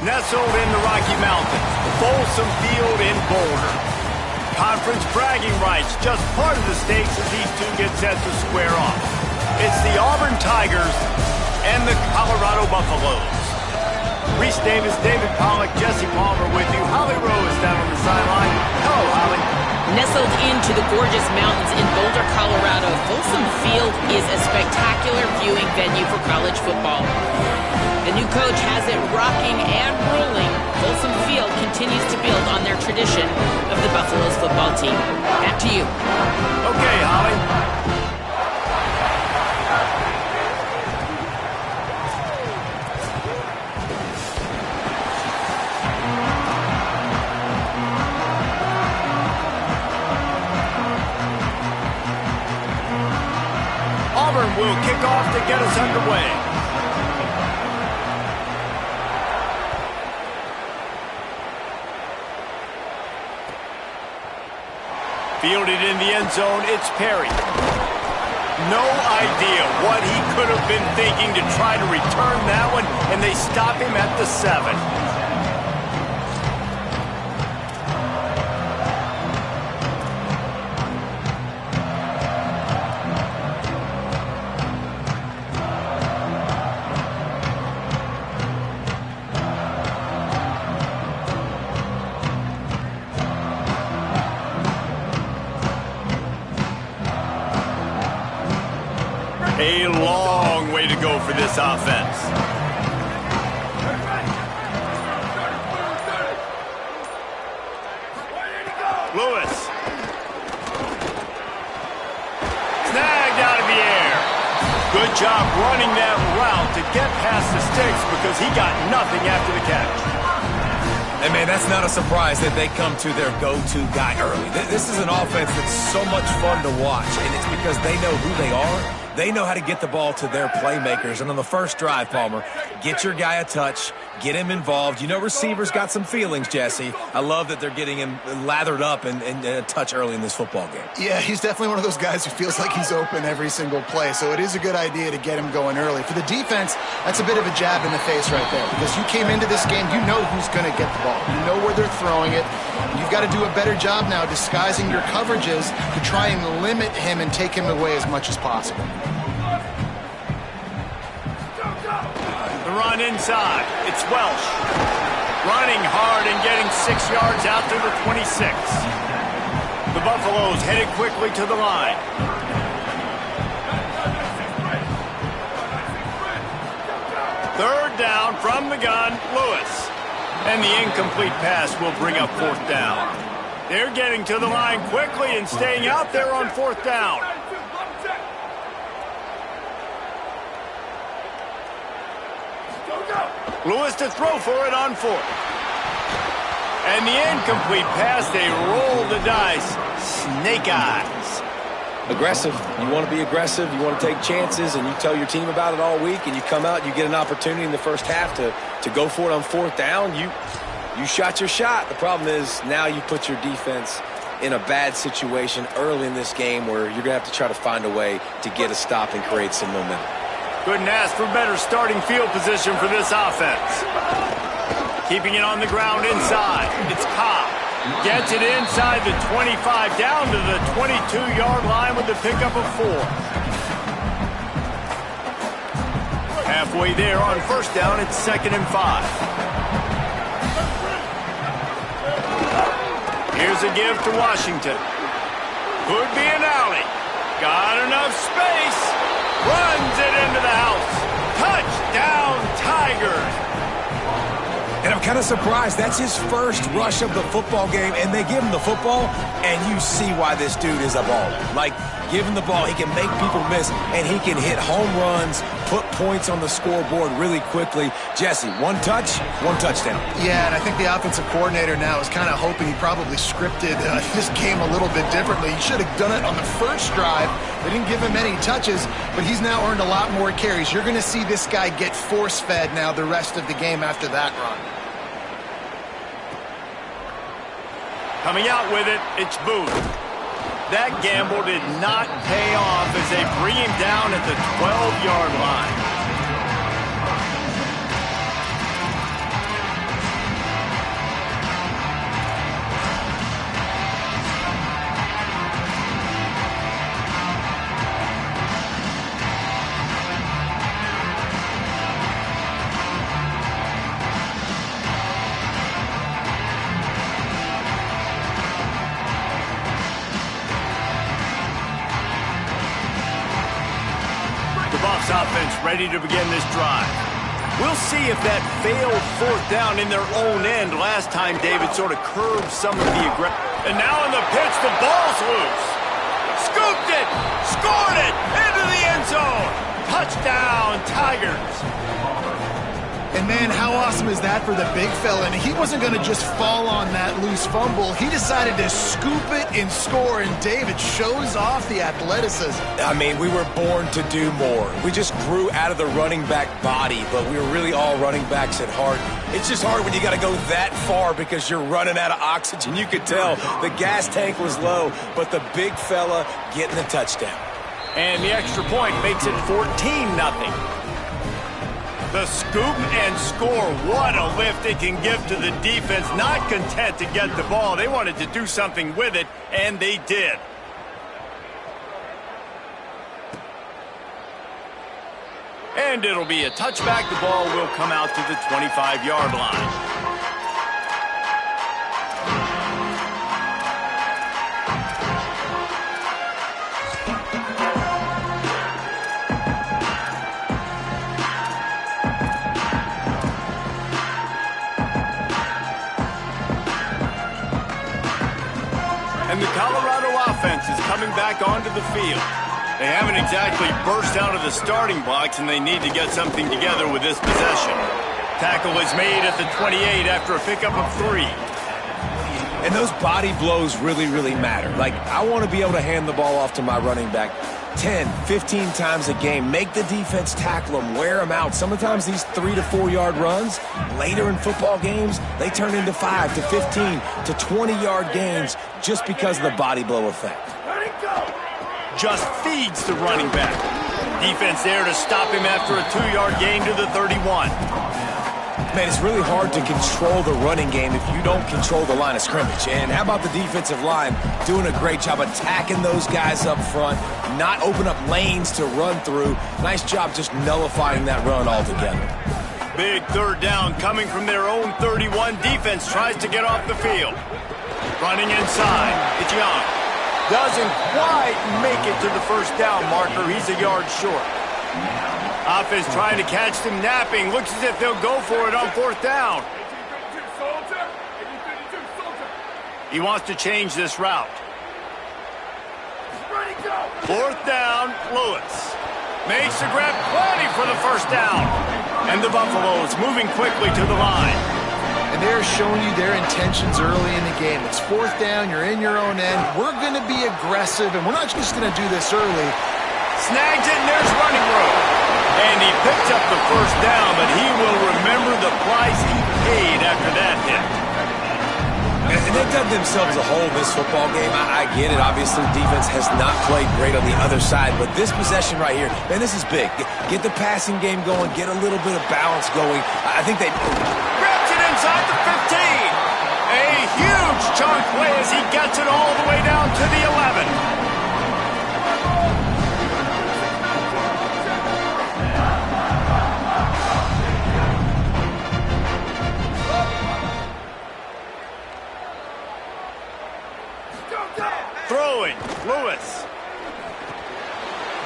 Nestled in the Rocky Mountains, Folsom Field in Boulder. Conference bragging rights, just part of the stakes as these two get set to square off. It's the Auburn Tigers and the Colorado Buffaloes. Reese Davis, David Pollack, Jesse Palmer with you. Holly Rowe is down on the sideline. Hello, Holly. Nestled into the gorgeous mountains in Boulder, Colorado, Folsom Field is a spectacular viewing venue for college football. The new coach has it rocking and rolling. Folsom Field continues to build on their tradition of the Buffaloes football team. Back to you. Okay, Holly. Auburn will kick off to get us underway. Fielded in the end zone, it's Perry. No idea what he could have been thinking to try to return that one, and they stop him at the 7. A long way to go for this offense. Lewis. Snagged out of the air. Good job running that route to get past the sticks because he got nothing after the catch. And, man, that's not a surprise that they come to their go-to guy early. This is an offense that's so much fun to watch, and it's because they know who they are. They know how to get the ball to their playmakers. And on the first drive, Palmer, get your guy a touch, get him involved. You know receivers got some feelings, Jesse. I love that they're getting him lathered up and a touch early in this football game. Yeah, he's definitely one of those guys who feels like he's open every single play. So it is a good idea to get him going early. For the defense, that's a bit of a jab in the face right there because you came into this game, you know who's going to get the ball. You know where they're throwing it. You've got to do a better job now disguising your coverages to try and limit him and take him away as much as possible. The run inside. It's Welsh. Running hard and getting 6 yards out to the 26. The Buffaloes headed quickly to the line. Third down from the gun, Lewis. And the incomplete pass will bring up 4th down. They're getting to the line quickly and staying out there on 4th down. Lewis to throw for it on 4th. And the incomplete pass, they roll the dice. Snake eyes. Aggressive. You want to be aggressive. You want to take chances, and you tell your team about it all week, and you come out and you get an opportunity in the first half to go for it on 4th down. You shot your shot. The problem is now you put your defense in a bad situation early in this game where you're going to have to try to find a way to get a stop and create some momentum. Couldn't ask for better starting field position for this offense. Keeping it on the ground inside. It's Cobb. Gets it inside the 25, down to the 22-yard line with the pickup of 4. Halfway there on 1st down, it's 2nd and 5. Here's a give to Washington. Could be an alley. Got enough space. Runs it into the house. Touchdown, Tigers. And I'm kind of surprised. That's his first rush of the football game, and they give him the football, and you see why this dude is a baller. Like, give him the ball, he can make people miss, and he can hit home runs, put points on the scoreboard really quickly. Jesse, 1 touch, 1 touchdown. Yeah, and I think the offensive coordinator now is kind of hoping he probably scripted this game a little bit differently. He should have done it on the first drive. They didn't give him any touches, but he's now earned a lot more carries. You're going to see this guy get force-fed now the rest of the game after that run. Coming out with it, it's Booth. That gamble did not pay off as they bring him down at the 12-yard line. this offense ready to begin this drive. We'll see if that failed fourth down in their own end last time David sort of curved some of the aggression. And now in the pitch, the ball's loose. Scooped it, scored it, into the end zone. Touchdown, Tigers. And, man, how awesome is that for the big fella? And he wasn't going to just fall on that loose fumble. He decided to scoop it and score, and David shows off the athleticism. I mean, we were born to do more. We just grew out of the running back body, but we were really all running backs at heart. It's just hard when you got to go that far because you're running out of oxygen. You could tell the gas tank was low, but the big fella getting the touchdown. And the extra point makes it 14-0. The scoop and score, what a lift it can give to the defense. Not content to get the ball. They wanted to do something with it, and they did. And it'll be a touchback. The ball will come out to the 25-yard line. And the Colorado offense is coming back onto the field. They haven't exactly burst out of the starting blocks, and they need to get something together with this possession. Tackle is made at the 28 after a pickup of 3. And those body blows really, really matter. Like, I want to be able to hand the ball off to my running back 10, 15 times a game. Make the defense tackle them, wear them out. Sometimes these 3 to 4 yard runs, later in football games, they turn into 5 to 15 to 20-yard gains just because of the body blow effect. Just feeds the running back. Defense there to stop him after a 2-yard gain to the 31. Man, it's really hard to control the running game if you don't control the line of scrimmage. And how about the defensive line doing a great job attacking those guys up front, not open up lanes to run through. Nice job just nullifying that run altogether. Big third down coming from their own 31. Defense tries to get off the field. Running inside, it's Young. Doesn't quite make it to the first down marker. He's a yard short. Offense trying to catch them napping. Looks as if they'll go for it on fourth down. He wants to change this route. Fourth down, Lewis. Makes the grab, plenty for the first down. And the Buffaloes moving quickly to the line. And they're showing you their intentions early in the game. It's fourth down, you're in your own end. We're going to be aggressive, and we're not just going to do this early. Snags it, and there's running room. And he picks up the first down, but he will remember the price he paid after that hit. And they've dug themselves a hole in this football game. I get it. Obviously, defense has not played great on the other side, but this possession right here, man, this is big. Get the passing game going, get a little bit of balance going. I think they... Grabs it inside the 15. A huge chunk play as he gets it all the way down to the 11. Throwing, Lewis.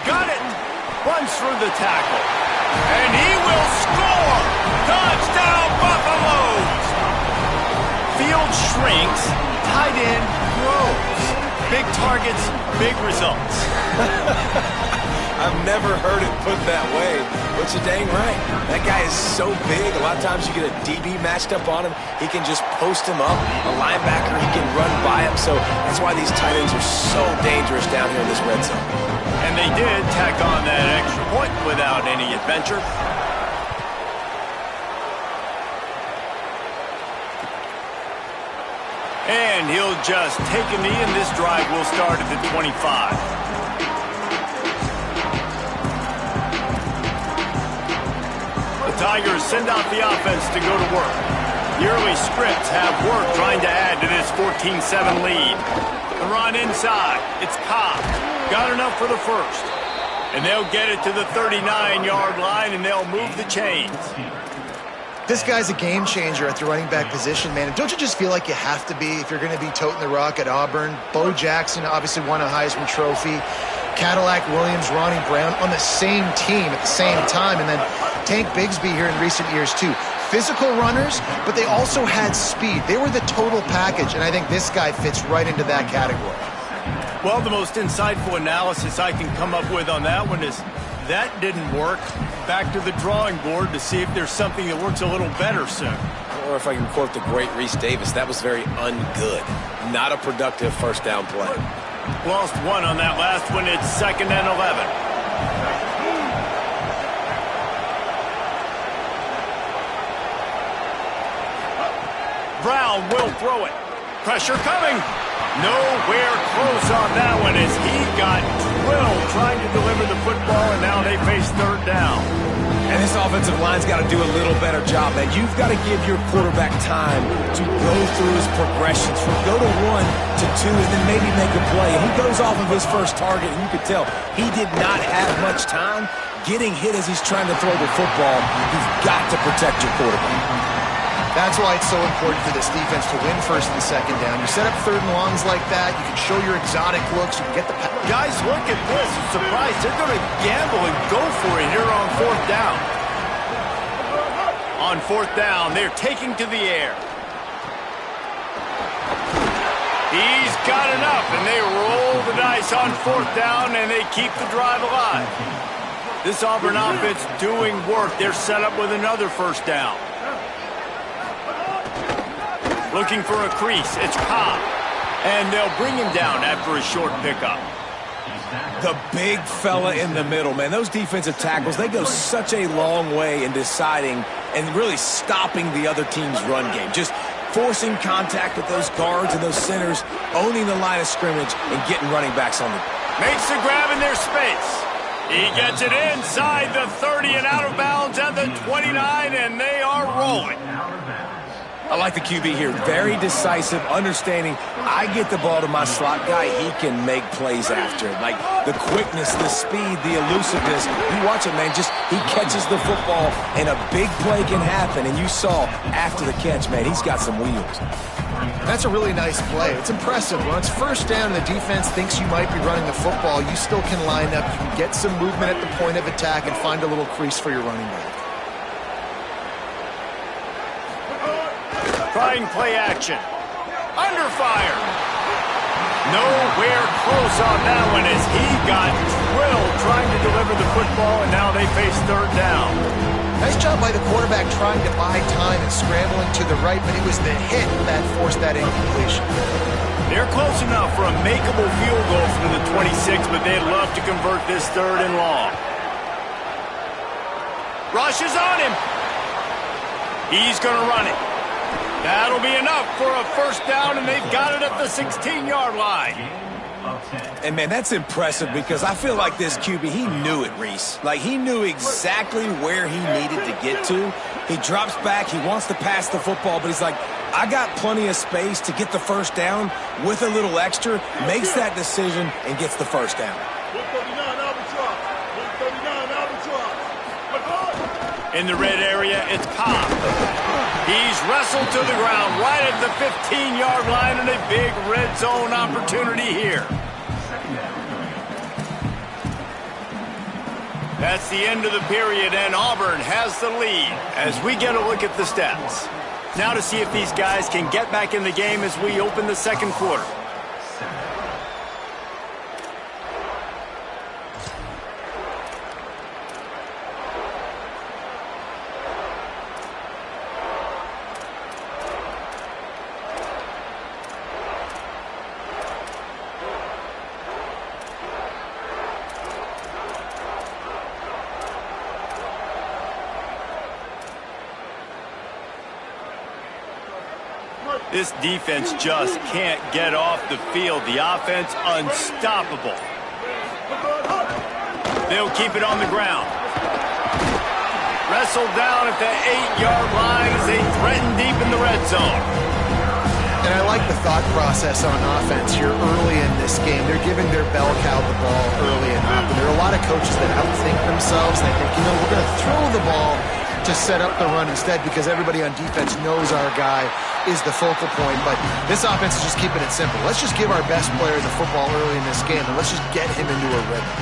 Got it. Runs through the tackle. And he will score. Touchdown, Buffaloes. Field shrinks. Tight end grows. Big targets, big results. I've never heard it put that way, but you're dang right. That guy is so big. A lot of times you get a DB matched up on him. He can just post him up. A linebacker, he can run by him. So that's why these tight ends are so dangerous down here in this red zone. And they did tack on that extra point without any adventure. And he'll just take a knee, and this drive will start at the 25. Tigers send out the offense to go to work. The early scripts have worked trying to add to this 14-7 lead. The run inside. It's Cobb. Got enough for the first. And they'll get it to the 39-yard line, and they'll move the chains. This guy's a game changer at the running back position, man. And don't you just feel like you have to be if you're going to be toting the rock at Auburn? Bo Jackson obviously won a Heisman Trophy. Cadillac Williams, Ronnie Brown on the same team at the same time. And then Tank Bigsby here in recent years too. Physical runners, but they also had speed. They were the total package, and I think this guy fits right into that category. Well, the most insightful analysis I can come up with on that one is that didn't work. Back to the drawing board to see if there's something that works a little better soon. Or if I can quote the great Reese Davis, that was very ungood. Not a productive first down play. Lost one on that last one. It's 2nd and 11. Brown will throw it. Pressure coming. Nowhere close on that one as he got drilled trying to deliver the football, and now they face 3rd down. And this offensive line's got to do a little better job, man. You've got to give your quarterback time to go through his progressions from go to 1 to 2 and then maybe make a play. And he goes off of his first target, and you could tell he did not have much time getting hit as he's trying to throw the football. You've got to protect your quarterback. That's why it's so important for this defense to win 1st and 2nd down. You set up 3rd and longs like that, you can show your exotic looks, you can get the... Guys, look at this. I'm surprised they're going to gamble and go for it here on 4th down. On 4th down, they're taking to the air. He's got enough, and they roll the dice on 4th down, and they keep the drive alive. This Auburn offense doing work. They're set up with another 1st down. Looking for a crease. It's Cobb. And they'll bring him down after a short pickup. The big fella in the middle, man. Those defensive tackles, they go such a long way in deciding and really stopping the other team's run game. Just forcing contact with those guards and those centers, owning the line of scrimmage, and getting running backs on the... Makes the grab in their space. He gets it inside the 30 and out of bounds at the 29, and they are rolling. I like the QB here. Very decisive, understanding I get the ball to my slot guy, he can make plays after it. Like the quickness, the speed, the elusiveness. You watch it, man, just he catches the football and a big play can happen. And you saw after the catch, man, he's got some wheels. That's a really nice play. It's impressive. When it's 1st down and the defense thinks you might be running the football, you still can line up. You can get some movement at the point of attack and find a little crease for your running back. Trying play action. Under fire. Nowhere close on that one as he got drilled trying to deliver the football, and now they face 3rd down. Nice job by the quarterback trying to buy time and scrambling to the right, but it was the hit that forced that incompletion. They're close enough for a makeable field goal from the 26, but they'd love to convert this 3rd and long. Rush is on him. He's going to run it. That'll be enough for a 1st down, and they've got it at the 16-yard line. And, man, that's impressive because I feel like this QB, he knew it, Reese. Like, he knew exactly where he needed to get to. He drops back. He wants to pass the football, but he's like, I got plenty of space to get the 1st down with a little extra, makes that decision, and gets the 1st down. In the red area, it's Cobb. He's wrestled to the ground right at the 15-yard line, and a big red zone opportunity here. That's the end of the period, and Auburn has the lead as we get a look at the stats. Now to see if these guys can get back in the game as we open the 2nd quarter. This defense just can't get off the field. The offense unstoppable. They'll keep it on the ground. Wrestled down at the 8-yard line as they threaten deep in the red zone. And I like the thought process on offense here early in this game. They're giving their bell cow the ball early and often. There are a lot of coaches that outthink themselves, and they think, you know, we're going to throw the ball to set up the run instead because everybody on defense knows our guy is the focal point. But this offense is just keeping it simple. Let's just give our best player the football early in this game, and let's just get him into a rhythm.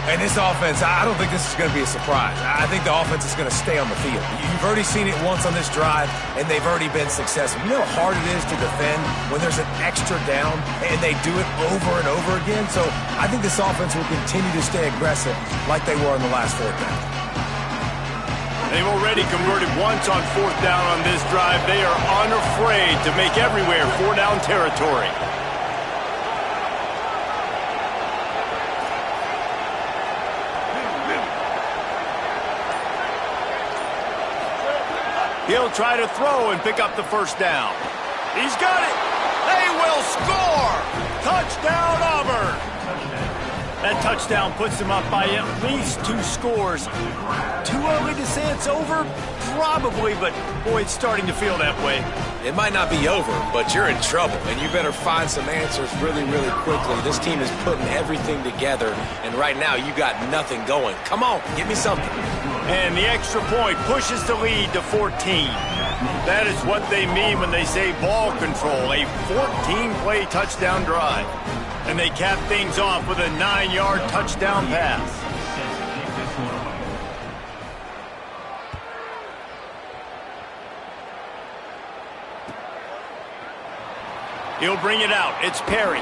And this offense, I don't think this is going to be a surprise. I think the offense is going to stay on the field. You've already seen it once on this drive, and they've already been successful. You know how hard it is to defend when there's an extra down, and they do it over and over again? So I think this offense will continue to stay aggressive like they were on the last fourth down. They've already converted once on fourth down on this drive. They are unafraid to make everywhere four-down territory. He'll try to throw and pick up the first down. He's got it. They will score. Touchdown, Auburn. That touchdown puts them up by at least 2 scores. Too early to say it's over? Probably, but boy, it's starting to feel that way. It might not be over, but you're in trouble, and you better find some answers really, really quickly. This team is putting everything together, and right now you got nothing going. Come on, give me something. And the extra point pushes the lead to 14. That is what they mean when they say ball control, a 14-play touchdown drive. And they cap things off with a 9-yard touchdown pass. He'll bring it out. It's Perry.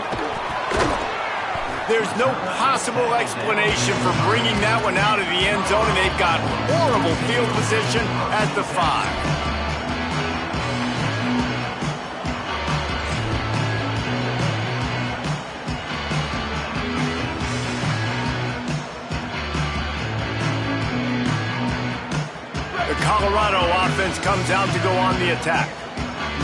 There's no possible explanation for bringing that one out of the end zone, and they've got horrible field position at the 5. The Colorado offense comes out to go on the attack.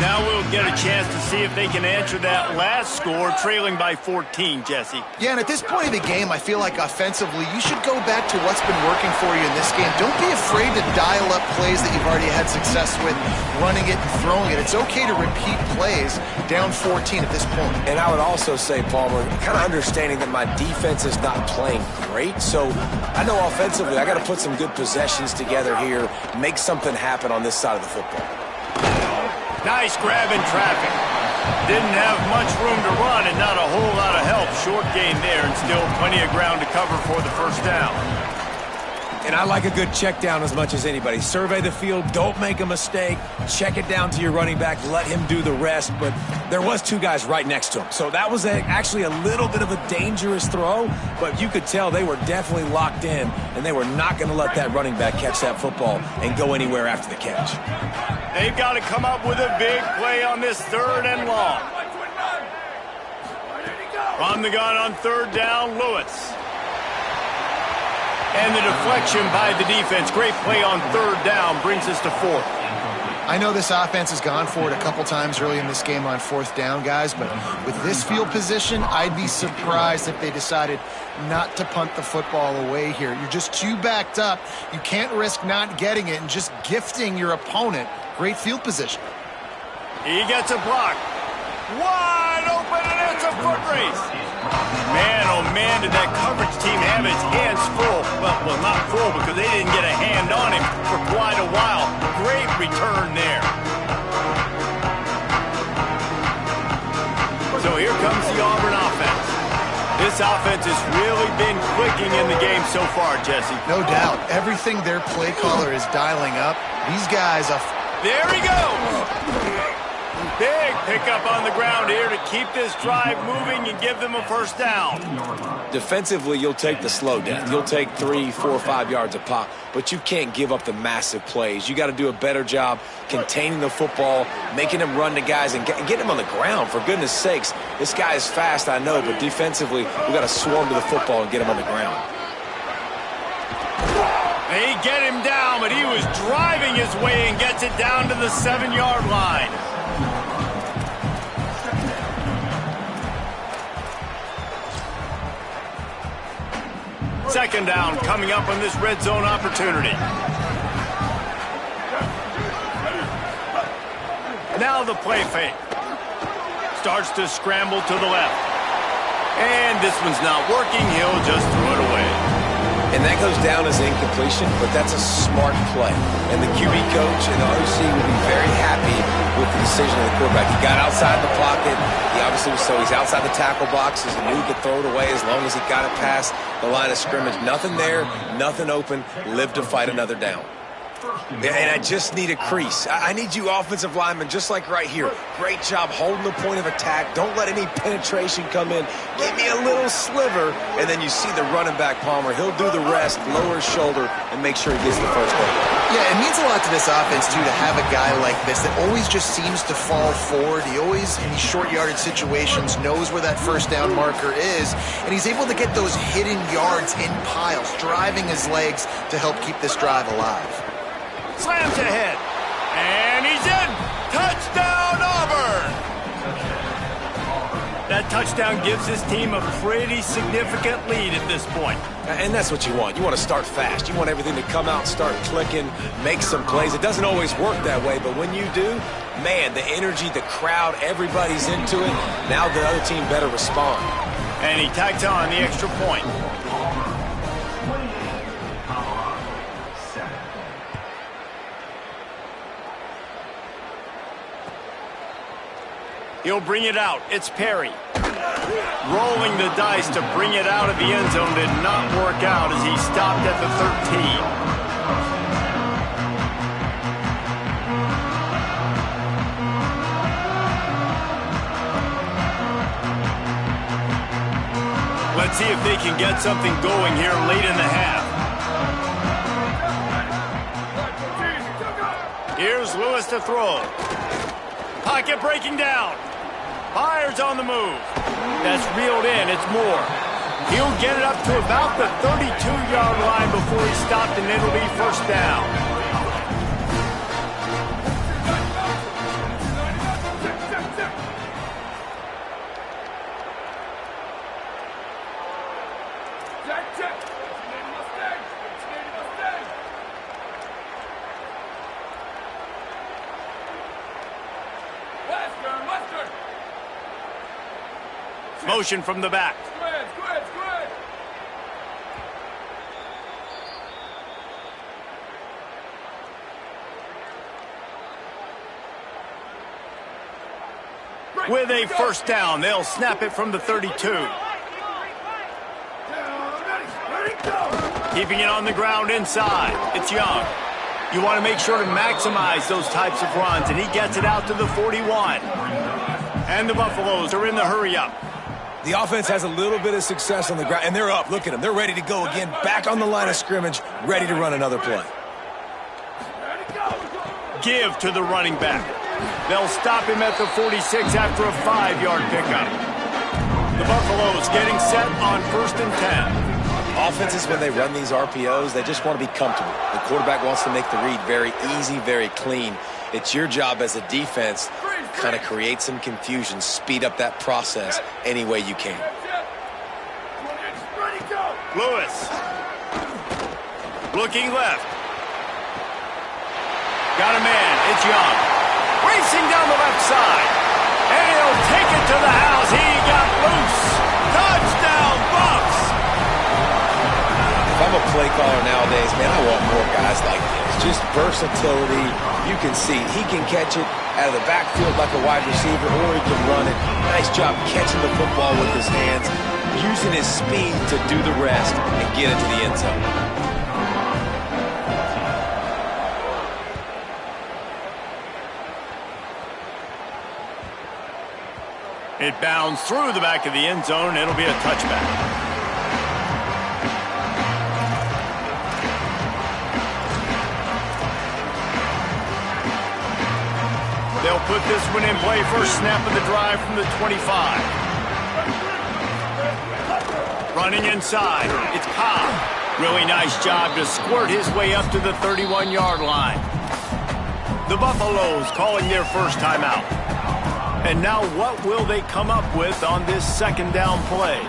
Now we'll get a chance to see if they can answer that last score, trailing by 14, Jesse. Yeah, and at this point of the game, I feel like offensively, you should go back to what's been working for you in this game. Don't be afraid to dial up plays that you've already had success with, running it and throwing it. It's okay to repeat plays down 14 at this point. And I would also say, Palmer, kind of understanding that my defense is not playing great, so I know offensively I got to put some good possessions together here, make something happen on this side of the football. Nice grab in traffic. Didn't have much room to run and not a whole lot of help. Short gain there and still plenty of ground to cover for the first down. And I like a good check down as much as anybody. Survey the field, don't make a mistake, check it down to your running back, let him do the rest. But there was 2 guys right next to him. So that was actually a little bit of a dangerous throw, but you could tell they were definitely locked in, and they were not going to let that running back catch that football and go anywhere after the catch. They've got to come up with a big play on this 3rd and long. On the gun on 3rd down, Lewis. And the deflection by the defense. Great play on 3rd down brings us to 4th. I know this offense has gone for it a couple times early in this game on 4th down, guys, but with this field position, I'd be surprised if they decided not to punt the football away here. You're just too backed up. You can't risk not getting it and just gifting your opponent great field position. He gets a block. Wide open, and it's a foot race. Man, oh man, did that coverage team have its hands full. Well, not full because they didn't get a hand on him for quite a while. Great return there. So here comes the Auburn offense. This offense has really been clicking in the game so far, Jesse. No doubt. Everything their play caller is dialing up. These guys are... There he goes! Big pickup on the ground here to keep this drive moving and give them a first down. Defensively, you'll take the slow down. You'll take 3, 4, 5 yards a pop, but you can't give up the massive plays. You got to do a better job containing the football, making them run to guys, and get them on the ground, for goodness sakes. This guy is fast, I know, but defensively, we got to swarm to the football and get him on the ground. They get him down, but he was driving his way and gets it down to the 7-yard line. Second down coming up on this red zone opportunity. Now the play fake. Starts to scramble to the left. And this one's not working. He'll just throw it away. And that goes down as incompletion, but that's a smart play. And the QB coach and the OC will be very happy with the decision of the quarterback. He got outside the pocket. He obviously was so he's outside the tackle boxes. He knew he could throw it away as long as he got it past the line of scrimmage. Nothing there, nothing open. Live to fight another down. And I just need a crease. I need you offensive linemen, just like right here. Great job holding the point of attack. Don't let any penetration come in. Give me a little sliver, and then you see the running back, Palmer. He'll do the rest, lower his shoulder, and make sure he gets the first down. Yeah, it means a lot to this offense, too, to have a guy like this that always just seems to fall forward. He always, in these short yardage situations, knows where that first down marker is, and he's able to get those hidden yards in piles, driving his legs to help keep this drive alive. Slams ahead. And he's in. Touchdown, Auburn. That touchdown gives his team a pretty significant lead at this point. And that's what you want. You want to start fast. You want everything to come out and start clicking, make some plays. It doesn't always work that way, but when you do, man, the energy, the crowd, everybody's into it. Now the other team better respond. And he tags on the extra point. He'll bring it out. It's Perry. Rolling the dice to bring it out of the end zone did not work out as he stopped at the 13. Let's see if they can get something going here late in the half. Here's Lewis to throw. Pocket breaking down. Fires on the move. That's reeled in. It's Moore. He'll get it up to about the 32-yard line before he stopped, and it'll be first down. Motion from the back. With a first down, they'll snap it from the 32. Keeping it on the ground inside. It's Young. You want to make sure to maximize those types of runs, and he gets it out to the 41. And the Buffaloes are in the hurry-up. The offense has a little bit of success on the ground, and they're up. Look at them. They're ready to go again, back on the line of scrimmage, ready to run another play. Give to the running back. They'll stop him at the 46 after a 5-yard pickup. The Buffaloes getting set on 1st and 10. Offenses, when they run these RPOs, they just want to be comfortable. The quarterback wants to make the read very easy, very clean. It's your job as a defense kind of create some confusion, speed up that process any way you can. Lewis. Looking left. Got a man. It's Young. Racing down the left side. And he'll take it to the house. He got loose. Touchdown, Bucs. If I'm a play caller nowadays, man, I want more guys like this. Just versatility. You can see he can catch it out of the backfield like a wide receiver, or he can run it. Nice job catching the football with his hands, using his speed to do the rest and get into the end zone. It bounds through the back of the end zone. It'll be a touchback. They'll put this one in play. First snap of the drive from the 25. Running inside. It's Cobb. Really nice job to squirt his way up to the 31-yard line. The Buffaloes calling their first timeout. And now what will they come up with on this second down play?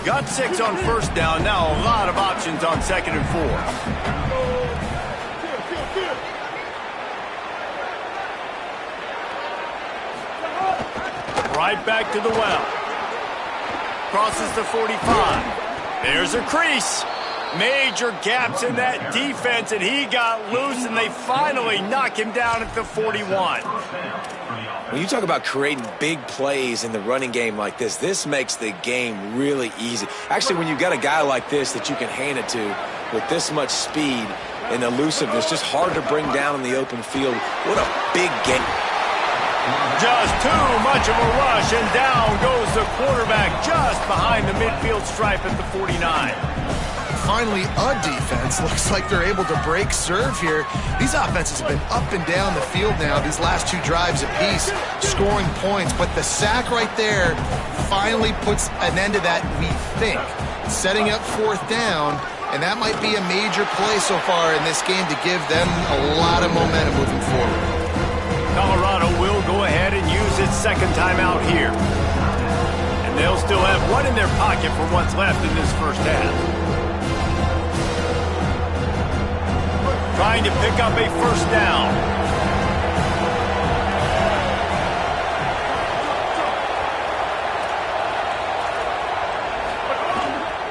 Got 6 on first down. Now a lot of options on 2nd and 4. Right back to the well. Crosses the 45. There's a crease. Major gaps in that defense, and he got loose, and they finally knock him down at the 41. When you talk about creating big plays in the running game like this makes the game really easy. Actually, when you've got a guy like this that you can hand it to with this much speed and elusiveness, just hard to bring down in the open field. What a big game. Just too much of a rush, and down goes the quarterback just behind the midfield stripe at the 49. Finally, a defense. Looks like they're able to break serve here. These offenses have been up and down the field now, these last 2 drives apiece, scoring points. But the sack right there finally puts an end to that, we think. Setting up 4th down, and that might be a major play so far in this game to give them a lot of momentum moving forward. Colorado will go ahead and use its second timeout here. And they'll still have one in their pocket for what's left in this first half. Trying to pick up a first down.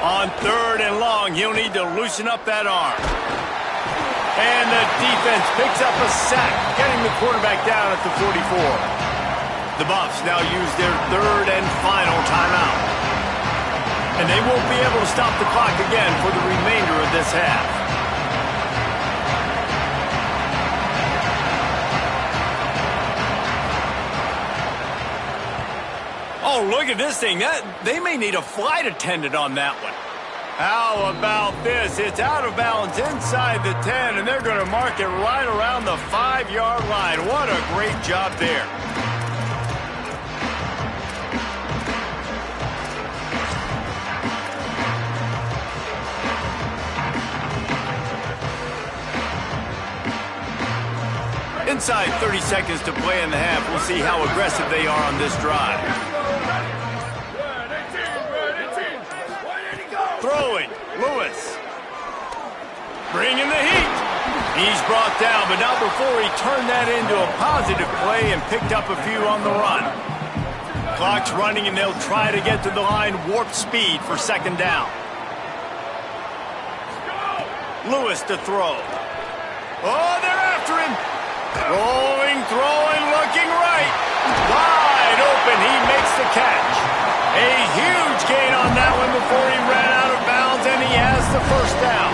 On 3rd and long, he'll need to loosen up that arm. And the defense picks up a sack, getting the quarterback down at the 44. The Buffs now use their 3rd and final timeout. And they won't be able to stop the clock again for the remainder of this half. Oh, look at this thing. They may need a flight attendant on that one. How about this? It's out of bounds inside the 10, and they're going to mark it right around the 5-yard line. What a great job there. Inside 30 seconds to play in the half. We'll see how aggressive they are on this drive. Throwing, Lewis. Bringing the heat. He's brought down, but not before he turned that into a positive play and picked up a few on the run. Clock's running, and they'll try to get to the line warp speed for 2nd down. Lewis to throw. Oh, they're after him. Rolling, throwing, looking right. Wide open, he makes the catch. A huge gain on that one before he ran out of bounds, and he has the first down.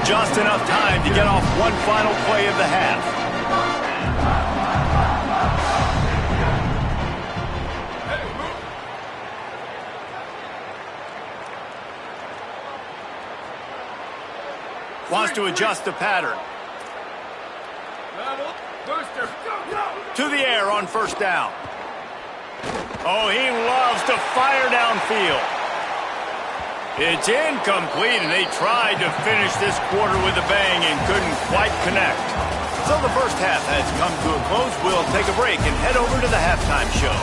Just enough time to get off one final play of the half. Wants to adjust the pattern. To the air on 1st down. Oh, he loves to fire downfield. It's incomplete, and they tried to finish this quarter with a bang and couldn't quite connect. So the first half has come to a close. We'll take a break and head over to the halftime show.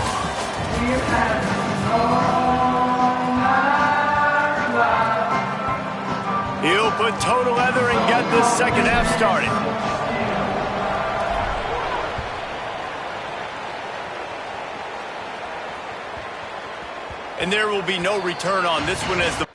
He'll put total leather and get this second half started. And there will be no return on this one as the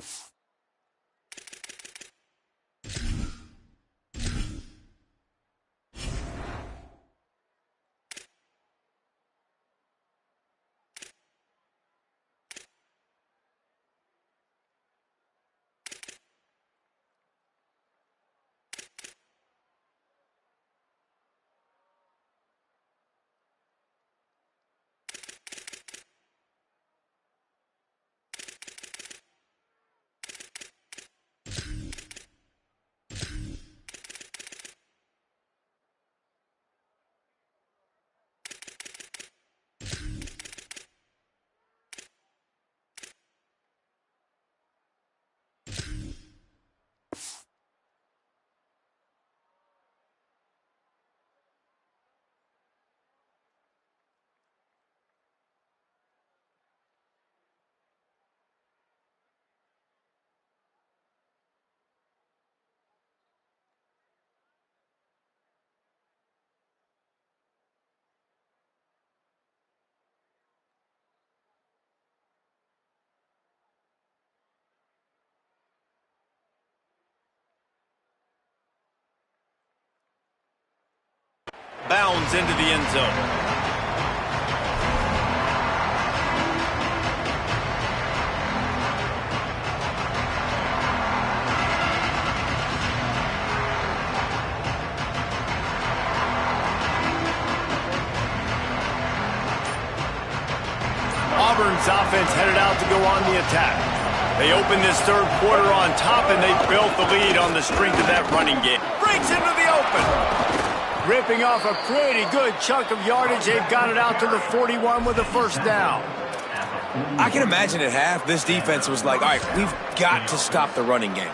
bounds into the end zone. Auburn's offense headed out to go on the attack. They open this third quarter on top, and they built the lead on the strength of that running game. Breaks into the open. Ripping off a pretty good chunk of yardage. They've got it out to the 41 with a first down. I can imagine at half, this defense was like, all right, we've got to stop the running game.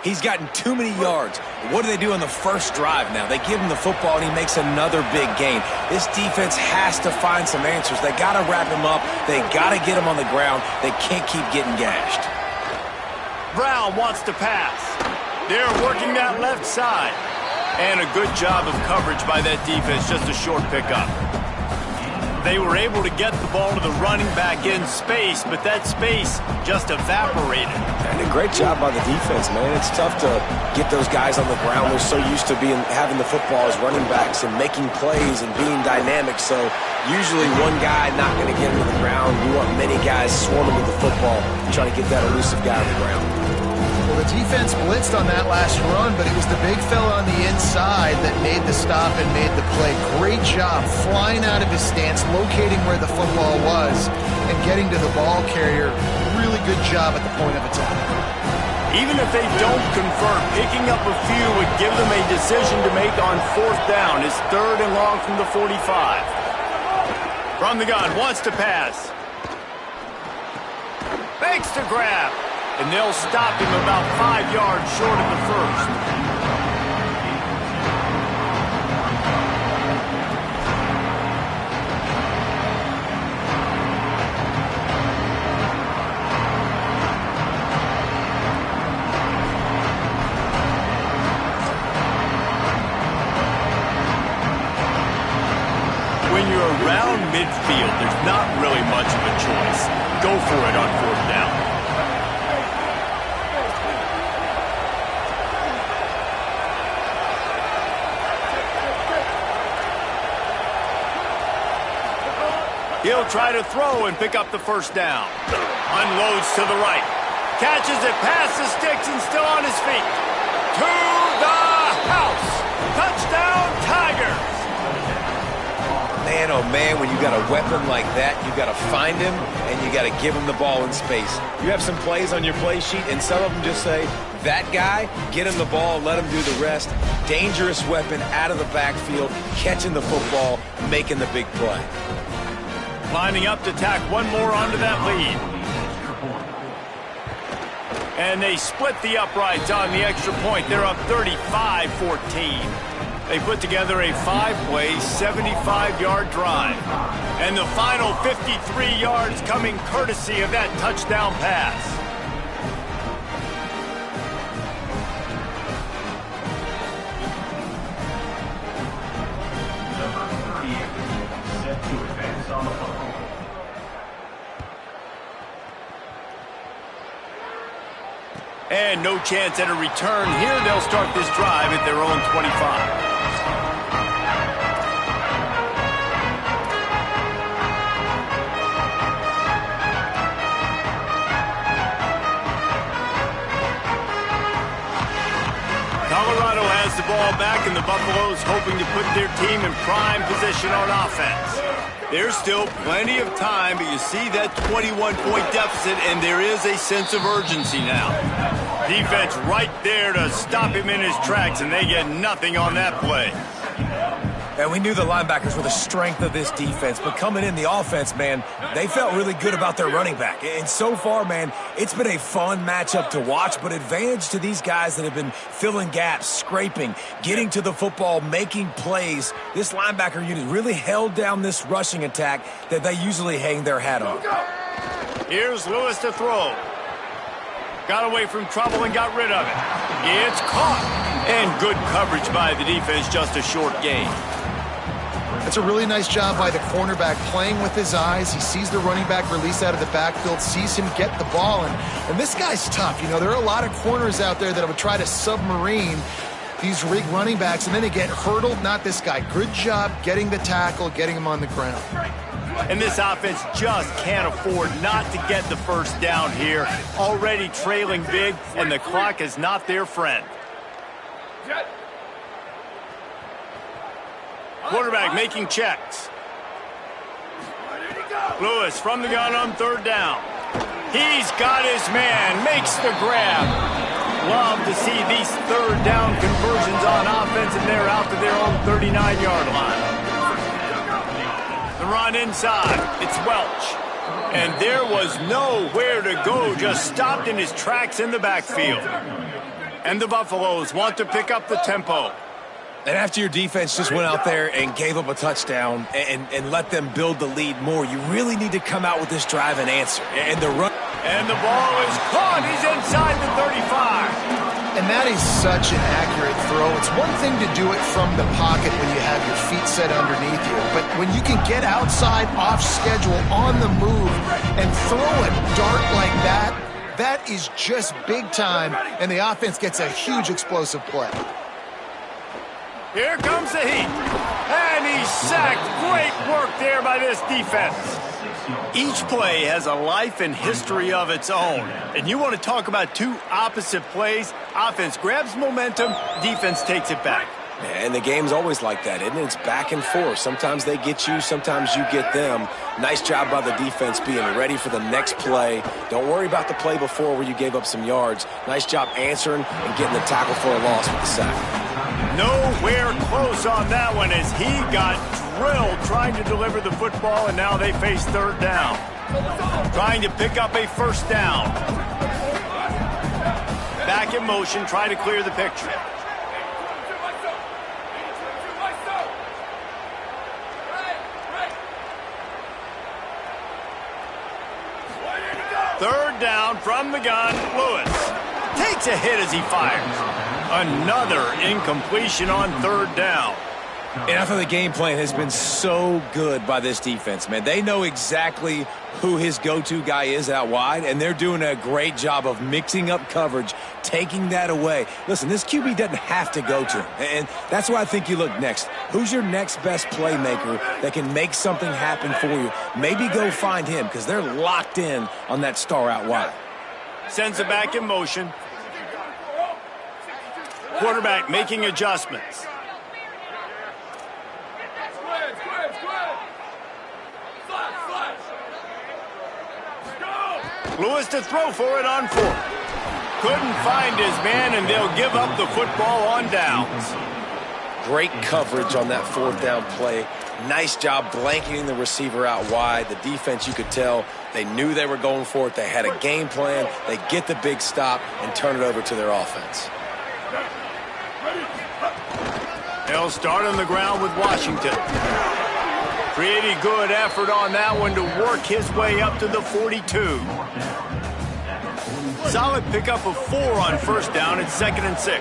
He's gotten too many yards. What do they do on the first drive now? They give him the football, and he makes another big gain. This defense has to find some answers. They got to wrap him up. They got to get him on the ground. They can't keep getting gashed. Brown wants to pass. They're working that left side. And a good job of coverage by that defense, just a short pickup. They were able to get the ball to the running back in space, but that space just evaporated. And a great job by the defense, man. It's tough to get those guys on the ground. They're so used to having the football as running backs and making plays and being dynamic. So usually one guy not going to get him to the ground. You want many guys swarming with the football, trying to get that elusive guy on the ground. Well, the defense blitzed on that last run, but it was the big fella on the inside that made the stop and made the play. Great job flying out of his stance, locating where the football was, and getting to the ball carrier. Really good job at the point of attack. Even if they don't convert, picking up a few would give them a decision to make on fourth down. It's 3rd and long from the 45. From the gun, wants to pass. Fakes to grab. And they'll stop him about 5 yards short of the first. When you're around midfield, there's not really much of a choice. Go for it on fourth down. He'll try to throw and pick up the first down. Unloads to the right. Catches it past the sticks and still on his feet. To the house. Touchdown, Tigers. Man, oh man, when you got a weapon like that, you got to find him and you got to give him the ball in space. You have some plays on your play sheet, and some of them just say, that guy, get him the ball, let him do the rest. Dangerous weapon out of the backfield, catching the football, making the big play. Lining up to tack one more onto that lead. And they split the uprights on the extra point. They're up 35-14. They put together a 5-play, 75-yard drive. And the final 53 yards coming courtesy of that touchdown pass. And no chance at a return here. They'll start this drive at their own 25. Colorado has the ball back, and the Buffaloes hoping to put their team in prime position on offense. There's still plenty of time, but you see that 21-point deficit, and there is a sense of urgency now. Defense right there to stop him in his tracks, and they get nothing on that play. And we knew the linebackers were the strength of this defense, but coming in the offense, man, they felt really good about their running back. And so far, man, it's been a fun matchup to watch, but advantage to these guys that have been filling gaps, scraping, getting to the football, making plays. This linebacker unit really held down this rushing attack that they usually hang their hat on. Here's Lewis to throw. Got away from trouble and got rid of it. It's caught. And good coverage by the defense, just a short gain. That's a really nice job by the cornerback, playing with his eyes. He sees the running back release out of the backfield, sees him get the ball, and this guy's tough. You know, there are a lot of corners out there that would try to submarine these rig running backs, and then they get hurdled. Not this guy. Good job getting the tackle, getting him on the ground. And this offense just can't afford not to get the first down here. Already trailing big, and the clock is not their friend. Quarterback making checks. Lewis from the gun on third down. He's got his man, makes the grab. Love to see these third down conversions on offense, and they're out to their own 39-yard line. The run inside, it's Welch. And there was nowhere to go, just stopped in his tracks in the backfield. And the Buffaloes want to pick up the tempo. And after your defense just went out there and gave up a touchdown and let them build the lead more, you really need to come out with this drive and answer. And the run. And the ball is caught. He's inside the 35. And that is such an accurate throw. It's one thing to do it from the pocket when you have your feet set underneath you. But when you can get outside, off schedule, on the move, and throw a dart like that, that is just big time. And the offense gets a huge explosive play. Here comes the heat. And he's sacked. Great work there by this defense. Each play has a life and history of its own. And you want to talk about two opposite plays. Offense grabs momentum, defense takes it back. And the game's always like that, isn't it? It's back and forth. Sometimes they get you, sometimes you get them. Nice job by the defense being ready for the next play. Don't worry about the play before where you gave up some yards. Nice job answering and getting the tackle for a loss with the sack. Nowhere close on that one as he got drilled trying to deliver the football, and now they face third down. Trying to pick up a first down. Back in motion, trying to clear the picture. Third down from the gun, Lewis takes a hit as he fires. Another incompletion on third down. And I thought the game plan has been so good by this defense, man. They know exactly who his go-to guy is out wide, and they're doing a great job of mixing up coverage, taking that away. Listen, this QB doesn't have to go to him, and that's why I think you look next. Who's your next best playmaker that can make something happen for you? Maybe go find him because they're locked in on that star out wide. Sends it back in motion. Quarterback making adjustments. Lewis to throw for it on fourth. Couldn't find his man, and they'll give up the football on downs. Great coverage on that fourth down play. Nice job blanketing the receiver out wide. The defense, you could tell, they knew they were going for it. They had a game plan. They get the big stop and turn it over to their offense. They'll start on the ground with Washington. Pretty good effort on that one to work his way up to the 42. Solid pickup of 4 on first down. It's 2nd and 6.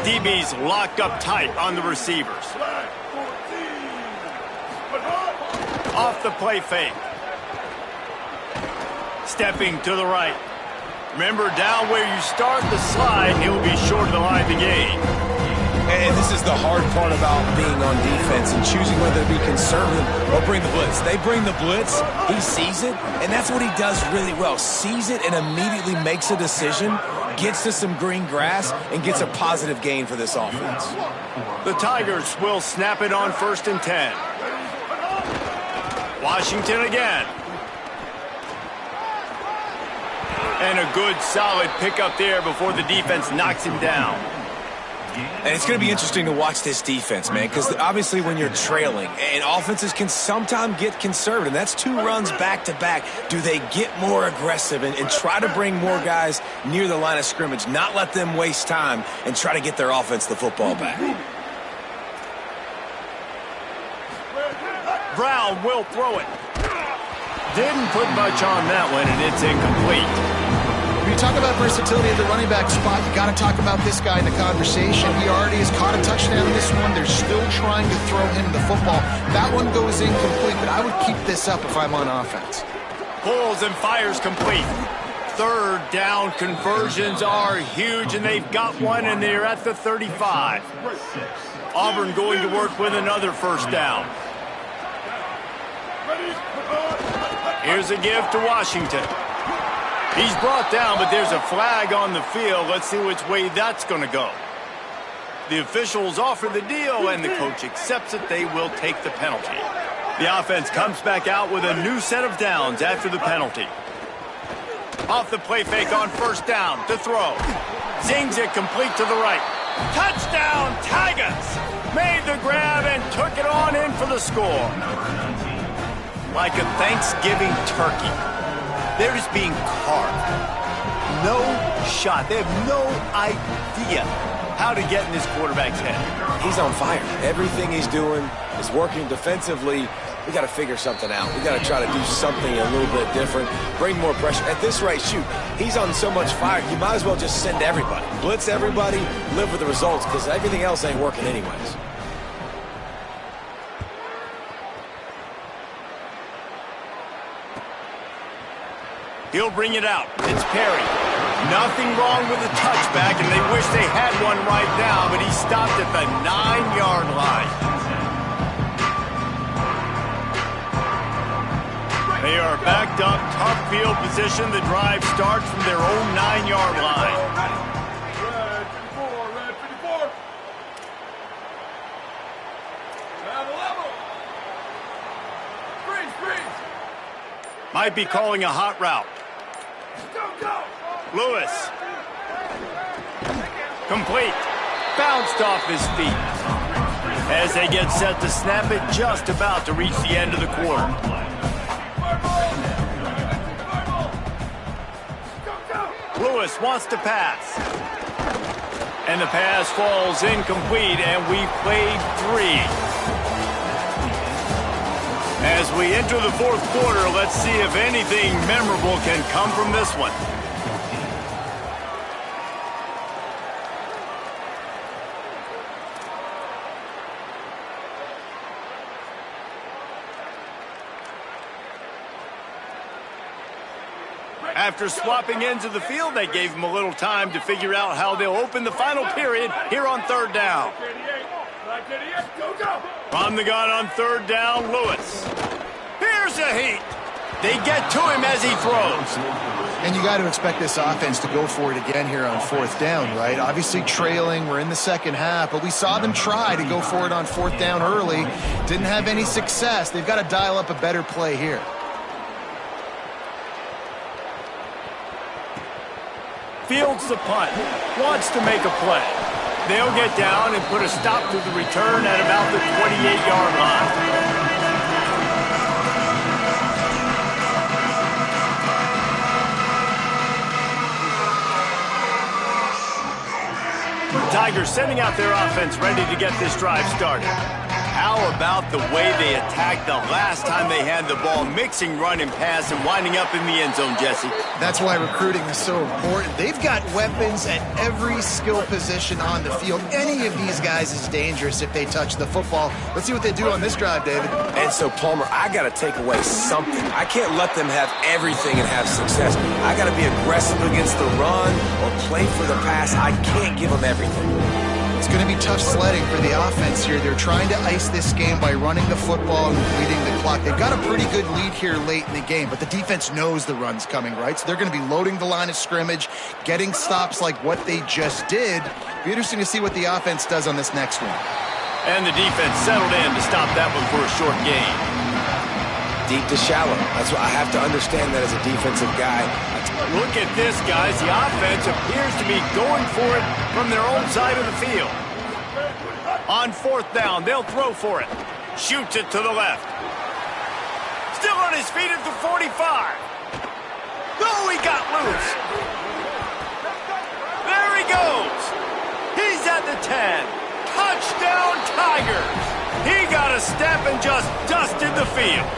DB's locked up tight on the receivers. Off the play fake. Stepping to the right. Remember, down where you start the slide, he'll be short of the line to gain. And this is the hard part about being on defense and choosing whether to be conservative or bring the blitz. They bring the blitz, he sees it, and that's what he does really well. Sees it and immediately makes a decision, gets to some green grass, and gets a positive gain for this offense. The Tigers will snap it on 1st and 10. Washington again. And a good, solid pickup there before the defense knocks him down. And it's going to be interesting to watch this defense, man, because obviously when you're trailing, and offenses can sometimes get conservative, and that's 2 runs back-to-back. Do they get more aggressive and try to bring more guys near the line of scrimmage, not let them waste time, and try to get their offense the football back? Brown will throw it. Didn't put much on that one, and it's incomplete. When you talk about versatility at the running back spot, you got to talk about this guy in the conversation. He already has caught a touchdown in this one. They're still trying to throw him the football. That one goes incomplete, but I would keep this up if I'm on offense. Pulls and fires complete. third down conversions are huge, and they've got one, and they're at the 35. Auburn going to work with another first down. Here's a give to Washington. He's brought down, but there's a flag on the field. Let's see which way that's going to go. The officials offer the deal, and the coach accepts it. They will take the penalty. The offense comes back out with a new set of downs after the penalty. Off the play fake on first down to throw. Zings it complete to the right. Touchdown, Tigers! Made the grab and took it on in for the score. Like a Thanksgiving turkey, they're just being carved. No shot. They have no idea how to get in this quarterback's head. He's on fire. Everything he's doing is working defensively. We got to figure something out. We got to try to do something a little bit different, bring more pressure. At this rate, shoot, he's on so much fire, you might as well just send everybody. Blitz everybody, live with the results, because everything else ain't working anyways. He'll bring it out. It's Perry. Nothing wrong with the touchback, and they wish they had one right now, but he stopped at the 9-yard line. They are backed up, tough field position. The drive starts from their own 9-yard line. Red 54. Level. Freeze. Might be calling a hot route. Go. Lewis. Complete. Bounced off his feet. As they get set to snap it, just about to reach the end of the quarter. Lewis wants to pass. And the pass falls incomplete, and we played 3. As we enter the fourth quarter, let's see if anything memorable can come from this one. After swapping ends of the field, they gave him a little time to figure out how they'll open the final period here on third down. From the gun on third down, Lewis. Here's a heat. They get to him as he throws. And you got to expect this offense to go for it again here on fourth down, right? Obviously trailing, we're in the second half, but we saw them try to go for it on fourth down early. Didn't have any success. They've got to dial up a better play here. Fields the punt, wants to make a play. They'll get down and put a stop to the return at about the 28-yard line. Tigers sending out their offense ready to get this drive started. How about the way they attacked the last time they had the ball, mixing run and pass and winding up in the end zone, Jesse? That's why recruiting is so important. They've got weapons at every skill position on the field. Any of these guys is dangerous if they touch the football. Let's see what they do on this drive, David. And so, Palmer, I got to take away something. I can't let them have everything and have success. I got to be aggressive against the run or play for the pass. I can't give them everything. It's going to be tough sledding for the offense here. They're trying to ice this game by running the football and leading the clock. They've got a pretty good lead here late in the game, but the defense knows the run's coming, right? So they're going to be loading the line of scrimmage, getting stops like what they just did. Be interesting to see what the offense does on this next one. And the defense settled in to stop that one for a short gain. Deep to shallow. That's what I have to understand that as a defensive guy. Look at this, guys. The offense appears to be going for it from their own side of the field. On fourth down, they'll throw for it. Shoots it to the left. Still on his feet at the 45. Oh, he got loose. There he goes. He's at the 10. Touchdown, Tigers. He got a step and just dusted the field.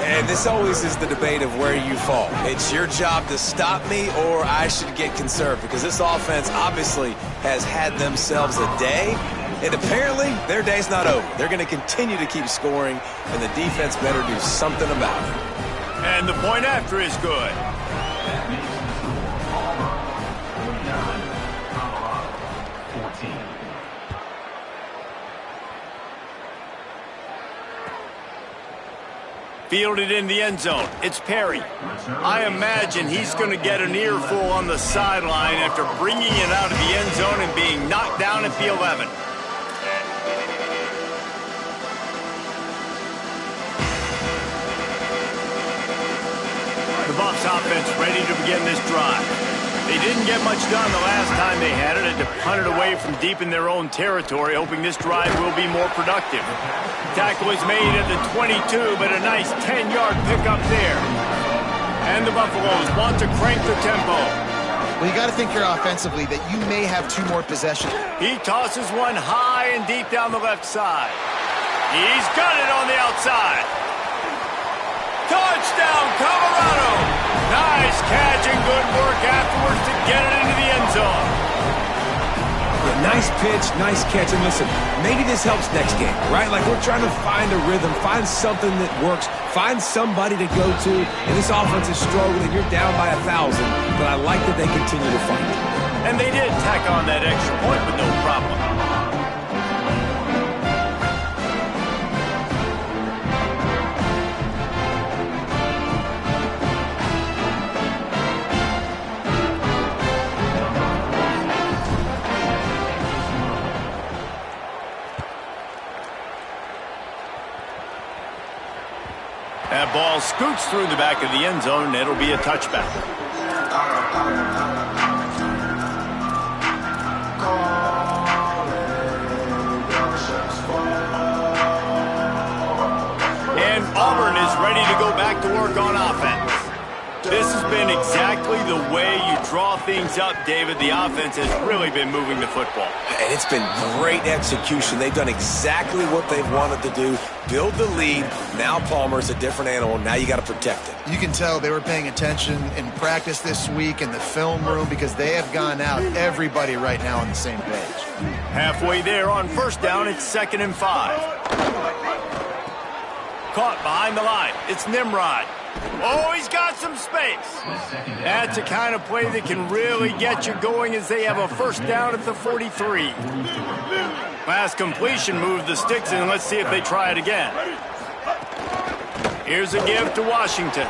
And this always is the debate of where you fall. It's your job to stop me or I should get conserved, because this offense obviously has had themselves a day, and apparently their day's not over. They're going to continue to keep scoring, and the defense better do something about it. And the point after is good. Fielded in the end zone. It's Perry. I imagine he's going to get an earful on the sideline after bringing it out of the end zone and being knocked down at the 11. The Bucs offense ready to begin this drive. They didn't get much done the last time they had it. Had to punt it away from deep in their own territory, hoping this drive will be more productive. Tackle is made at the 22, but a nice 10-yard pickup there. And the Buffaloes want to crank the tempo. Well, you got to think here offensively that you may have 2 more possessions. He tosses one high and deep down the left side. He's got it on the outside. Touchdown, Colorado! Nice catch and good work afterwards to get it into the end zone. Yeah, nice pitch, nice catch. And listen, maybe this helps next game, right? Like we're trying to find a rhythm, find something that works, find somebody to go to. And this offense is struggling. You're down by 1,000, but I like that they continue to fight. And they did tack on that extra point with no problem. That ball scoots through the back of the end zone, and it'll be a touchback. And Auburn is ready to go back to work on offense. This has been exactly the way you draw things up, David. The offense has really been moving the football. And it's been great execution. They've done exactly what they've wanted to do. Build the lead. Now Palmer's a different animal. Now you got to protect it. You can tell they were paying attention in practice this week in the film room because they have gone out, everybody right now on the same page. Halfway there on first down, it's 2nd and 5. Caught behind the line. It's Nimrod. Oh, he's got some space. That's a kind of play that can really get you going as they have a first down at the 43. Last completion moved the sticks in. Let's see if they try it again. Here's a give to Washington.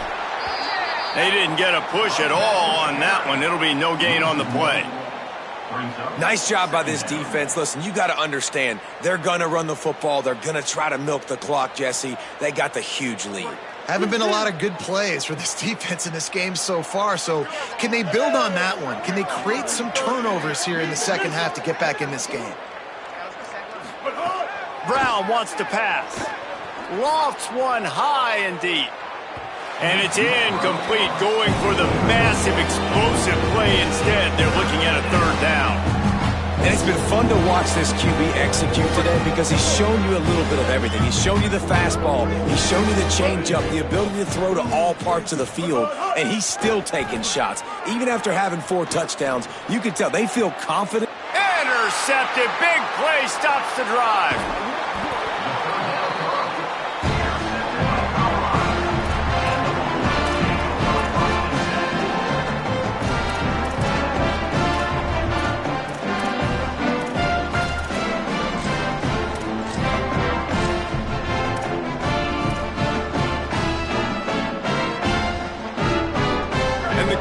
They didn't get a push at all on that one. It'll be no gain on the play. Nice job by this defense. Listen, you got to understand, they're going to run the football. They're going to try to milk the clock, Jesse. They got the huge lead. Haven't been a lot of good plays for this defense in this game so far, so can they build on that one? Can they create some turnovers here in the second half to get back in this game? Brown wants to pass. Lofts one high and deep. And it's incomplete, going for the massive explosive play instead. They're looking at a 3rd down. And it's been fun to watch this QB execute today because he's shown you a little bit of everything. He's shown you the fastball. He's shown you the changeup, the ability to throw to all parts of the field. And he's still taking shots. Even after having 4 touchdowns, you can tell they feel confident. Intercepted. Big play stops the drive.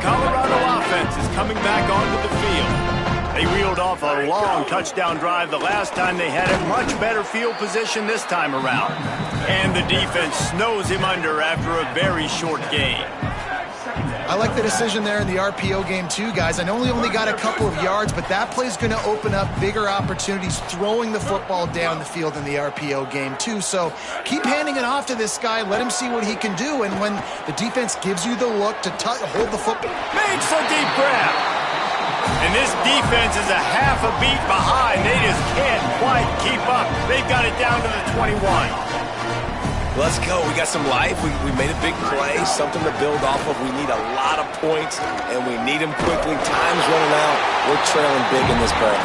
Colorado offense is coming back onto the field. They reeled off a long touchdown drive the last time they had a much better field position this time around. And the defense snows him under after a very short game. I like the decision there in the RPO game too, guys. I know he only got a couple of yards, but that play's going to open up bigger opportunities throwing the football down the field in the RPO game too. So keep handing it off to this guy. Let him see what he can do. And when the defense gives you the look to hold the football. Makes a deep grab. And this defense is a half a beat behind. They just can't quite keep up. They've got it down to the 21. Let's go. We got some life. We made a big play, something to build off of. We need a lot of points, and we need them quickly. Time's running out. We're trailing big in this bird.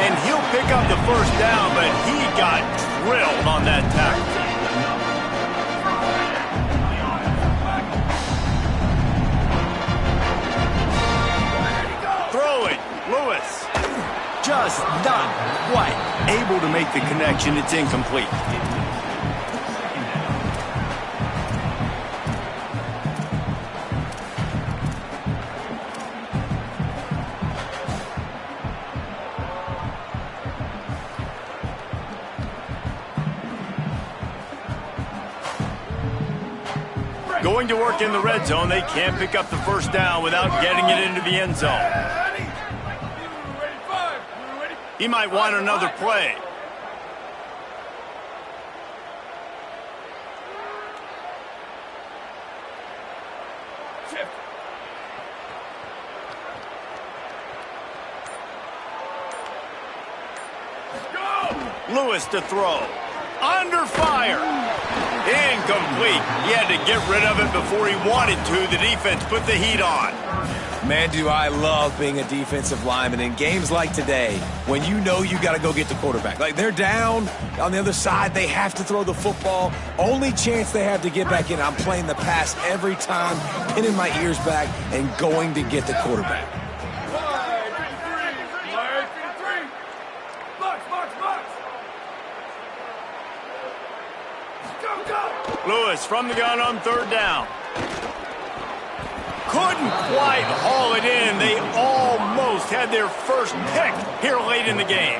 And he'll pick up the first down, but he got drilled on that tackle. Throwing, Lewis. Just not quite able to make the connection. It's incomplete. Going to work in the red zone. They can't pick up the first down without getting it into the end zone. He might want another play. Lewis to throw. Under fire. Incomplete. He had to get rid of it before he wanted to. The defense put the heat on. Man, do I love being a defensive lineman in games like today when you know you got to go get the quarterback. Like, they're down on the other side. They have to throw the football. Only chance they have to get back in. I'm playing the pass every time, pinning my ears back and going to get the quarterback. Lewis from the gun on third down. Couldn't quite haul it in. They almost had their first pick here late in the game.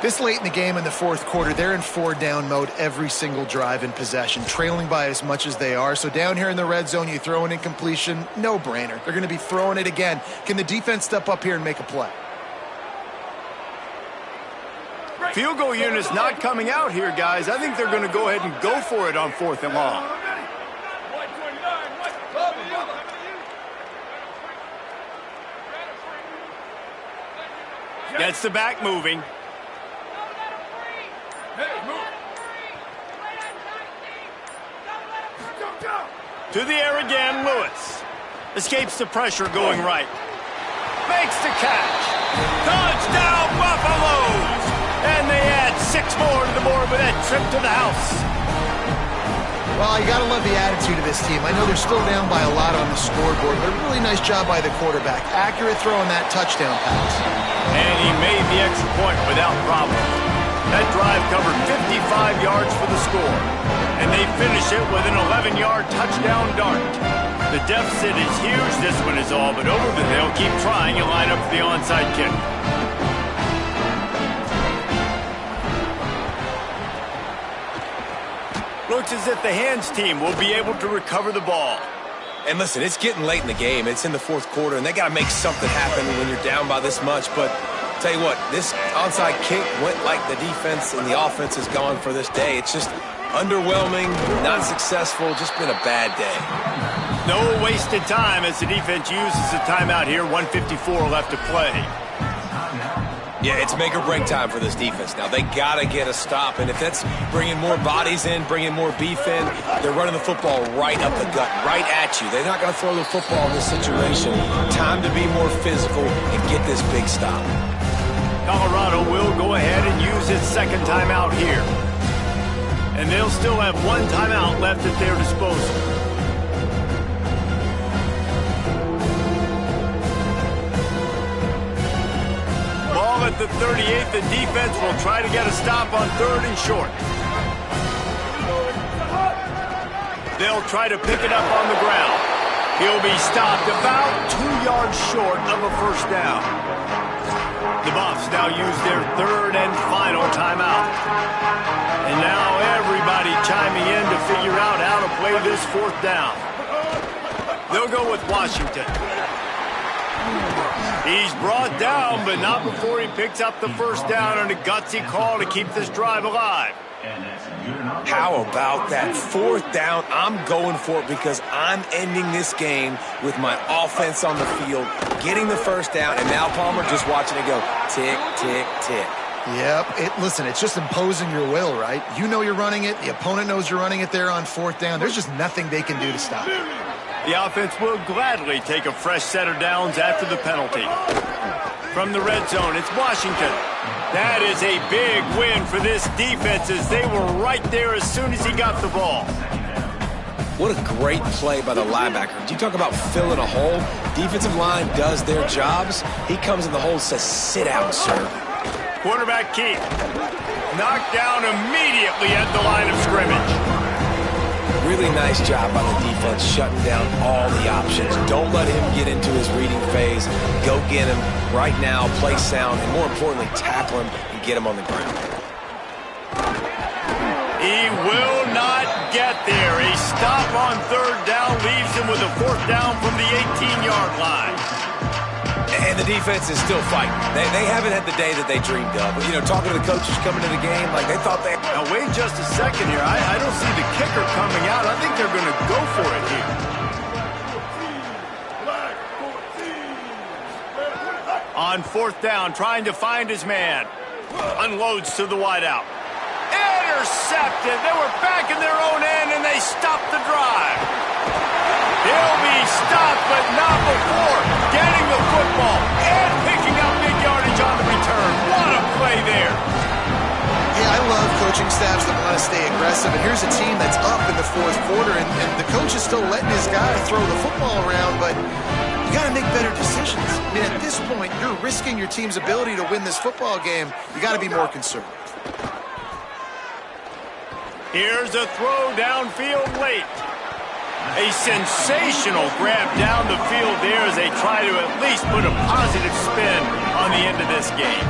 This late in the game in the fourth quarter, they're in 4-down mode every single drive in possession, trailing by as much as they are. So down here in the red zone, you throw an incompletion, no-brainer. They're going to be throwing it again. Can the defense step up here and make a play? Field goal unit's not coming out here, guys. I think they're going to go ahead and go for it on 4th and long. Gets the back moving. To the air again, Lewis. Escapes the pressure going right. Makes the catch. Touchdown, Buffaloes! And they add 6 more to the board with that trip to the house. Well, you got to love the attitude of this team. I know they're still down by a lot on the scoreboard, but a really nice job by the quarterback. Accurate throw on that touchdown pass. And he made the extra point without problem. That drive covered 55 yards for the score. And they finish it with an 11-yard touchdown dart. The deficit is huge. This one is all but over, but they'll keep trying and line up for the onside kick. Looks as if the hands team will be able to recover the ball. And listen, it's getting late in the game. It's in the fourth quarter, and they got to make something happen when you're down by this much. But tell you what, this onside kick went like the defense and the offense is gone for this day. It's just underwhelming, not successful, just been a bad day. No wasted time as the defense uses a timeout here. 1:54 left to play. Yeah, it's make or break time for this defense now. They got to get a stop, and if that's bringing more bodies in, bringing more beef in, they're running the football right up the gut, right at you. They're not going to throw the football in this situation. Time to be more physical and get this big stop. Colorado will go ahead and use its second timeout here. And they'll still have 1 timeout left at their disposal. At the 38th, the defense will try to get a stop on 3rd and short. They'll try to pick it up on the ground. He'll be stopped about 2 yards short of a first down. The Buffs now use their 3rd and final timeout. And now everybody chiming in to figure out how to play this 4th down. They'll go with Washington. He's brought down, but not before he picks up the first down on a gutsy call to keep this drive alive. How about that 4th down? I'm going for it because I'm ending this game with my offense on the field, getting the first down, and now Palmer just watching it go tick, tick, tick. Yep. Listen, it's just imposing your will, right? You know you're running it. The opponent knows you're running it there on 4th down. There's just nothing they can do to stop it. The offense will gladly take a fresh set of downs after the penalty. From the red zone, it's Washington. That is a big win for this defense as they were right there as soon as he got the ball. What a great play by the linebacker. Do you talk about filling a hole? Defensive line does their jobs. He comes in the hole and says, sit down, sir. Quarterback Keith knocked down immediately at the line of scrimmage. Really nice job by the defense shutting down all the options. Don't let him get into his reading phase. Go get him right now, play sound, and more importantly, tackle him and get him on the ground. He will not get there. A stop on third down leaves him with a fourth down from the 18-yard line. And the defense is still fighting. They haven't had the day that they dreamed of. You know, talking to the coaches coming to the game, like they thought they... Now, wait just a second here. I don't see the kicker coming out. I think they're going to go for it here. On fourth down, trying to find his man. Unloads to the wideout. Intercepted. They were back in their own end, and they stopped the drive. He'll be stopped, but not before getting the football and picking up big yardage on the return. What a play there. Yeah, I love coaching staffs that want to stay aggressive, and here's a team that's up in the fourth quarter, and the coach is still letting his guy throw the football around, but you got to make better decisions. I mean, at this point, you're risking your team's ability to win this football game. You got to be more conservative. Here's a throw downfield late. A sensational grab down the field there as they try to at least put a positive spin on the end of this game.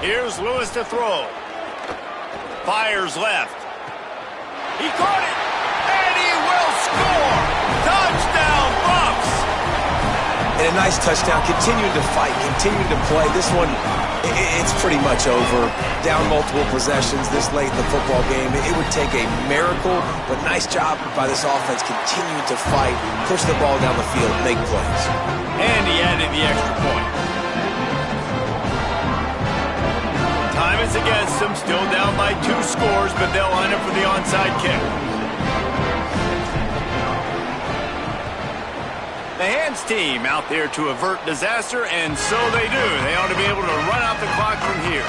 Here's Lewis to throw. Fires left. He caught it, and he will score. Touchdown, Bucs. And a nice touchdown, continuing to fight, continuing to play. This one, it's pretty much over. Down multiple possessions this late in the football game. It would take a miracle, but nice job by this offense continuing to fight, push the ball down the field, make plays. And he added the extra point. Time is against them, still down by 2 scores, but they'll line up for the onside kick. The hands team out there to avert disaster, and so they do. They ought to be able to run out the clock from here.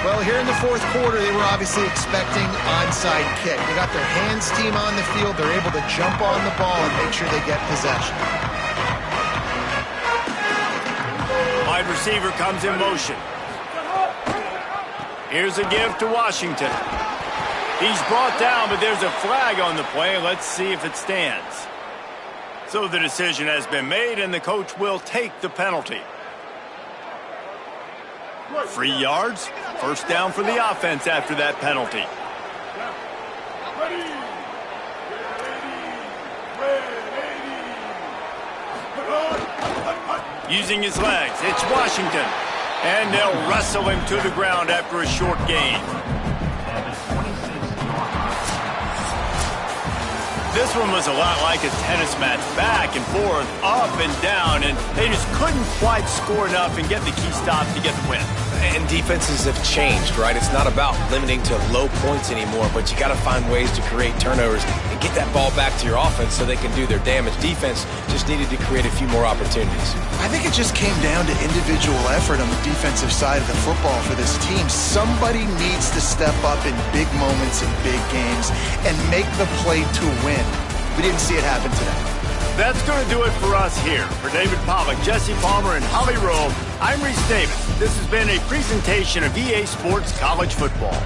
Well, here in the fourth quarter, they were obviously expecting onside kick. They got their hands team on the field. They're able to jump on the ball and make sure they get possession. Wide receiver comes in motion. Here's a give to Washington. He's brought down, but there's a flag on the play. Let's see if it stands. So the decision has been made, and the coach will take the penalty. 3 yards, first down for the offense after that penalty. Using his legs, it's Washington. And they'll wrestle him to the ground after a short gain. This one was a lot like a tennis match, back and forth, up and down, and they just couldn't quite score enough and get the key stop to get the win. And defenses have changed, right? It's not about limiting to low points anymore, but you got to find ways to create turnovers and get that ball back to your offense so they can do their damage. Defense just needed to create a few more opportunities. I think it just came down to individual effort on the defensive side of the football for this team. Somebody needs to step up in big moments in big games and make the play to win. We didn't see it happen today. That's going to do it for us here. For David Pollack, Jesse Palmer, and Holly Rowe, I'm Reese Davis. This has been a presentation of EA Sports College Football.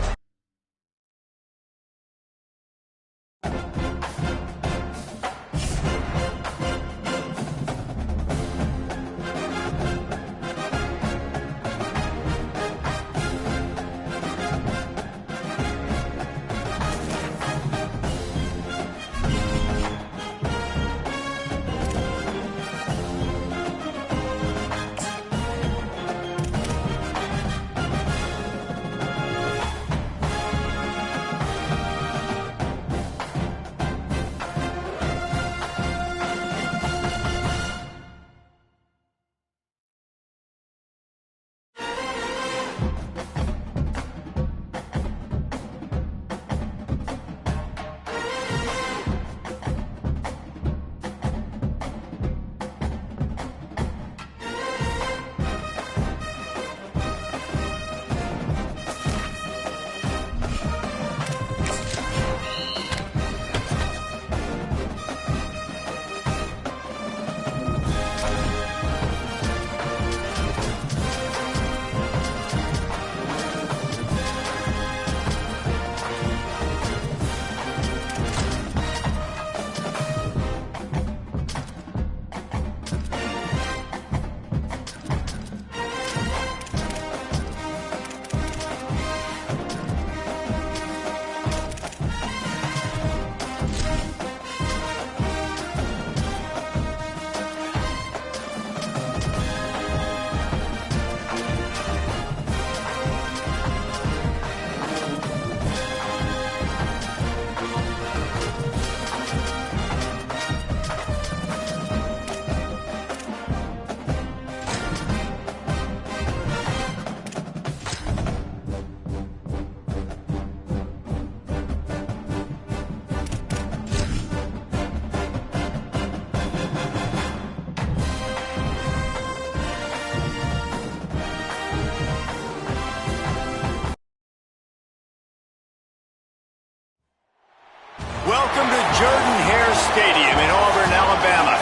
Welcome to Jordan-Hare Stadium in Auburn, Alabama.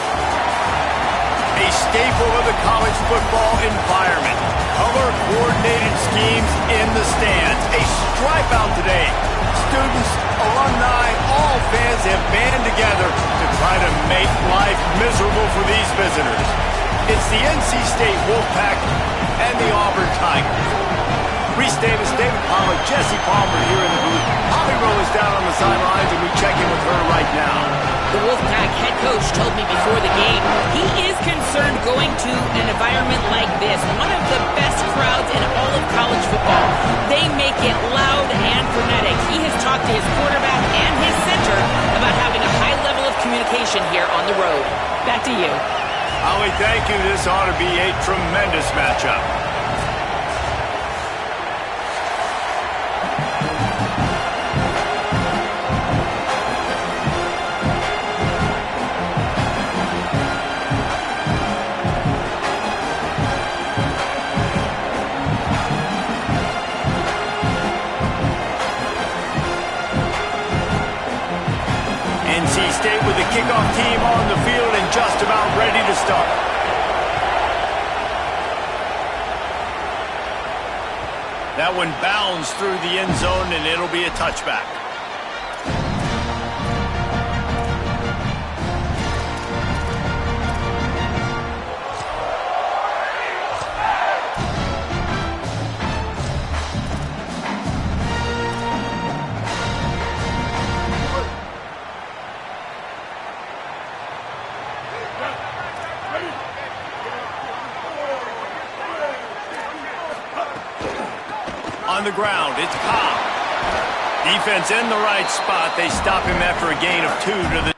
A staple of the college football environment. Color-coordinated schemes in the stands. A stripe out today. Students, alumni, all fans have band together to try to make life miserable for these visitors. It's the NC State Wolfpack and the Auburn Tigers. Reese Davis, David Pollack, Jesse Palmer here in the booth. Holly Rowe is down on the sidelines, and we check in with her right now. The Wolfpack head coach told me before the game he is concerned going to an environment like this, one of the best crowds in all of college football. They make it loud and frenetic. He has talked to his quarterback and his center about having a high level of communication here on the road. Back to you. Holly, thank you. This ought to be a tremendous matchup. NC State with the kickoff team on the field and just about ready to start. That one bounds through the end zone, and it'll be a touchback. On the ground, it's Cobb. Defense in the right spot. They stop him after a gain of 2 to the...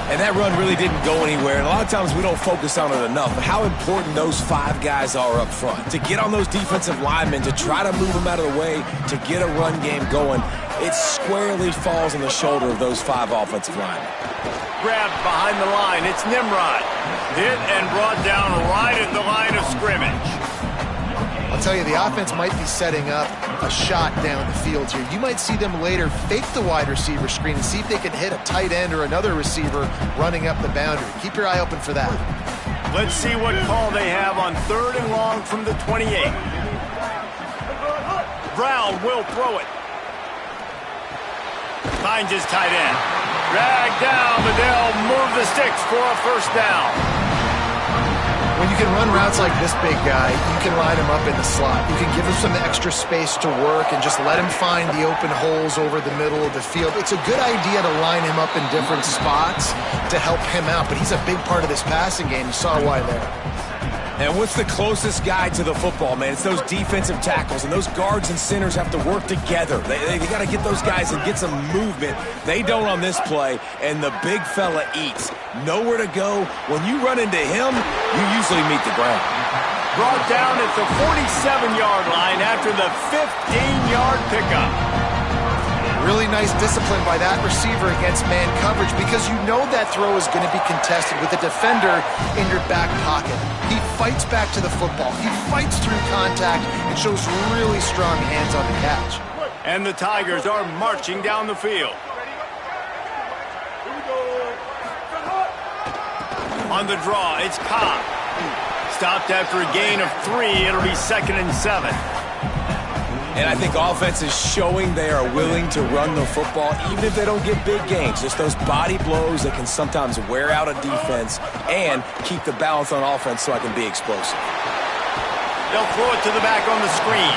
And that run really didn't go anywhere, and a lot of times we don't focus on it enough, but how important those 5 guys are up front. To get on those defensive linemen, to try to move them out of the way, to get a run game going, it squarely falls on the shoulder of those 5 offensive linemen. Grabbed behind the line, it's Nimrod. Hit and brought down right at the line of scrimmage. I'll tell you, the offense might be setting up a shot down the field here. You might see them later fake the wide receiver screen and see if they can hit a tight end or another receiver running up the boundary. Keep your eye open for that. Let's see what call they have on 3rd and long from the 28. Brown will throw it. Finds his tight end. Dragged down, but they'll move the sticks for a first down. When you can run routes like this big guy, you can line him up in the slot. You can give him some extra space to work and just let him find the open holes over the middle of the field. It's a good idea to line him up in different spots to help him out, but he's a big part of this passing game. You saw why there. And what's the closest guy to the football, man? It's those defensive tackles, and those guards and centers have to work together. They got to get those guys and get some movement. They don't on this play, and the big fella eats. Nowhere to go. When you run into him, you usually meet the ground. Brought down at the 47-yard line after the 15-yard pickup. Really nice discipline by that receiver against man coverage because you know that throw is going to be contested with a defender in your back pocket. He fights back to the football. He fights through contact and shows really strong hands on the catch. And the Tigers are marching down the field. On the draw, it's Cobb. Stopped after a gain of 3. It'll be 2nd and 7. And I think offense is showing they are willing to run the football, even if they don't get big gains. Just those body blows that can sometimes wear out a defense and keep the balance on offense so I can be explosive. They'll throw it to the back on the screen.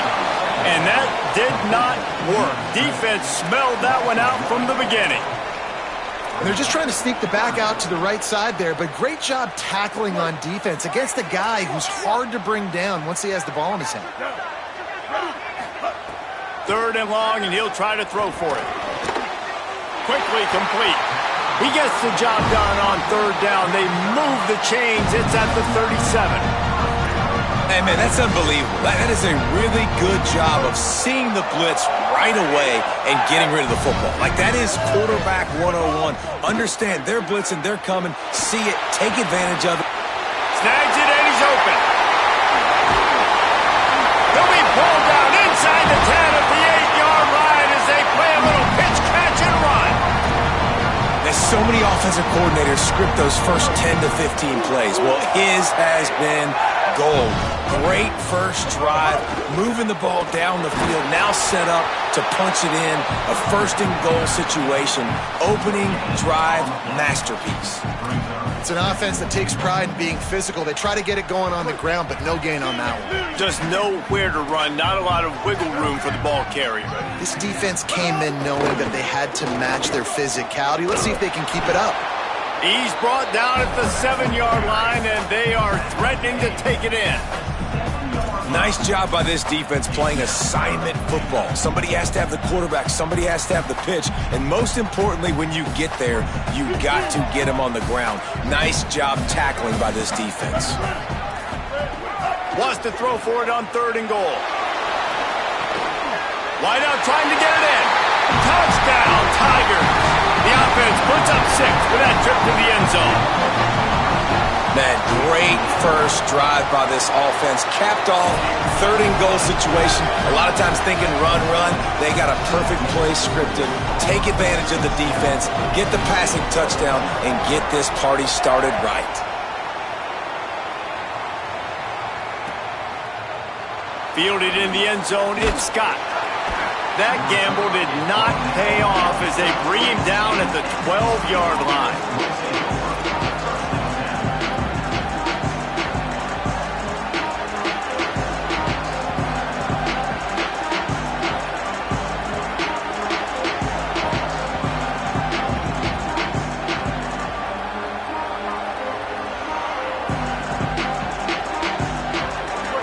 And that did not work. Defense smelled that one out from the beginning. And they're just trying to sneak the back out to the right side there, but great job tackling on defense against a guy who's hard to bring down once he has the ball in his hand. 3rd and long, and he'll try to throw for it. Quickly complete. He gets the job done on 3rd down. They move the chains. It's at the 37. Hey, man, that's unbelievable. That is a really good job of seeing the blitz right away and getting rid of the football. Like, that is quarterback 101. Understand, they're blitzing, they're coming. See it, take advantage of it. Snags it, and he's open. He'll be pulled down inside the 10 at the 8-yard line as they play a little pitch, catch, and run. There's so many offensive coordinators script those first 10 to 15 plays. Well, his has been gold. Great first drive, moving the ball down the field, now set up to punch it in. A 1st and goal situation. Opening drive masterpiece. It's an offense that takes pride in being physical. They try to get it going on the ground, but no gain on that one. Just nowhere to run, not a lot of wiggle room for the ball carrier. This defense came in knowing that they had to match their physicality. Let's see if they can keep it up. He's brought down at the 7-yard line, and they are threatening to take it in. Nice job by this defense playing assignment football. Somebody has to have the quarterback, somebody has to have the pitch, and most importantly, when you get there, you got to get him on the ground. Nice job tackling by this defense. Wants to throw for it on 3rd and goal. Wide out trying to get it in. Touchdown, Tigers. The offense puts up 6 for that trip to the end zone. Man, great first drive by this offense. Capped off, 3rd and goal situation. A lot of times thinking run, run. They got a perfect play scripted. Take advantage of the defense, get the passing touchdown, and get this party started right. Fielded in the end zone, it's Scott. That gamble did not pay off as they bring him down at the 12-yard line.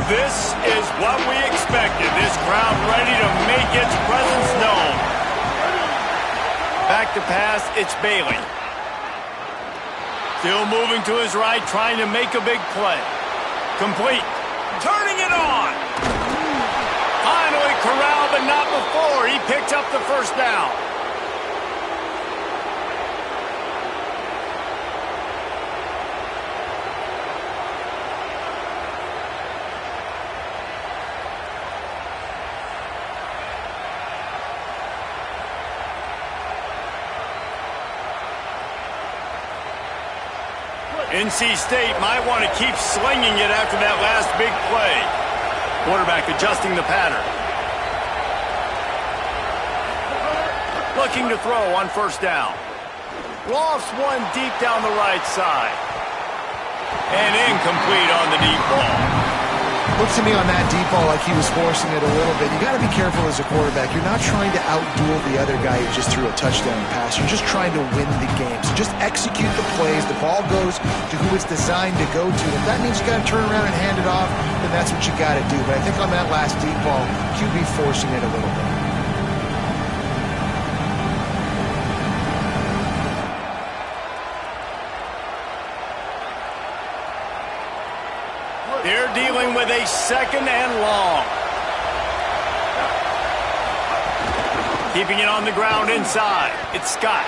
This is what we expected. This crowd ready to make its presence known. Back to pass, it's Bailey. Still moving to his right, trying to make a big play. Complete. Turning it on. Finally corralled, but not before. He picked up the 1st down. NC State might want to keep slinging it after that last big play. Quarterback adjusting the pattern. Looking to throw on 1st down. Lofts one deep down the right side. And incomplete on the deep ball. Looks to me on that deep ball like he was forcing it a little bit. You got to be careful as a quarterback. You're not trying to outduel the other guy who just threw a touchdown pass. You're just trying to win the game. So just execute the plays. The ball goes to who it's designed to go to. If that means you got to turn around and hand it off, then that's what you got to do. But I think on that last deep ball, QB forcing it a little bit. They're dealing with a 2nd and long. Keeping it on the ground inside. It's Scott.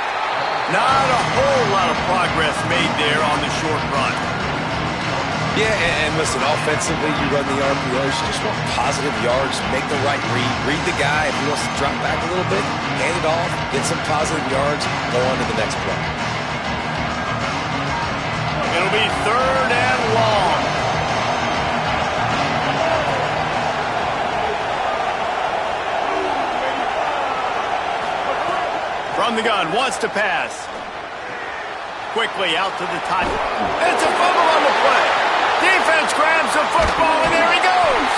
Not a whole lot of progress made there on the short run. Yeah, and listen, offensively, you run the RPOs. You just want positive yards, make the right read the guy. If he wants to drop back a little bit, hand it off, get some positive yards, go on to the next play. It'll be 3rd and long. From the gun, wants to pass. Quickly out to the top. It's a fumble on the play. Defense grabs the football, and there he goes.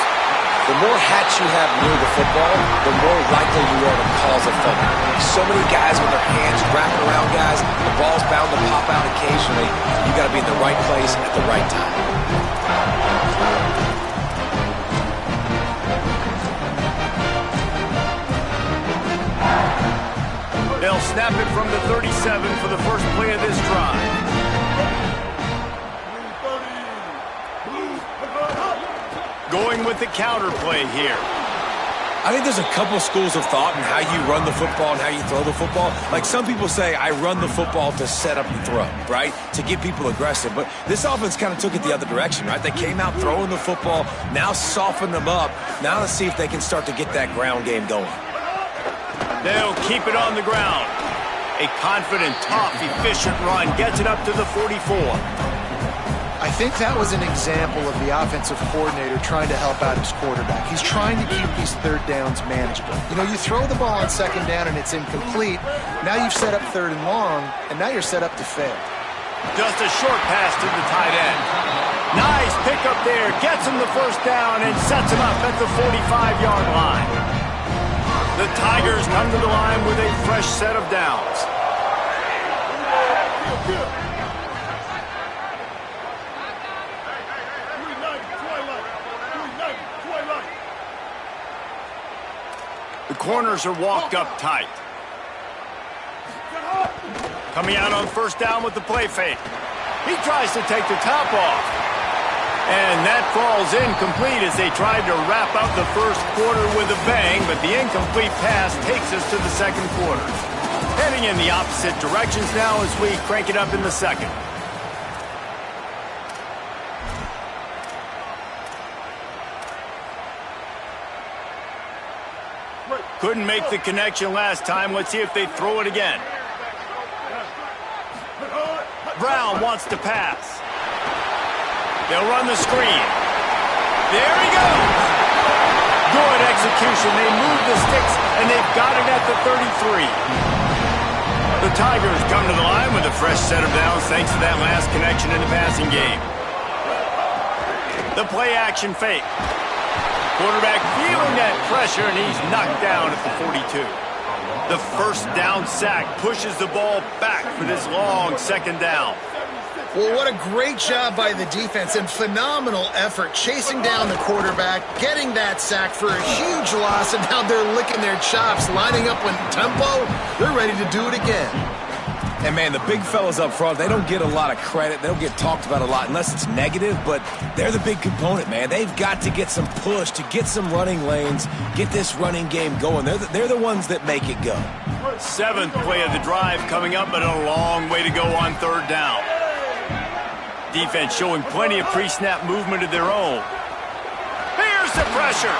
The more hats you have near the football, the more likely you are to cause a fumble. So many guys with their hands wrapping around guys, the ball's bound to pop out occasionally. You got to be in the right place at the right time. They'll snap it from the 37 for the first play of this drive. Going with the counter play here. I think there's a couple schools of thought in how you run the football and how you throw the football. Like some people say, I run the football to set up the throw, right? To get people aggressive. But this offense kind of took it the other direction, right? They came out throwing the football, now soften them up. Now let's see if they can start to get that ground game going. They'll keep it on the ground. A confident, tough, efficient run gets it up to the 44. I think that was an example of the offensive coordinator trying to help out his quarterback. He's trying to keep these 3rd downs manageable. You know, you throw the ball on 2nd down and it's incomplete. Now you've set up 3rd and long, and now you're set up to fail. Just a short pass to the tight end. Nice pickup there. Gets him the 1st down and sets him up at the 45-yard line. The Tigers come to the line with a fresh set of downs. The corners are walked up tight. Coming out on 1st down with the play fake. He tries to take the top off. And that falls incomplete as they tried to wrap up the 1st quarter with a bang, but the incomplete pass takes us to the 2nd quarter. Heading in the opposite directions now as we crank it up in the 2nd. Couldn't make the connection last time. Let's see if they throw it again. Brown wants to pass. They'll run the screen. There he goes. Good execution. They move the sticks, and they've got it at the 33. The Tigers come to the line with a fresh set of downs thanks to that last connection in the passing game. The play action fake. Quarterback feeling that pressure, and he's knocked down at the 42. The 1st down sack pushes the ball back for this long 2nd down. Well, what a great job by the defense and phenomenal effort chasing down the quarterback, getting that sack for a huge loss, and now they're licking their chops, lining up with tempo. They're ready to do it again. And, man, the big fellas up front, they don't get a lot of credit. They don't get talked about a lot unless it's negative, but they're the big component, man. They've got to get some push, to get some running lanes, get this running game going. They're the ones that make it go. 7th play of the drive coming up, but a long way to go on 3rd down. Defense showing plenty of pre-snap movement of their own. Here's the pressure,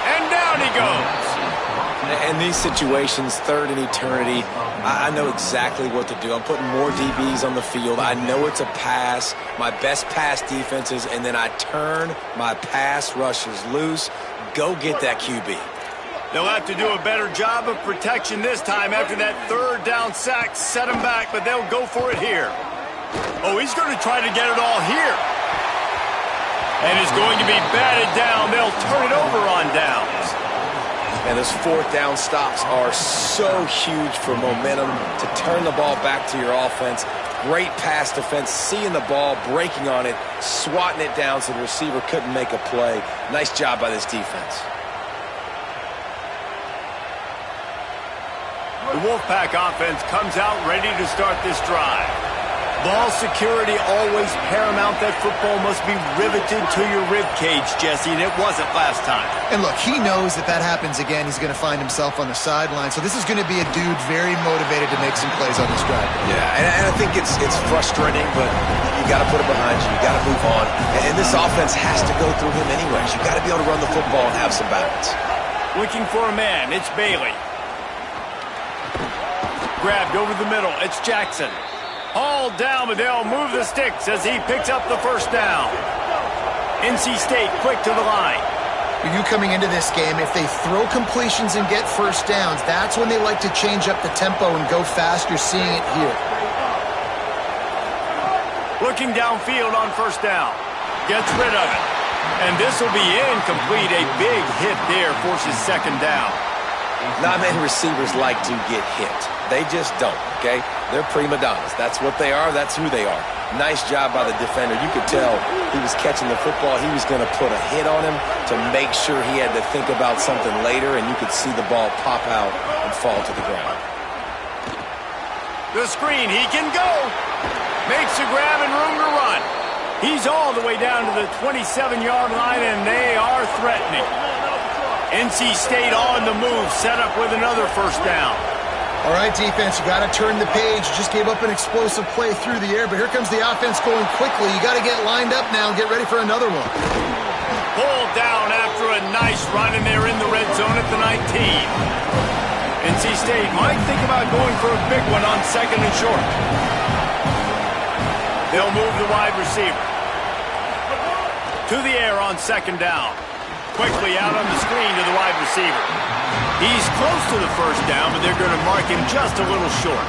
and down he goes. In these situations, 3rd and eternity, I know exactly what to do. I'm putting more DBs on the field. I know it's a pass, my best pass defenses, and then I turn my pass rushers loose. Go get that QB. They'll have to do a better job of protection this time after that 3rd down sack set them back, but they'll go for it here. Oh, he's going to try to get it all here. And it's going to be batted down. They'll turn it over on downs. And those fourth down stops are so huge for momentum to turn the ball back to your offense. Great pass defense, seeing the ball, breaking on it, swatting it down so the receiver couldn't make a play. Nice job by this defense. The Wolfpack offense comes out ready to start this drive. Ball security always paramount. That football must be riveted to your rib cage, Jesse, and it wasn't last time. And look, he knows that happens again, he's going to find himself on the sideline. So this is going to be a dude very motivated to make some plays on this drive. Yeah, and I think it's frustrating, but you got to put it behind you. You got to move on. And this offense has to go through him anyways. You got to be able to run the football and have some balance. Looking for a man. It's Bailey. Grabbed over the middle. It's Jackson. Hauled down, but they'll move the sticks as he picks up the first down. NC State quick to the line. You coming into this game, if they throw completions and get first downs, that's when they like to change up the tempo and go fast. You're seeing it here. Looking downfield on first down. Gets rid of it. And this will be incomplete. A big hit there forces second down. Not many receivers like to get hit. They just don't, okay? They're prima donnas. That's what they are. That's who they are. Nice job by the defender. You could tell he was catching the football. He was going to put a hit on him to make sure he had to think about something later, and you could see the ball pop out and fall to the ground. The screen. He can go. Makes a grab and room to run. He's all the way down to the 27-yard line, and they are threatening. NC State on the move, set up with another first down. All right, defense, you got to turn the page. You just gave up an explosive play through the air, but here comes the offense going quickly. You got to get lined up now and get ready for another one. Pulled down after a nice run, and they're in the red zone at the 19. NC State might think about going for a big one on second and short. They'll move the wide receiver. To the air on second down. Quickly out on the screen to the wide receiver. He's close to the first down, but they're going to mark him just a little short.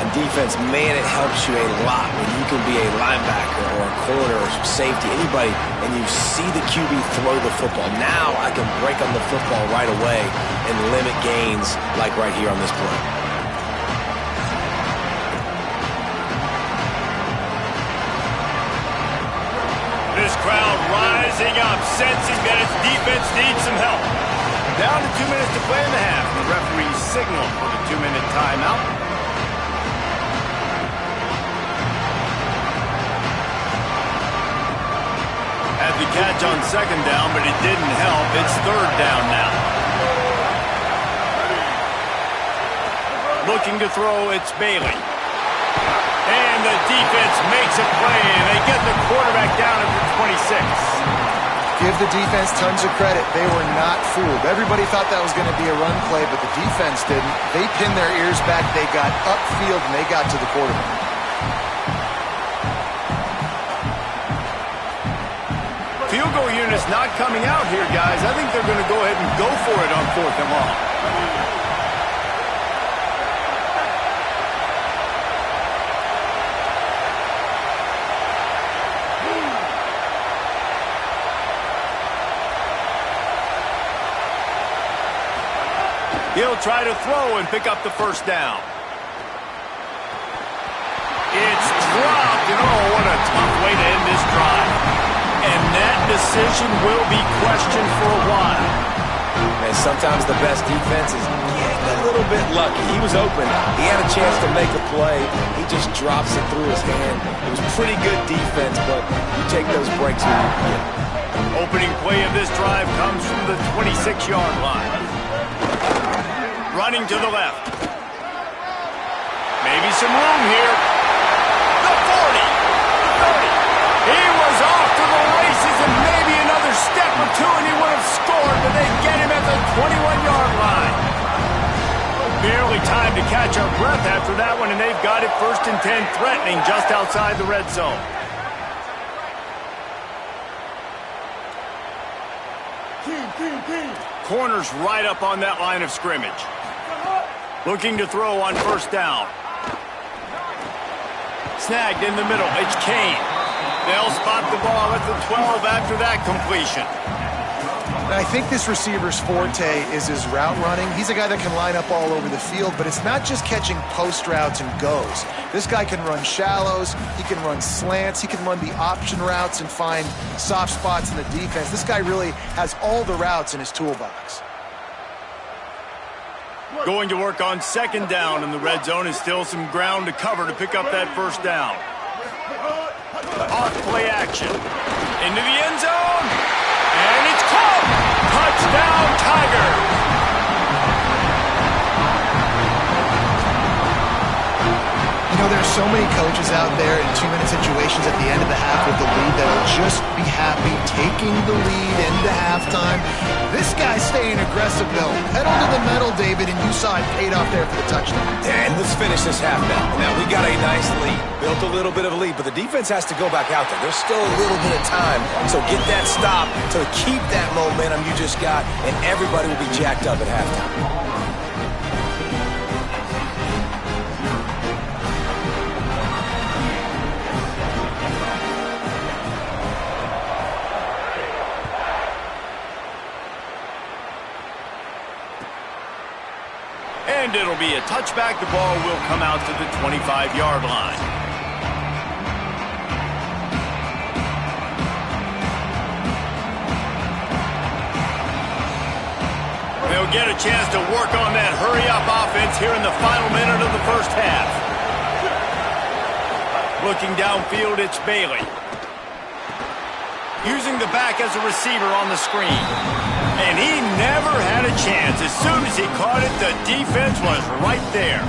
On defense, man, it helps you a lot when you can be a linebacker or a corner or safety, anybody, and you see the QB throw the football. Now I can break on the football right away and limit gains like right here on this play. This crowd rising up, sensing that its defense needs some help. Down to 2 minutes to play in the half. The referee signal for the 2-minute timeout. Had the catch on second down, but it didn't help. It's third down now. Looking to throw, it's Bailey. And the defense makes a play, and they get the quarterback down at the 26. Give the defense tons of credit. They were not fooled. Everybody thought that was going to be a run play, but the defense didn't. They pinned their ears back. They got upfield, and they got to the quarterback. Field goal unit's not coming out here, guys. I think they're going to go ahead and go for it on fourth and long. He'll try to throw and pick up the first down. It's dropped, and oh, what a tough way to end this drive. And that decision will be questioned for a while. And sometimes the best defense is getting a little bit lucky. He was open. He had a chance to make a play. He just drops it through his hand. It was pretty good defense, but you take those breaks when you can get it. Opening play of this drive comes from the 26-yard line. Running to the left. Maybe some room here. The 40. The 30. He was off to the races, and maybe another step or two and he would have scored, but they get him at the 21-yard line. Barely time to catch our breath after that one, and they've got it first and 10, threatening just outside the red zone. Corners right up on that line of scrimmage. Looking to throw on first down. Snagged in the middle. It's Kane. They'll spot the ball at the 12 after that completion. And I think this receiver's forte is his route running. He's a guy that can line up all over the field, but it's not just catching post routes and goes. This guy can run shallows, he can run slants, he can run the option routes and find soft spots in the defense. This guy really has all the routes in his toolbox. Going to work on second down in the red zone is still some ground to cover to pick up that first down. Off play action. Into the end zone. And it's caught. Touchdown, Tiger. You know, there's so many coaches out there in 2-minute situations at the end of the half with the lead that'll just be happy taking the lead into halftime. This guy's staying aggressive, though. Pedal to the metal, David, and you saw it paid off there for the touchdown. And let's finish this half now. Now, we got a nice lead. Built a little bit of a lead, but the defense has to go back out there. There's still a little bit of time. So get that stop to keep that momentum you just got, and everybody will be jacked up at halftime. And it'll be a touchback. The ball will come out to the 25-yard line. They'll get a chance to work on that hurry-up offense here in the final minute of the first half. Looking downfield, it's Bailey. Using the back as a receiver on the screen. And he never had a chance. As soon as he caught it, the defense was right there.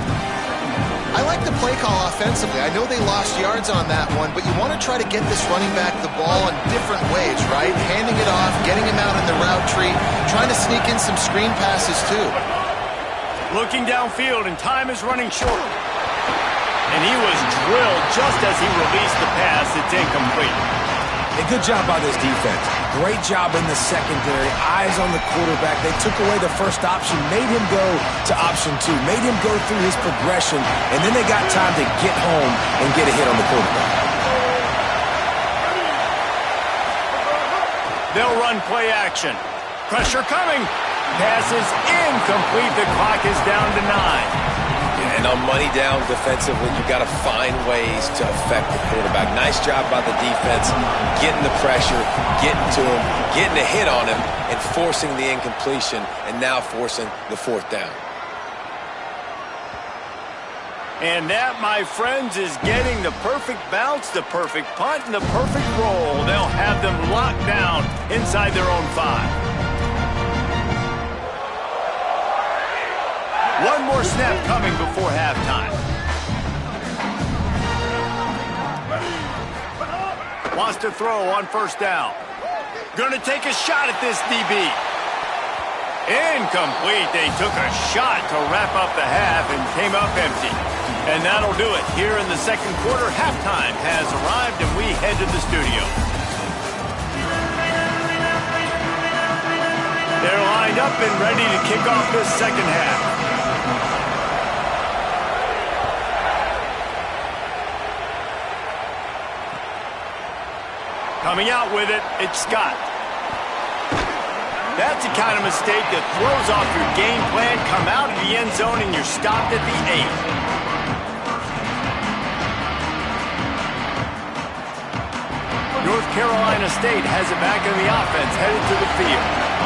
I like the play call offensively. I know they lost yards on that one, but you want to try to get this running back the ball in different ways, right? Handing it off, getting him out in the route tree, trying to sneak in some screen passes too. Looking downfield, and time is running short. And he was drilled just as he released the pass. It's incomplete. A good job by this defense. Great job in the secondary. Eyes on the quarterback. They took away the first option, made him go to option 2, made him go through his progression, and then they got time to get home and get a hit on the quarterback. They'll run play action. Pressure coming. Pass is incomplete. The clock is down to 9. And on money down defensively, you got to find ways to affect the quarterback. Nice job by the defense, getting the pressure, getting to him, getting a hit on him, and forcing the incompletion, and now forcing the fourth down. And that, my friends, is getting the perfect bounce, the perfect punt, and the perfect roll. They'll have them locked down inside their own 5. One more snap coming before halftime. Wants to throw on first down. Going to take a shot at this DB. Incomplete. They took a shot to wrap up the half and came up empty. And that'll do it. Here in the second quarter, halftime has arrived and we head to the studio. They're lined up and ready to kick off this second half. Coming out with it, it's Scott. That's the kind of mistake that throws off your game plan. Come out of the end zone and you're stopped at the 8. North Carolina State has it back in the offense, headed to the field.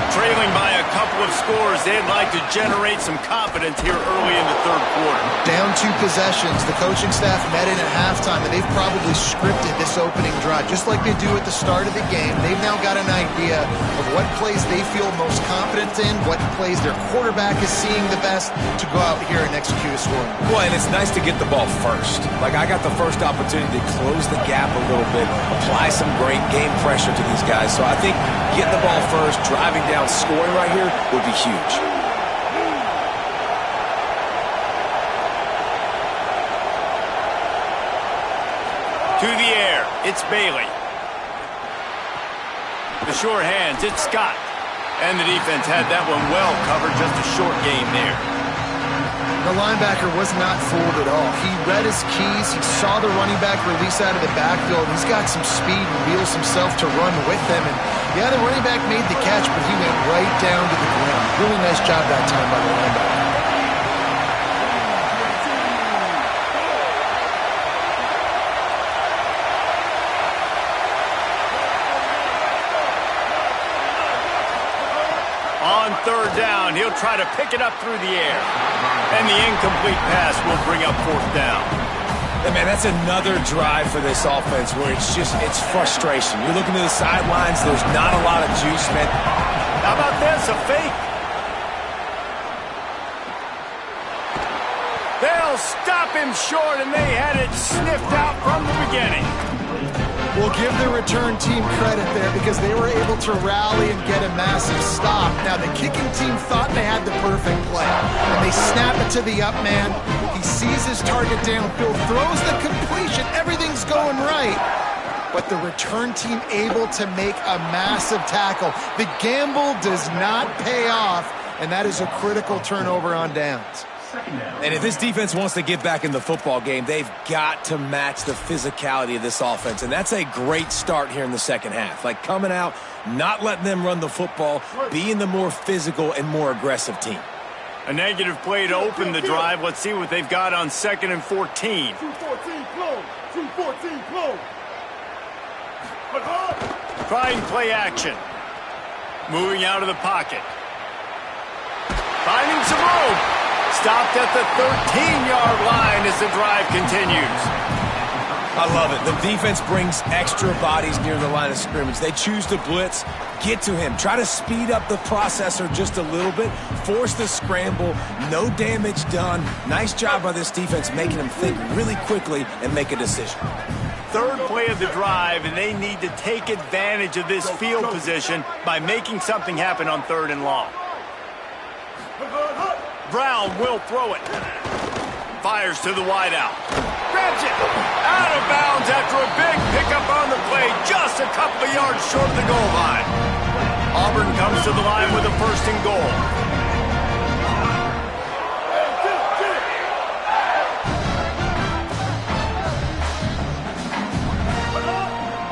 Trailing by a couple of scores, they'd like to generate some confidence here early in the third quarter. Down 2 possessions. The coaching staff met in at halftime, and they've probably scripted this opening drive. Just like they do at the start of the game, they've now got an idea of what plays they feel most confident in, what plays their quarterback is seeing the best to go out here and execute a scoring. Well, and it's nice to get the ball first. Like, I got the first opportunity to close the gap a little bit, apply some great game pressure to these guys. So I think getting the ball first, driving down, scoring right here would be huge. To the air, it's Bailey. The sure hands, it's Scott. And the defense had that one well covered, just a short game there. The linebacker was not fooled at all. He read his keys. He saw the running back release out of the backfield. He's got some speed and wheels himself to run with him. And yeah, the running back made the catch, but he went right down to the ground. Really nice job that time by the linebacker. On third down, he'll try to pick it up through the air. And the incomplete pass will bring up fourth down. Hey, man, that's another drive for this offense where it's frustration. You're looking to the sidelines. There's not a lot of juice, man. How about this, a fake? They'll stop him short, and they had it sniffed out from the beginning. We'll give the return team credit there because they were able to rally and get a massive stop. Now, the kicking team thought they had the perfect play, and they snap it to the up man. He sees his target downfield, throws the completion. Everything's going right. But the return team able to make a massive tackle. The gamble does not pay off, and that is a critical turnover on downs. And if this defense wants to get back in the football game, they've got to match the physicality of this offense. And that's a great start here in the second half. Like coming out, not letting them run the football, being the more physical and more aggressive team. A negative play to open the drive. Let's see what they've got on 2nd and 14. 2-14 close. 2-14 close. Trying play action. Moving out of the pocket. Finding some room. Stopped at the 13-yard line as the drive continues. I love it. The defense brings extra bodies near the line of scrimmage. They choose to blitz, get to him, try to speed up the processor just a little bit, force the scramble, no damage done. Nice job by this defense making him think really quickly and make a decision. Third play of the drive, and they need to take advantage of this field position by making something happen on 3rd and long. Brown will throw it. Fires to the wideout. Grabs it. Out of bounds after a big pickup on the play. Just a couple of yards short of the goal line. Auburn comes to the line with a 1st and goal.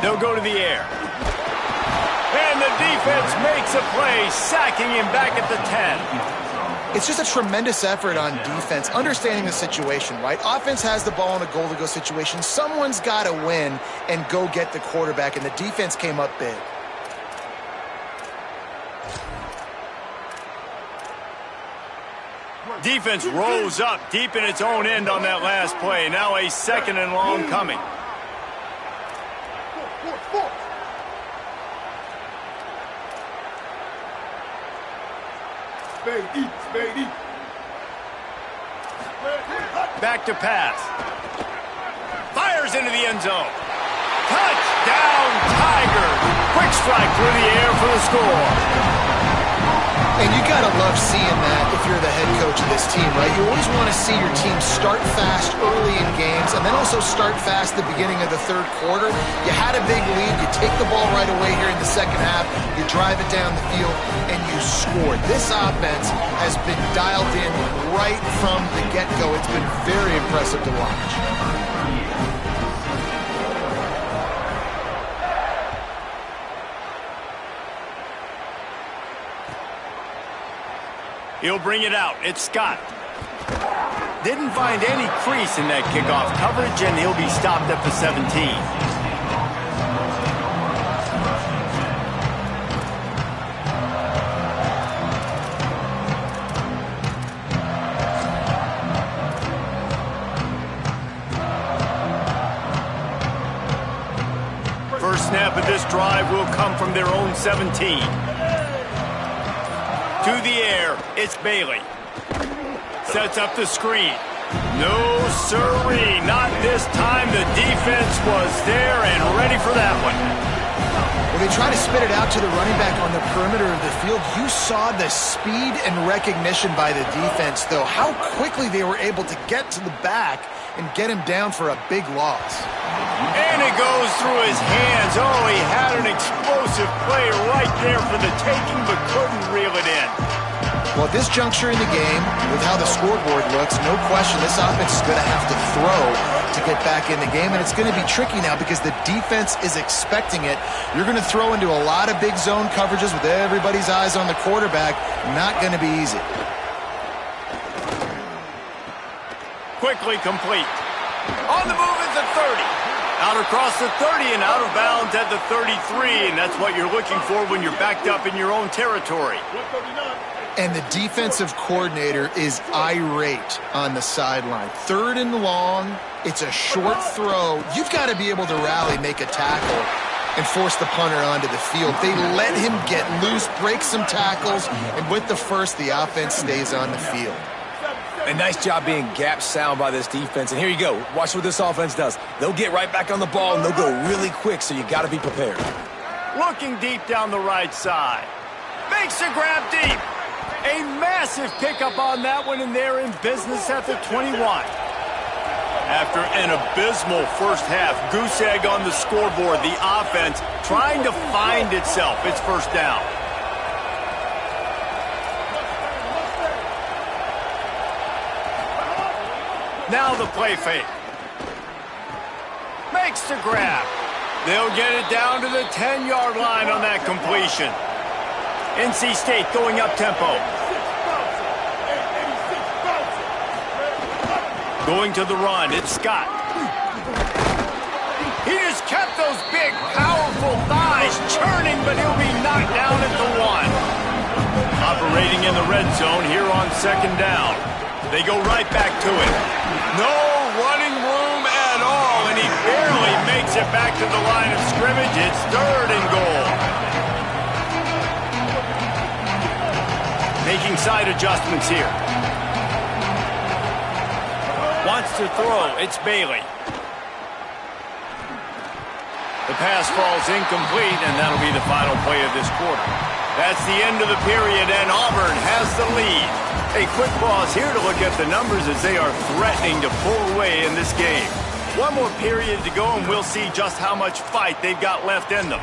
They'll go to the air. And the defense makes a play, sacking him back at the 10. It's just a tremendous effort on defense, understanding the situation, right? Offense has the ball in a goal-to-go situation. Someone's got to win and go get the quarterback, and the defense came up big. Defense rose up deep in its own end on that last play. Now a 2nd and long coming. Back to pass. Fires into the end zone. Touchdown, Tigers. Quick strike through the air for the score. And you got to love seeing that if you're the head coach of this team, right? You always want to see your team start fast early in games and then also start fast at the beginning of the 3rd quarter. You had a big lead. You take the ball right away here in the 2nd half. You drive it down the field, and you scored. This offense has been dialed in right from the get-go. It's been very impressive to watch. He'll bring it out. It's Scott. Didn't find any crease in that kickoff coverage, and he'll be stopped at the 17. First snap of this drive will come from their own 17. To the air, it's Bailey. Sets up the screen. No sirree, not this time. The defense was there and ready for that one. When they try to spit it out to the running back on the perimeter of the field, you saw the speed and recognition by the defense, though. How quickly they were able to get to the back and get him down for a big loss. And it goes through his hands. Oh, he had an explosive play right there for the taking, but couldn't reel it in. Well, at this juncture in the game, with how the scoreboard looks, no question this offense is going to have to throw to get back in the game, and it's going to be tricky now because the defense is expecting it. You're going to throw into a lot of big zone coverages with everybody's eyes on the quarterback. Not going to be easy. Quickly complete. On the move is the 30. Out across the 30 and out of bounds at the 33, and that's what you're looking for when you're backed up in your own territory. And the defensive coordinator is irate on the sideline. 3rd and long, it's a short throw. You've got to be able to rally, make a tackle, and force the punter onto the field. They let him get loose, break some tackles, and with the first, the offense stays on the field. A nice job being gap sound by this defense. And here you go. Watch what this offense does. They'll get right back on the ball, and they'll go really quick, so you got to be prepared. Looking deep down the right side. Makes a grab deep. A massive pickup on that one, and they're in business at the 21. After an abysmal first half, goose egg on the scoreboard, the offense trying to find itself. It's first down. Now the play fake. Makes the grab. They'll get it down to the 10-yard line on that completion. NC State going up tempo. Going to the run, it's Scott. He just kept those big, powerful thighs churning, but he'll be knocked down at the 1. Operating in the red zone here on 2nd down. They go right back to it. No running room at all, and he barely makes it back to the line of scrimmage. It's 3rd and goal. Making side adjustments here. Wants to throw. It's Bailey. The pass falls incomplete, and that'll be the final play of this quarter. That's the end of the period, and Auburn has the lead. A quick pause here to look at the numbers as they are threatening to pull away in this game. One more period to go, and we'll see just how much fight they've got left in them.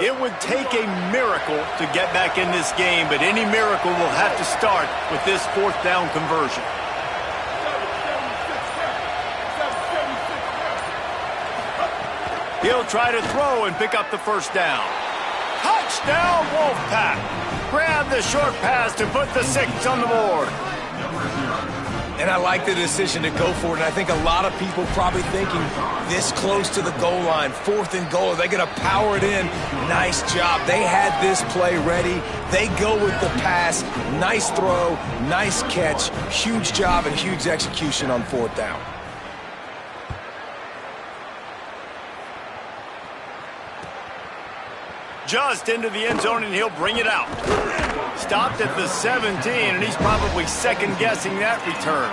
It would take a miracle to get back in this game, but any miracle will have to start with this 4th down conversion. He'll try to throw and pick up the first down. Touchdown, Wolfpack! Grab the short pass to put the 6 on the board. And I like the decision to go for it, and I think a lot of people probably thinking this close to the goal line, 4th and goal, are they going to power it in? Nice job. They had this play ready. They go with the pass. Nice throw, nice catch, huge job and huge execution on 4th down. Just into the end zone, and he'll bring it out. Stopped at the 17, and he's probably second-guessing that return.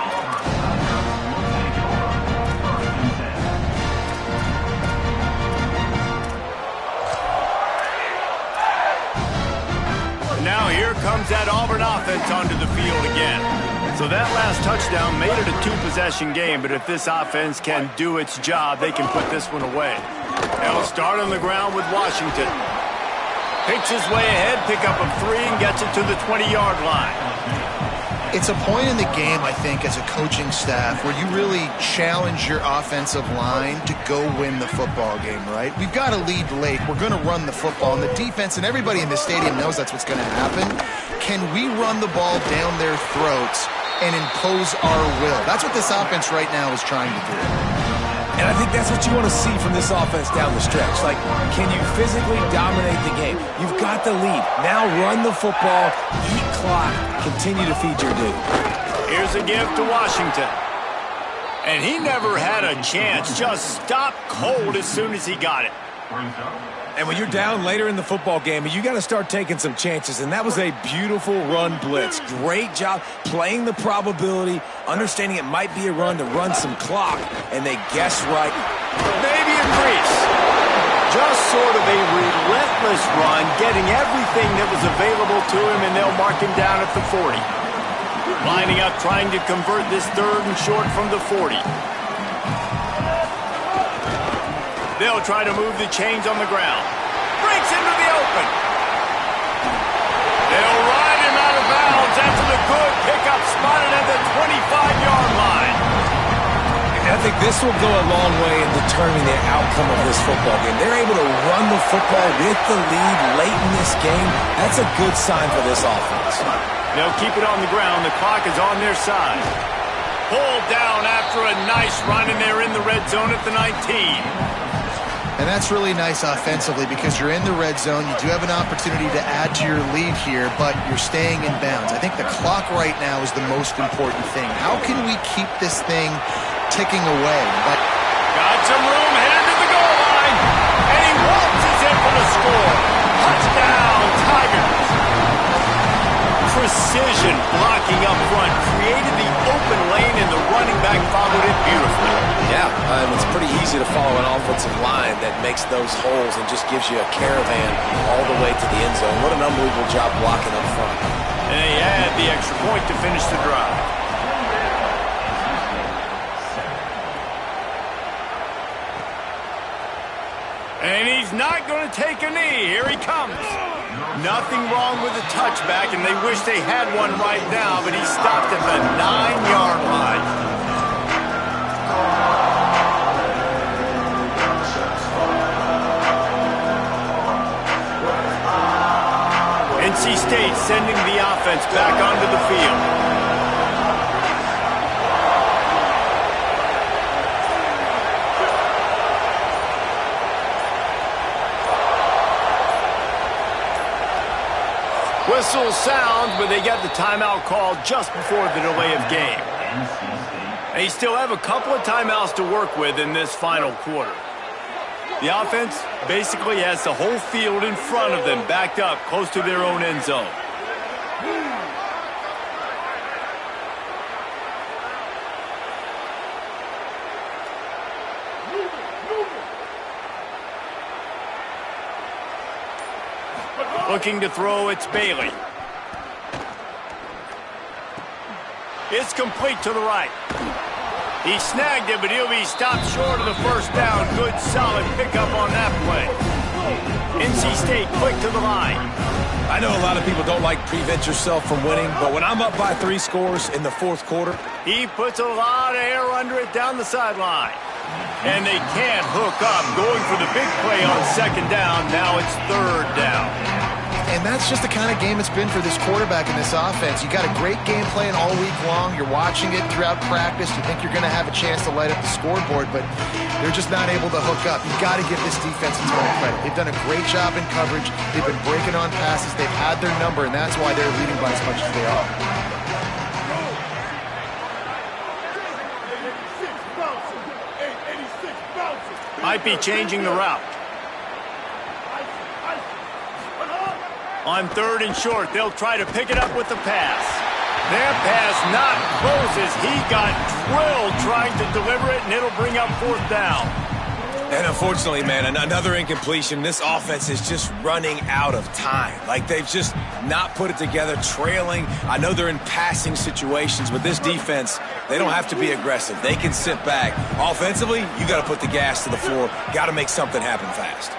And now here comes that Auburn offense onto the field again. So that last touchdown made it a 2-possession game, but if this offense can do its job, they can put this one away. They'll start on the ground with Washington. Picks his way ahead, pick up of 3, and gets it to the 20-yard line. It's a point in the game, I think, as a coaching staff where you really challenge your offensive line to go win the football game, right? We've got to lead late. We're going to run the football, and the defense and everybody in the stadium knows that's what's going to happen. Can we run the ball down their throats and impose our will? That's what this offense right now is trying to do. And I think that's what you want to see from this offense down the stretch. Like, can you physically dominate the game? You've got the lead. Now run the football, eat clock, continue to feed your dude. Here's a give to Washington. And he never had a chance. Just stopped cold as soon as he got it. And when you're down later in the football game, you got to start taking some chances. And that was a beautiful run blitz. Great job playing the probability, understanding it might be a run to run some clock, and they guessed right. Maybe a crease. Just sort of a relentless run, getting everything that was available to him, and they'll mark him down at the 40. Lining up, trying to convert this 3rd and short from the 40. They'll try to move the chains on the ground. Breaks into the open. They'll ride him out of bounds after the good pickup spotted at the 25-yard line. I think this will go a long way in determining the outcome of this football game. They're able to run the football with the lead late in this game. That's a good sign for this offense. They'll keep it on the ground. The clock is on their side. Pulled down after a nice run, and they're in the red zone at the 19. And that's really nice offensively because you're in the red zone. You do have an opportunity to add to your lead here, but you're staying in bounds. I think the clock right now is the most important thing. How can we keep this thing ticking away? But got some room, headed to the goal line, and he waltzes in for the score. Touchdown, Tigers. Precision blocking up front created the open lane, and the running back followed it beautifully. Yeah, it's pretty easy to follow an offensive line that makes those holes and just gives you a caravan all the way to the end zone. What an unbelievable job blocking up front. And they add the extra point to finish the drive. And he's not going to take a knee. Here he comes. Nothing wrong with the touchback, and they wish they had one right now, but he stopped at the 9-yard line. NC State sending the offense back onto the field. Whistle sounds, but they get the timeout called just before the delay of game. They still have a couple of timeouts to work with in this final quarter. The offense basically has the whole field in front of them, backed up close to their own end zone. Looking to throw, it's Bailey. It's complete to the right. He snagged it, but he'll be stopped short of the first down. Good, solid pickup on that play. NC State quick to the line. I know a lot of people don't like prevent yourself from winning, but when I'm up by 3 scores in the fourth quarter, he puts a lot of air under it down the sideline. And they can't hook up, going for the big play on second down. Now it's third down. And that's just the kind of game it's been for this quarterback in this offense. You got a great game plan all week long. You're watching it throughout practice. You think you're going to have a chance to light up the scoreboard, but they're just not able to hook up. You've got to give this defense a ton of credit. They've done a great job in coverage. They've been breaking on passes. They've had their number, and that's why they're leading by as much as they are. Might be changing the route. On third and short, they'll try to pick it up with the pass. Their pass not closes. He got drilled trying to deliver it, and it'll bring up fourth down. and unfortunately, man, another incompletion. This offense is just running out of time. Like, they've just not put it together, trailing. I know they're in passing situations, but this defense, they don't have to be aggressive. They can sit back. Offensively, you got to put the gas to the floor. Got to make something happen fast.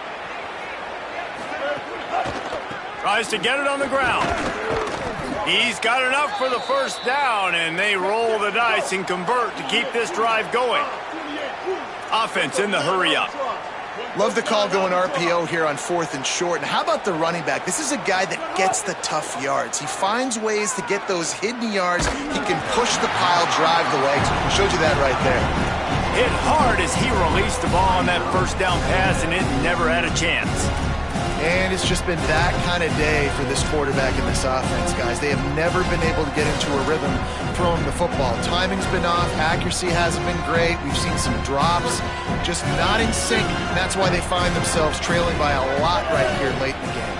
Tries to get it on the ground. He's got enough for the first down, and they roll the dice and convert to keep this drive going. Offense in the hurry-up. Love the call going RPO here on 4th and short. And how about the running back? This is a guy that gets the tough yards. He finds ways to get those hidden yards. He can push the pile, drive the legs. Showed you that right there. Hit hard as he released the ball on that first down pass, and it never had a chance. And it's just been that kind of day for this quarterback in this offense, guys. They have never been able to get into a rhythm throwing the football. Timing's been off. Accuracy hasn't been great. We've seen some drops, just not in sync. And that's why they find themselves trailing by a lot right here late in the game.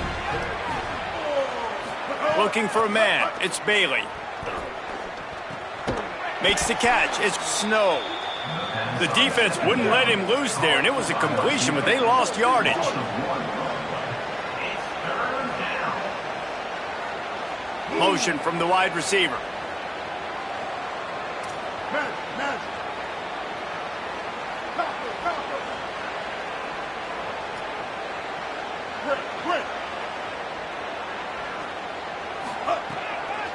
Looking for a man. It's Bailey. Makes the catch. It's Snow. The defense wouldn't let him loose there, and it was a completion, but they lost yardage. Motion from the wide receiver.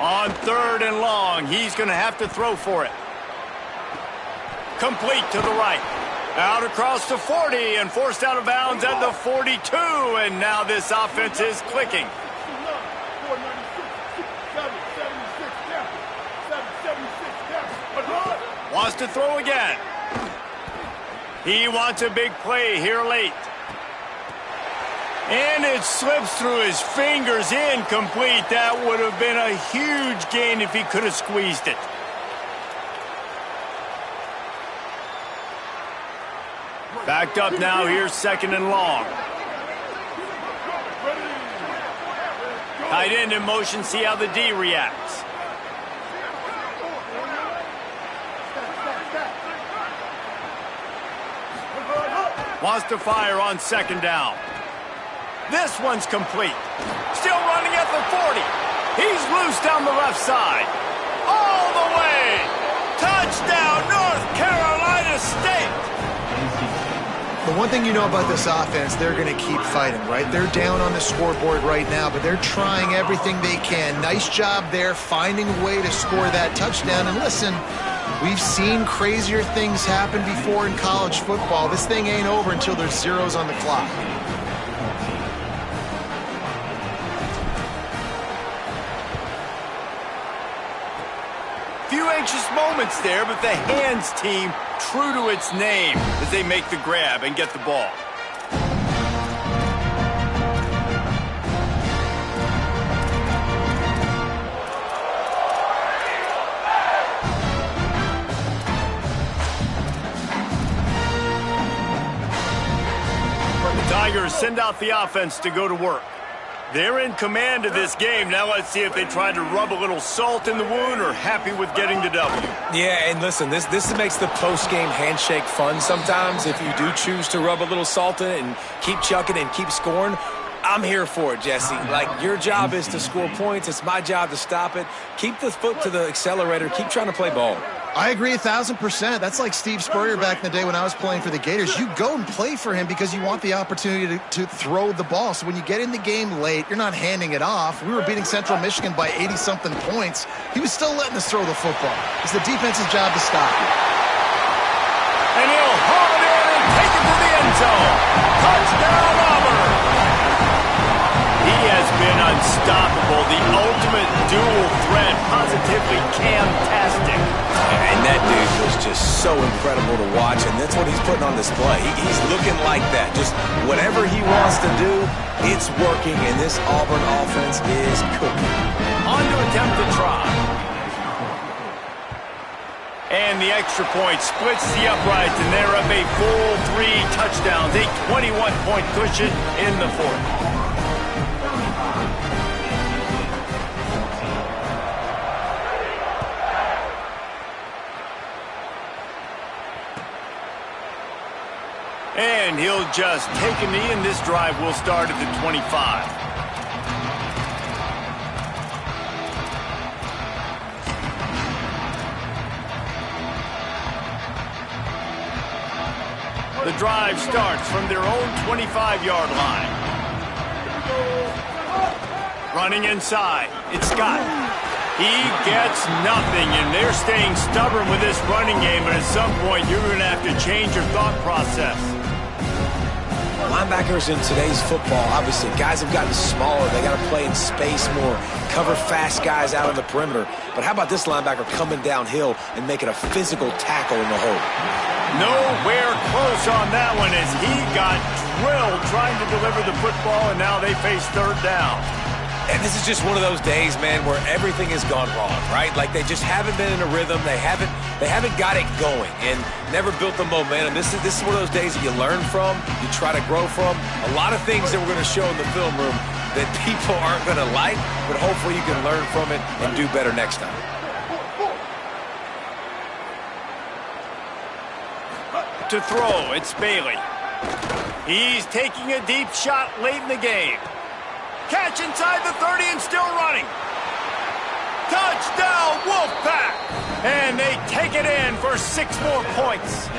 On 3rd and long, he's going to have to throw for it. Complete to the right. Out across the 40 and forced out of bounds at the 42. And now this offense is clicking. Wants to throw again. He wants a big play here late. And it slips through his fingers, incomplete. That would have been a huge gain if he could have squeezed it. Backed up now, here's 2nd and long. Tight end in motion, see how the D reacts. Wants to fire on 2nd down. This one's complete. Still running at the 40. He's loose down the left side. All the way. Touchdown, North Carolina State. The one thing you know about this offense, they're going to keep fighting, right? They're down on the scoreboard right now, but they're trying everything they can. Nice job there, finding a way to score that touchdown. And listen, we've seen crazier things happen before in college football. This thing ain't over until there's zeros on the clock. Few anxious moments there, but the hands team true to its name as they make the grab and get the ball. The Tigers send out the offense to go to work. They're in command of this game. Now let's see if they try to rub a little salt in the wound or happy with getting the W. Yeah, and listen, this makes the post-game handshake fun sometimes. If you do choose to rub a little salt in it and keep chucking and keep scoring, I'm here for it, Jesse. Like, your job is to score points. It's my job to stop it. Keep the foot to the accelerator. Keep trying to play ball. I agree 1,000%. That's like Steve Spurrier back in the day when I was playing for the Gators. You go and play for him because you want the opportunity to throw the ball. So when you get in the game late, you're not handing it off. We were beating Central Michigan by 80-something points. He was still letting us throw the football. It's the defense's job to stop you. And he'll haul it in and take it to the end zone. Touchdown, Auburn! He has been unstoppable. The ultimate dual threat, positively camtastic. And that dude was just so incredible to watch, and that's what he's putting on display. He's looking like that. Just whatever he wants to do, it's working, and this Auburn offense is cooking. On to attempt to try. And the extra point splits the uprights, and they're up a full 3 touchdowns, a 21-point cushion in the 4th. And he'll just take a knee, and this drive will start at the 25. The drive starts from their own 25-yard line. Running inside, it's Scott. He gets nothing, and they're staying stubborn with this running game, but at some point you're going to have to change your thought process. Linebackers in today's football, obviously, guys have gotten smaller. They got to play in space more, cover fast guys out on the perimeter. But how about this linebacker coming downhill and making a physical tackle in the hole? Nowhere close on that one as he got drilled trying to deliver the football, and now they face 3rd down. And this is just one of those days, man, where everything has gone wrong, right? Like, they just haven't been in a rhythm. They haven't got it going and never built the momentum. This is one of those days that you learn from, you try to grow from. A lot of things that we're going to show in the film room that people aren't going to like, but hopefully you can learn from it and do better next time. To throw, it's Bailey. He's taking a deep shot late in the game. Catch inside the 30 and still running. Touchdown, Wolfpack! And they take it in for 6 more points.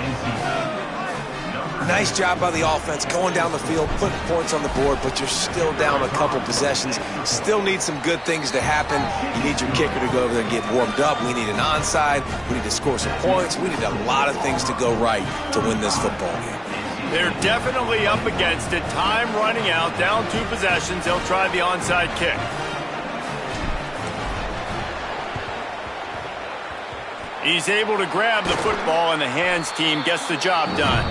Nice job by the offense going down the field, putting points on the board, but you're still down a couple possessions. Still need some good things to happen. You need your kicker to go over there and get warmed up. We need an onside. We need to score some points. We need a lot of things to go right to win this football game. They're definitely up against it. Time running out, down 2 possessions. They'll try the onside kick. He's able to grab the football, and the hands team gets the job done.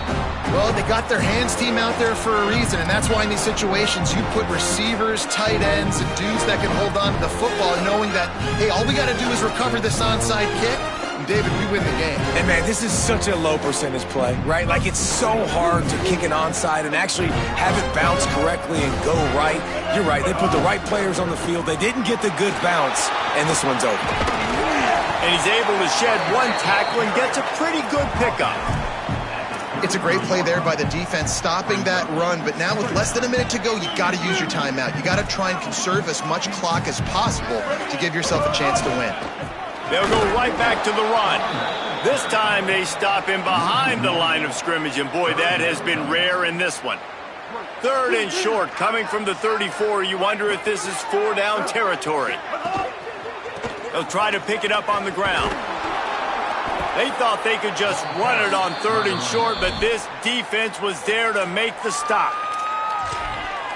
Well, they got their hands team out there for a reason, and that's why in these situations you put receivers, tight ends, and dudes that can hold on to the football, knowing that, hey, all we got to do is recover this onside kick, and David, we win the game. And man, this is such a low percentage play, right? Like, it's so hard to kick an onside and actually have it bounce correctly and go right. You're right, they put the right players on the field. They didn't get the good bounce, and this one's over. And he's able to shed 1 tackle and gets a pretty good pickup. It's a great play there by the defense, stopping that run. But now with less than a minute to go, you got to use your timeout. You got to try and conserve as much clock as possible to give yourself a chance to win. They'll go right back to the run. This time they stop him behind the line of scrimmage, and boy, that has been rare in this one. 3rd and short, coming from the 34. You wonder if this is 4-down territory. They'll try to pick it up on the ground. They thought they could just run it on 3rd and short, but this defense was there to make the stop.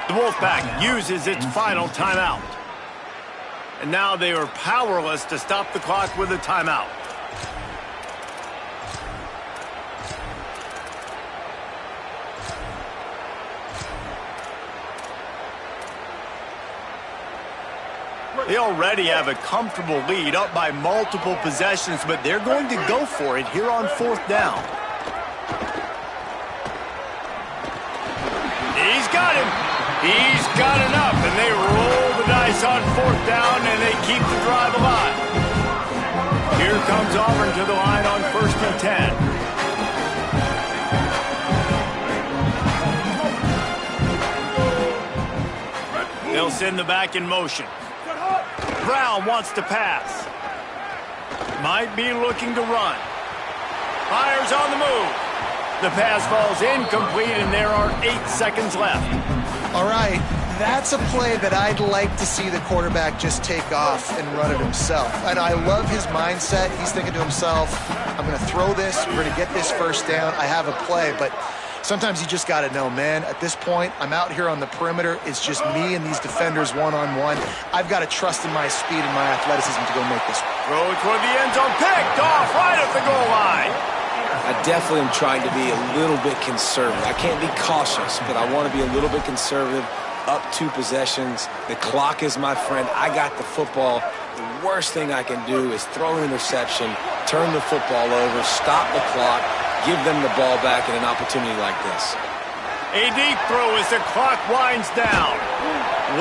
The Wolfpack uses its final timeout. And now they are powerless to stop the clock with a timeout. They already have a comfortable lead, up by multiple possessions, but they're going to go for it here on 4th down. He's got him. He's got enough, and they roll the dice on 4th down, and they keep the drive alive. Here comes Auburn to the line on 1st and 10. They'll send the back in motion. Brown wants to pass. Might be looking to run. Fires on the move. The pass falls incomplete, and there are 8 seconds left. All right, that's a play that I'd like to see the quarterback just take off and run it himself. And I love his mindset. He's thinking to himself, I'm going to throw this. We're going to get this 1st down. I have a play, but sometimes you just got to know, man, at this point, I'm out here on the perimeter. It's just me and these defenders one-on-one. I've got to trust in my speed and my athleticism to go make this one. Throw toward the end zone, picked off right at the goal line. I definitely am trying to be a little bit conservative. I can't be cautious, but I want to be a little bit conservative. Up 2 possessions. The clock is my friend. I got the football. The worst thing I can do is throw an interception, turn the football over, stop the clock, give them the ball back in an opportunity like this. A deep throw as the clock winds down.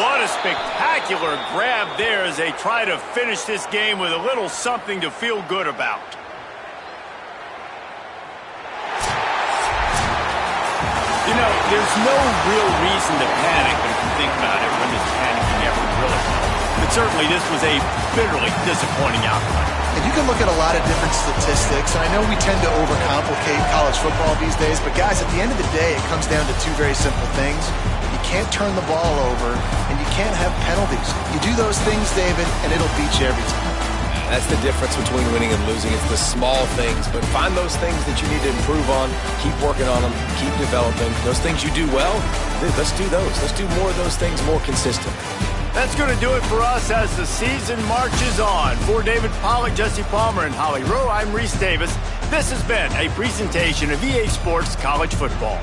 What a spectacular grab there as they try to finish this game with a little something to feel good about. You know, there's no real reason to panic, but if you think about it, when does panicking ever really help? But certainly this was a bitterly disappointing outcome. And you can look at a lot of different statistics, and I know we tend to overcomplicate college football these days, but guys, at the end of the day, it comes down to 2 very simple things. You can't turn the ball over, and you can't have penalties. You do those things, David, and it'll beat you every time. That's the difference between winning and losing. It's the small things, but find those things that you need to improve on, keep working on them, keep developing. Those things you do well, let's do those. Let's do more of those things more consistent. That's going to do it for us as the season marches on. For David Pollack, Jesse Palmer, and Holly Rowe, I'm Reese Davis. This has been a presentation of EA Sports College Football.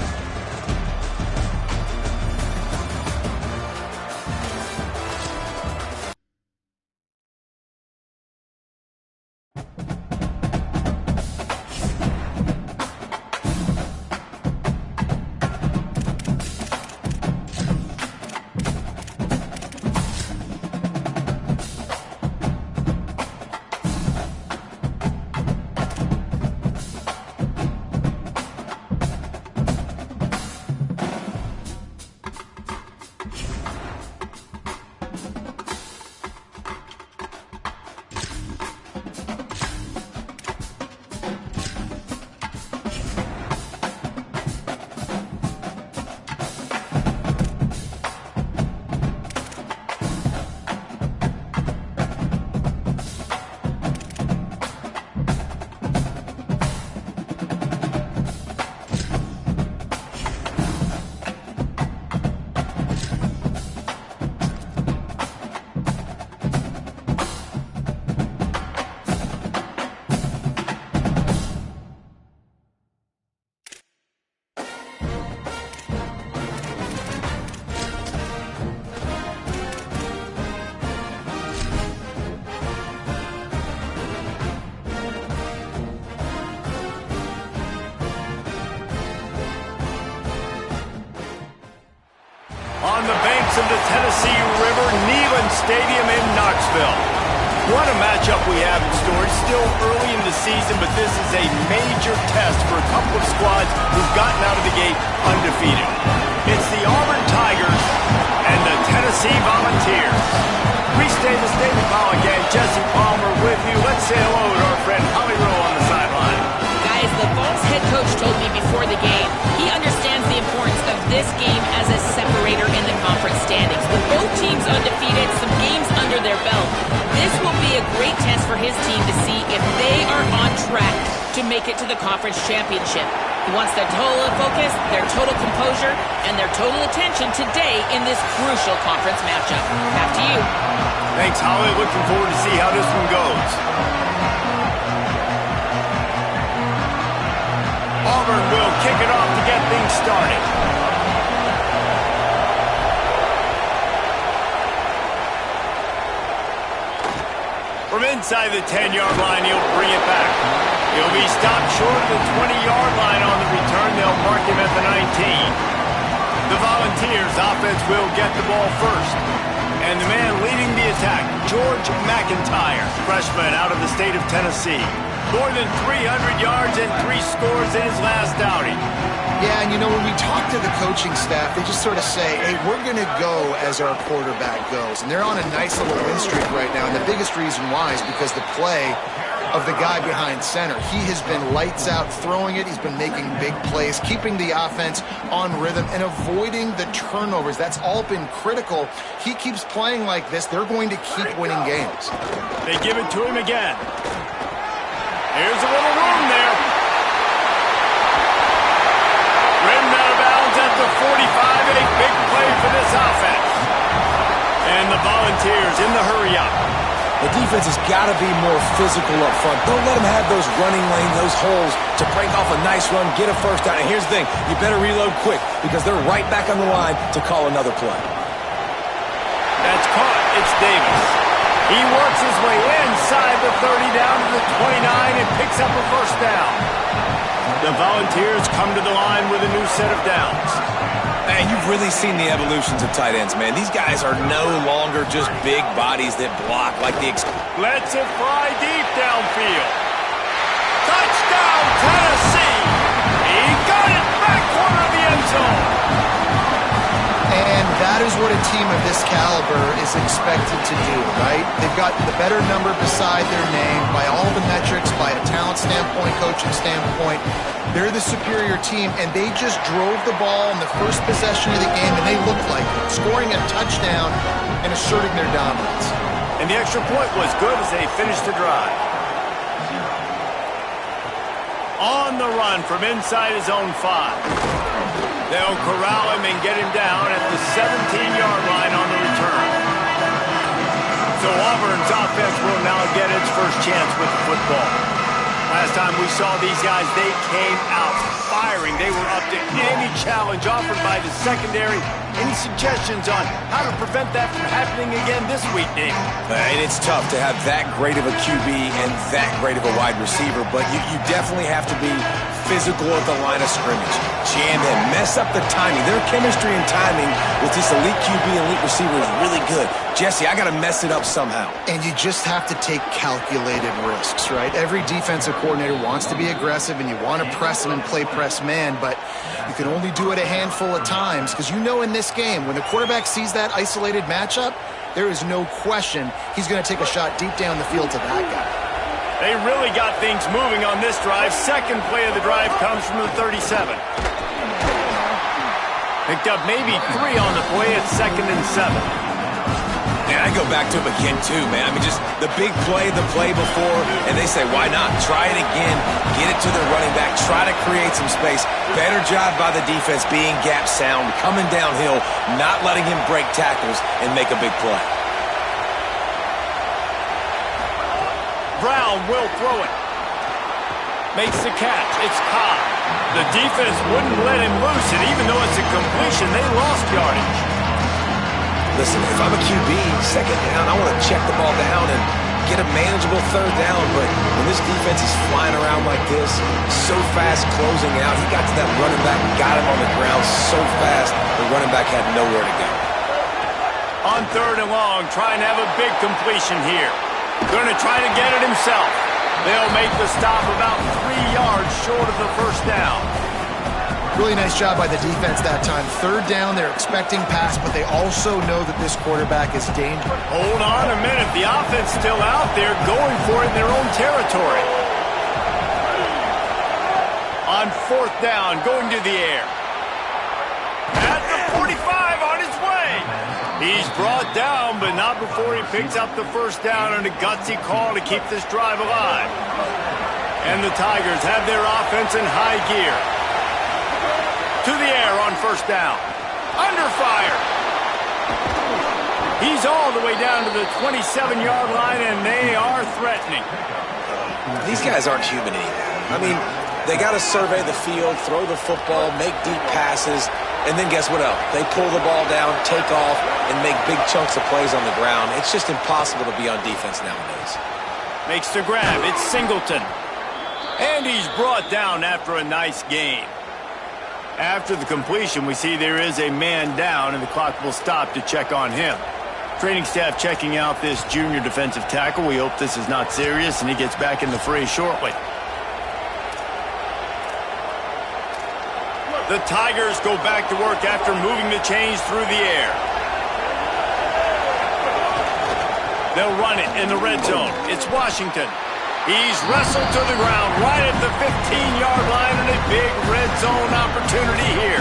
streets of the Tennessee River Neyland Stadium in Knoxville. What a matchup we have in store. It's still early in the season, but this is a major test for a couple of squads who've gotten out of the gate undefeated. It's the Auburn Tigers and the Tennessee Volunteers. Restate the statement call again. Jesse Palmer with you. Let's say hello to our friend Holly Rowe on the sideline. Guys, the Vols head coach told me before the game he understands the importance of this game as a separator in the conference standings. With both teams undefeated, some games under their belt, this will be a great test for his team to see if they are on track to make it to the conference championship. He wants their total focus, their total composure, and their total attention today in this crucial conference matchup. Back to you. Thanks, Holly. Looking forward to see how this one goes. Auburn will kick it off to get things started. From inside the 10-yard line, he'll bring it back. He'll be stopped short of the 20-yard line on the return. They'll mark him at the 19. The Volunteers offense will get the ball first. And the man leading the attack, George McIntyre, freshman out of the state of Tennessee. More than 300 yards and 3 scores in his last outing. Yeah, and you know, when we talk to the coaching staff, they just sort of say, hey, we're going to go as our quarterback goes. And they're on a nice little win streak right now. And the biggest reason why is because the play of the guy behind center. He has been lights out throwing it. He's been making big plays, keeping the offense on rhythm and avoiding the turnovers. That's all been critical. He keeps playing like this, they're going to keep winning games. They give it to him again. Here's a little room there. Rimmed out of bounds at the 45. A big play for this offense. And the Volunteers in the hurry up. The defense has got to be more physical up front. Don't let them have those running lanes, those holes to break off a nice run, get a first down. And here's the thing, you better reload quick because they're right back on the line to call another play. That's caught. It's Davis. He works his way inside the 30 down to the 29 and picks up a first down. The Volunteers come to the line with a new set of downs. Man, you've really seen the evolutions of tight ends, man. These guys are no longer just big bodies that block like the... Lets it fly deep downfield. Touchdown, Tennessee! He got it back corner of the end zone. And that is what a team of this caliber is expected to do, right? They've got the better number beside their name by all the metrics, by a talent standpoint, coaching standpoint. They're the superior team, and they just drove the ball in the first possession of the game, and they looked like it, scoring a touchdown and asserting their dominance. And the extra point was good as they finished the drive. On the run from inside his own 5. They'll corral him and get him down at the 17-yard line on the return. So Auburn's offense will now get its first chance with the football. Last time we saw these guys, they came out firing. They were up to any challenge offered by the secondary. Any suggestions on how to prevent that from happening again this week, David? And it's tough to have that great of a QB and that great of a wide receiver, but you definitely have to be physical at the line of scrimmage. Jam him, mess up the timing. Their chemistry and timing with this elite QB and elite receiver is really good. Jesse, I got to mess it up somehow. And you just have to take calculated risks, right? Every defensive coordinator wants to be aggressive, and you want to press them and play press man, but you can only do it a handful of times because you know in this game, when the quarterback sees that isolated matchup, there is no question he's going to take a shot deep down the field to that guy. They really got things moving on this drive. Second play of the drive comes from the 37. Picked up maybe 3 on the play at 2nd and 7. And I go back to him again, too, man. I mean, just the big play, the play before, and they say, why not? Try it again. Get it to the running back. Try to create some space. Better job by the defense being gap sound, coming downhill, not letting him break tackles and make a big play. Brown will throw it. Makes the catch. It's caught. The defense wouldn't let him loose, and even though it's a completion, they lost yardage. Listen, if I'm a QB, second down, I want to check the ball down and get a manageable third down, but when this defense is flying around like this, so fast closing out, he got to that running back, got him on the ground so fast, the running back had nowhere to go. On 3rd and long, trying to have a big completion here. Going to try to get it himself. They'll make the stop about 3 yards short of the first down. Really nice job by the defense that time. 3rd down, they're expecting pass, but they also know that this quarterback is dangerous. Hold on a minute. The offense still out there going for it in their own territory. On 4th down, going to the air. At the 45, on his way. He's brought down, but not before he picks up the first down and a gutsy call to keep this drive alive. And the Tigers have their offense in high gear. To the air on 1st down. Under fire. He's all the way down to the 27-yard line, and they are threatening. These guys aren't human anymore. I mean, they got to survey the field, throw the football, make deep passes, and then guess what else? They pull the ball down, take off, and make big chunks of plays on the ground. It's just impossible to be on defense nowadays. Makes the grab. It's Singleton. And he's brought down after a nice gain. After the completion, we see there is a man down, and the clock will stop to check on him. Training staff checking out this junior defensive tackle. We hope this is not serious, and he gets back in the fray shortly. The Tigers go back to work after moving the chains through the air. They'll run it in the red zone. It's Washington. He's wrestled to the ground right at the 15-yard line, and a big red zone opportunity here.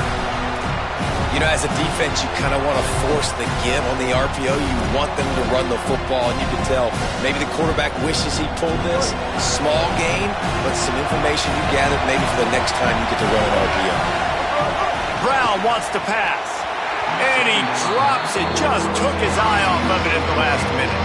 You know, as a defense, you kind of want to force the give on the RPO. You want them to run the football, and you can tell maybe the quarterback wishes he pulled this. Small gain, but some information you gathered maybe for the next time you get to run an RPO. Brown wants to pass, and he drops it. Just took his eye off of it at the last minute.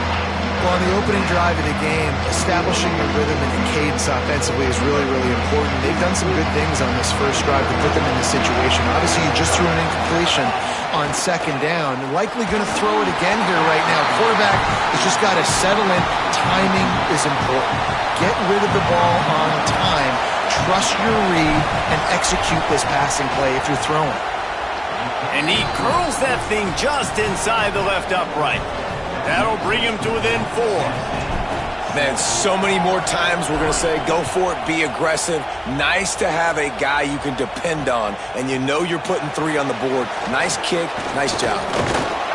Well, on the opening drive of the game, establishing the rhythm and the cadence offensively is really, really important. They've done some good things on this first drive to put them in this situation. Obviously, you just threw an incompletion on 2nd down. Likely going to throw it again here right now. Quarterback has just got to settle in. Timing is important. Get rid of the ball on time. Trust your read and execute this passing play if you're throwing. And he curls that thing just inside the left upright. That'll bring him to within 4. Man, so many more times we're going to say, go for it, be aggressive. Nice to have a guy you can depend on, and you know you're putting 3 on the board. Nice kick, nice job.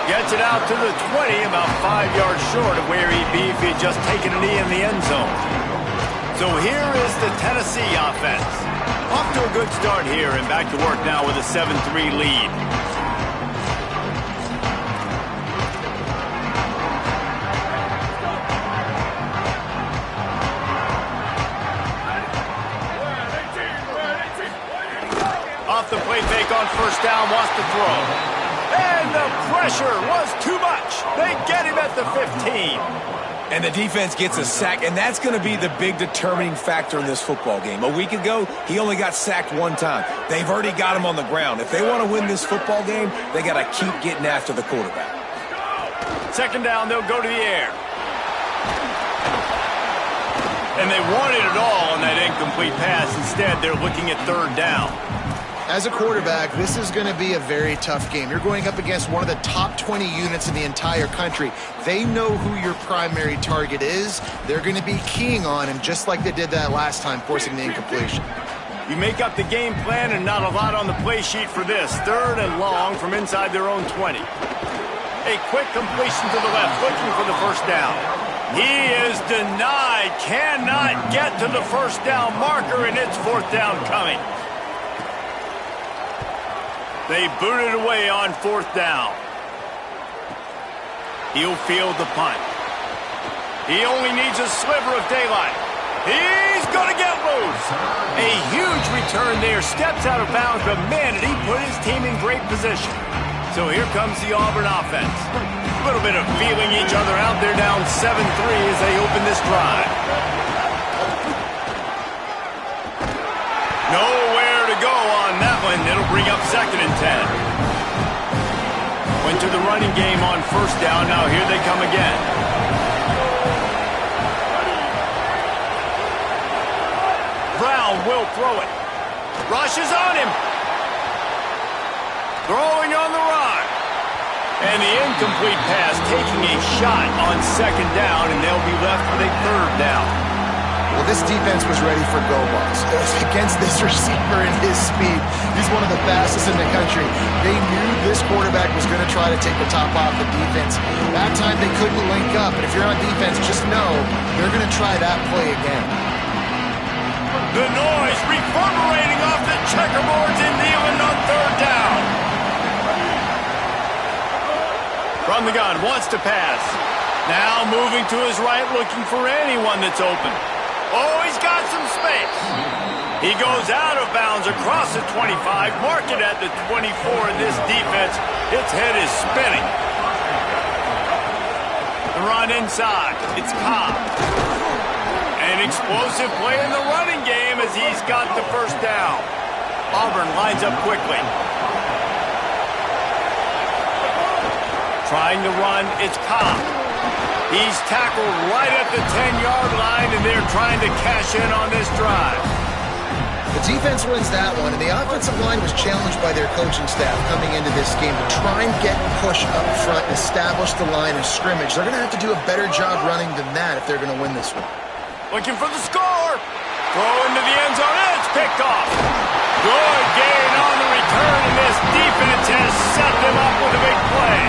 Gets it out to the 20, about 5 yards short of where he'd be if he'd just taken a knee in the end zone. So here is the Tennessee offense. Off to a good start here, and back to work now with a 7-3 lead. Off the play fake on 1st down, wants to throw. And the pressure was too much. They get him at the 15. And the defense gets a sack, and that's going to be the big determining factor in this football game. A week ago, he only got sacked 1 time. They've already got him on the ground. If they want to win this football game, they got to keep getting after the quarterback. 2nd down, they'll go to the air. And they wanted it all on that incomplete pass. Instead, they're looking at 3rd down. As a quarterback, this is going to be a very tough game. You're going up against one of the top 20 units in the entire country. They know who your primary target is. They're going to be keying on him just like they did that last time, forcing the incompletion. You make up the game plan and not a lot on the play sheet for this. 3rd and long from inside their own 20. A quick completion to the left, looking for the 1st down. He is denied, cannot get to the 1st down marker, and it's 4th down coming. They boot it away on 4th down. He'll field the punt. He only needs a sliver of daylight. He's going to get loose. A huge return there. Steps out of bounds, but man, did he put his team in great position. So here comes the Auburn offense. A little bit of feeling each other out there, down 7-3 as they open this drive. Nowhere to go on that one. It'll bring up 2nd and 10. Went to the running game on 1st down. Now here they come again. Brown will throw it. Rush is on him. Throwing on the run. And the incomplete pass taking a shot on second down, and they'll be left with a third down. Well, this defense was ready for go-balls. Against this receiver and his speed, he's one of the fastest in the country. They knew this quarterback was going to try to take the top off the defense. That time they couldn't link up, and if you're on defense, just know they're going to try that play again. The noise reverberating off the checkerboards in Neyland on third down. From the gun, wants to pass. Now moving to his right, looking for anyone that's open. Oh, he's got some space. He goes out of bounds across the 25, mark it at the 24, and this defense, its head is spinning. The run inside, it's Cobb. An explosive play in the running game as he's got the first down. Auburn lines up quickly. Trying to run, it's Cobb. He's tackled right at the 10-yard line, and they're trying to cash in on this drive. The defense wins that one, and the offensive line was challenged by their coaching staff coming into this game to try and get push up front and establish the line of scrimmage. They're going to have to do a better job running than that if they're going to win this one. Looking for the score. Throw into the end zone, and it's picked off. Good gain on the return, and this defense has set them up with a big play.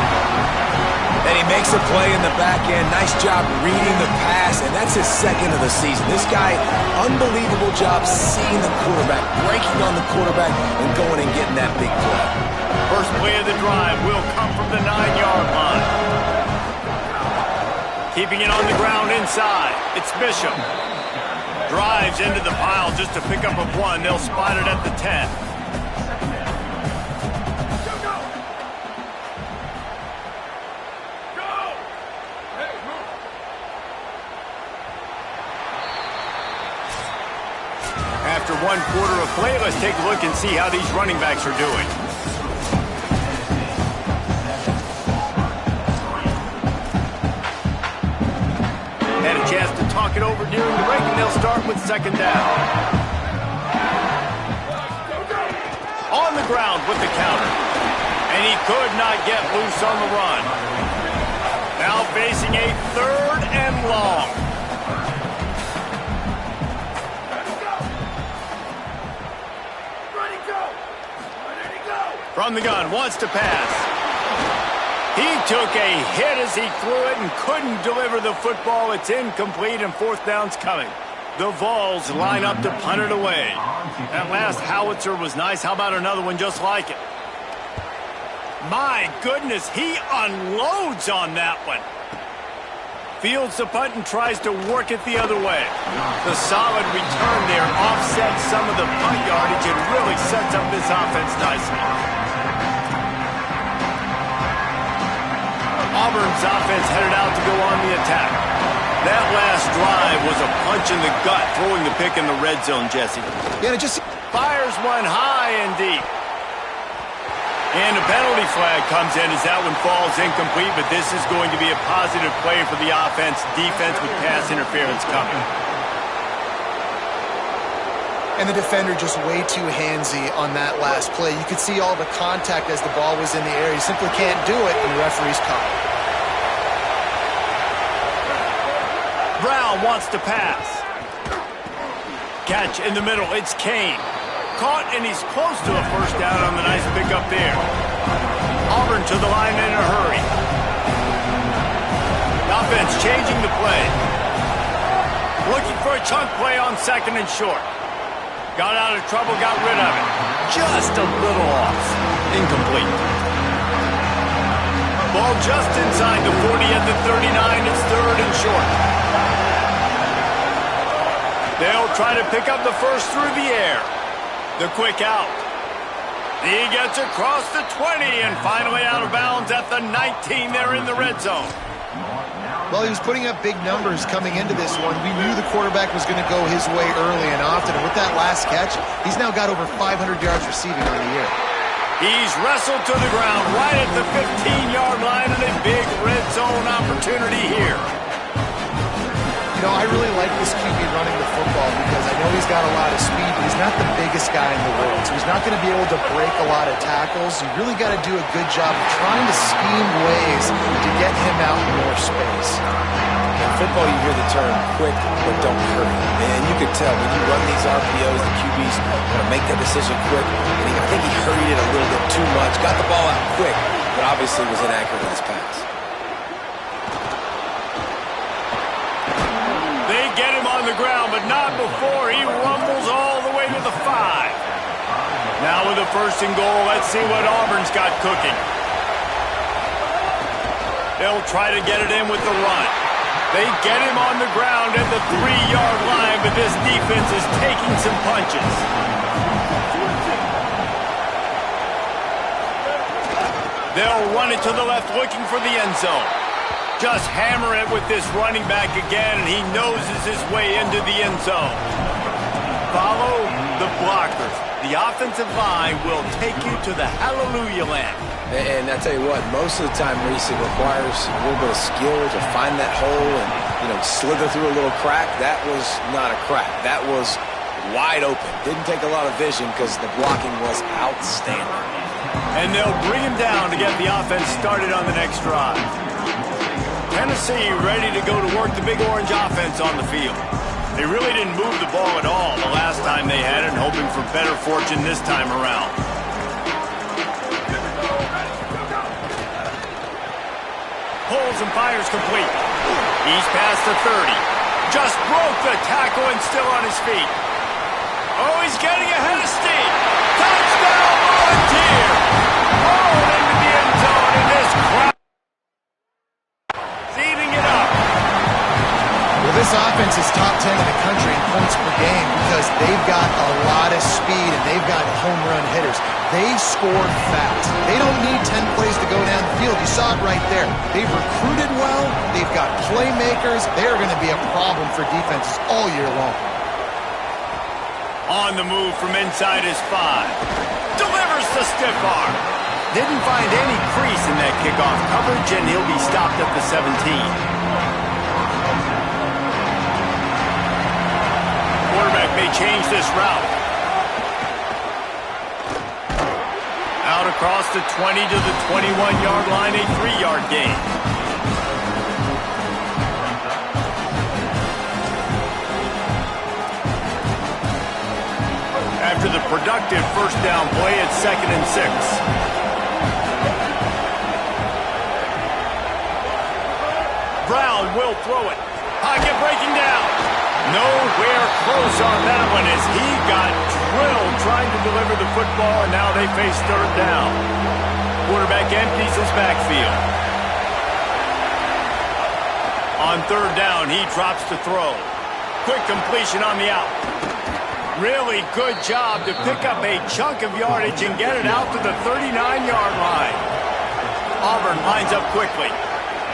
And he makes a play in the back end. Nice job reading the pass, and that's his second of the season. This guy, unbelievable job seeing the quarterback, breaking on the quarterback, and going and getting that big play. First play of the drive will come from the 9-yard line. Keeping it on the ground inside, it's Bishop. Drives into the pile just to pick up a 1. They'll spot it at the 10. After 1 quarter of play, let's take a look and see how these running backs are doing. Had a chance to talk it over during the break, and they'll start with second down. On the ground with the counter. And he could not get loose on the run. Now facing a 3rd and long. From the gun, wants to pass. He took a hit as he threw it and couldn't deliver the football. It's incomplete, and 4th down's coming. The Vols line up to punt it away. That last howitzer was nice. How about another one just like it? My goodness, he unloads on that one. Fields the punt and tries to work it the other way. The solid return there offsets some of the punt yardage and really sets up this offense nicely. Auburn's offense headed out to go on the attack. That last drive was a punch in the gut, throwing the pick in the red zone, Jesse. Yeah, it just fires one high and deep. And a penalty flag comes in as that one falls incomplete, but this is going to be a positive play for the offense. Defense with pass interference coming. And the defender just way too handsy on that last play. You could see all the contact as the ball was in the air. He simply can't do it, and the referee's caught it. Brown wants to pass. Catch in the middle. It's Kane. Caught, and he's close to a first down on the nice pickup there. Auburn to the line in a hurry. Offense changing the play. Looking for a chunk play on 2nd and short. Got out of trouble, got rid of it. Just a little off. Incomplete. Ball just inside the 40 at the 39. It's 3rd and short. They'll try to pick up the first through the air. The quick out. He gets across the 20 and finally out of bounds at the 19. They're in the red zone. Well, he was putting up big numbers coming into this one. We knew the quarterback was going to go his way early and often. And with that last catch, he's now got over 500 yards receiving on the year. He's wrestled to the ground right at the 15-yard line, and a big red zone opportunity here. You know, I really like this QB running the football because I know he's got a lot of speed, but he's not the biggest guy in the world. So he's not going to be able to break a lot of tackles. You really got to do a good job of trying to scheme ways to get him out in more space. In football, you hear the term quick but don't hurry. And you can tell when you run these RPOs, the QB's going to make that decision quick. And I think he hurried it a little bit too much. Got the ball out quick, but obviously was inaccurate in his pass. They get him on the ground, but not before he rumbles all the way to the 5. Now with a 1st and goal, let's see what Auburn's got cooking. They'll try to get it in with the run. They get him on the ground at the 3-yard line, but this defense is taking some punches. They'll run it to the left, looking for the end zone. Just hammer it with this running back again, and he noses his way into the end zone. Follow the blockers. The offensive line will take you to the hallelujah land. And I tell you what, most of the time, Reese, it requires a little bit of skill to find that hole and, slither through a little crack. That was not a crack. That was wide open. Didn't take a lot of vision because the blocking was outstanding. And they'll bring him down to get the offense started on the next drive. Tennessee ready to go to work the Big Orange offense on the field. They really didn't move the ball at all the last time they had it, hoping for better fortune this time around. Pulls and fires complete. He's past the 30. Just broke the tackle and still on his feet. Oh, he's getting ahead of steam. Touchdown, Volunteer! Rolled into the end zone, and this crowd eating it up. Well, this offense is top 10 in the country in points per game because they've got a lot of speed and they've got home run hitters. They score fast. They don't need 10 plays to go down the field. You saw it right there. They've recruited well. They've got playmakers. They're going to be a problem for defenses all year long. On the move from inside his 5. Delivers the stiff arm. Didn't find any crease in that kickoff coverage, and he'll be stopped at the 17. Quarterback may change this route. Out across the 20 to the 21-yard line, a 3-yard gain. After the productive 1st down play, it's 2nd and 6. Brown will throw it. Pocket breaking down. Nowhere close on that one as he got drilled trying to deliver the football, and now they face 3rd down. Quarterback empties his backfield. On 3rd down, he drops to throw. Quick completion on the out. Really good job to pick up a chunk of yardage and get it out to the 39-yard line. Auburn lines up quickly.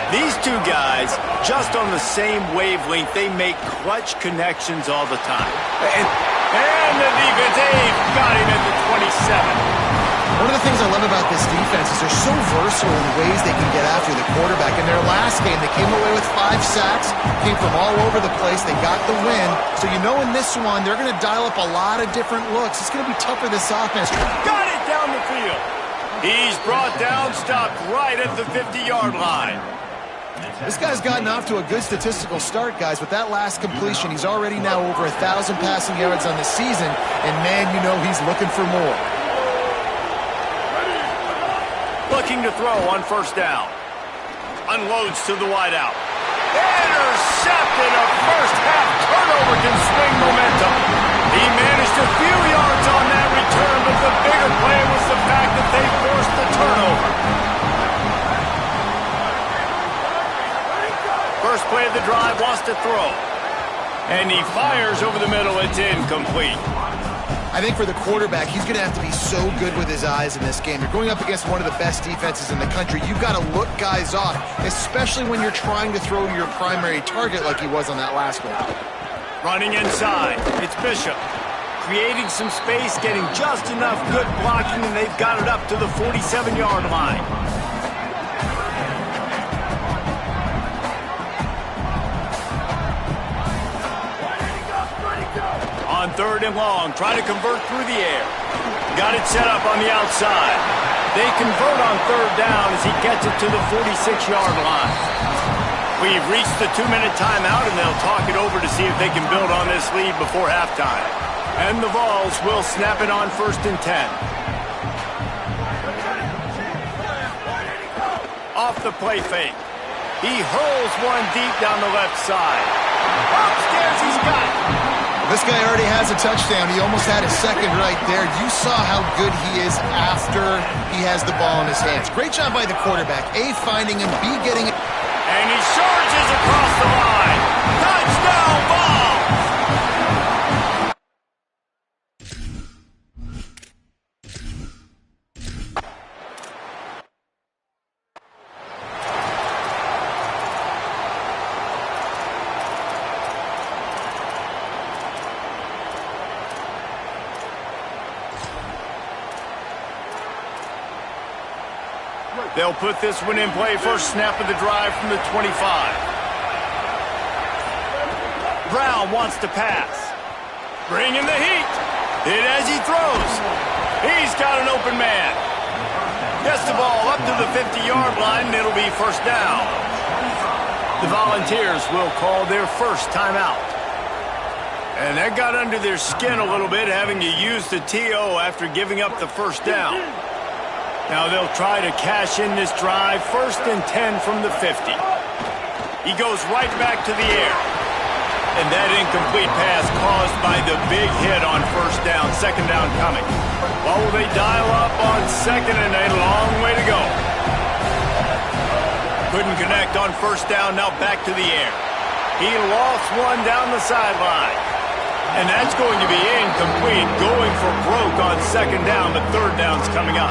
These two guys, just on the same wavelength, they make clutch connections all the time. And the defense got him at the 27. One of the things I love about this defense is they're so versatile in the ways they can get after the quarterback. In their last game, they came away with 5 sacks, came from all over the place. They got the win. So you know in this one, they're going to dial up a lot of different looks. It's going to be tough for this offense. Got it down the field. He's brought down, stopped right at the 50-yard line. This guy's gotten off to a good statistical start, guys. With that last completion, he's already now over 1,000 passing yards on the season. And, man, you know he's looking for more. Looking to throw on 1st down. Unloads to the wideout. Intercepted. A first-half turnover can swing momentum. He managed a few yards on that return, but the bigger play was the fact that they forced the turnover. First play of the drive, wants to throw. And he fires over the middle. It's incomplete. I think for the quarterback, he's going to have to be so good with his eyes in this game. You're going up against one of the best defenses in the country. You've got to look guys off, especially when you're trying to throw your primary target like he was on that last one. Running inside, it's Bishop. Creating some space, getting just enough good blocking, and they've got it up to the 47-yard line. On 3rd and long, try to convert through the air. Got it set up on the outside. They convert on 3rd down as he gets it to the 46-yard line. We've reached the 2-minute timeout, and they'll talk it over to see if they can build on this lead before halftime. And the Vols will snap it on 1st and 10. Off the play fake. He hurls one deep down the left side. Upstairs, he's got it. This guy already has a touchdown. He almost had his second right there. You saw how good he is after he has the ball in his hands. Great job by the quarterback. A, finding him. B, getting it. And he charges across the line. Touchdown, Vols! They'll put this one in play. First snap of the drive from the 25. Brown wants to pass. Bringing the heat. Hit as he throws. He's got an open man. Gets the ball up to the 50-yard line, and it'll be first down. The Volunteers will call their first timeout. And that got under their skin a little bit, having to use the TO after giving up the first down. Now they'll try to cash in this drive. 1st and 10 from the 50. He goes right back to the air. And that incomplete pass caused by the big hit on 1st down. 2nd down coming. Well, will they dial up on 2nd and a long way to go? Couldn't connect on 1st down. Now back to the air. He lost one down the sideline. And that's going to be incomplete. Going for broke on 2nd down, but 3rd down's coming up.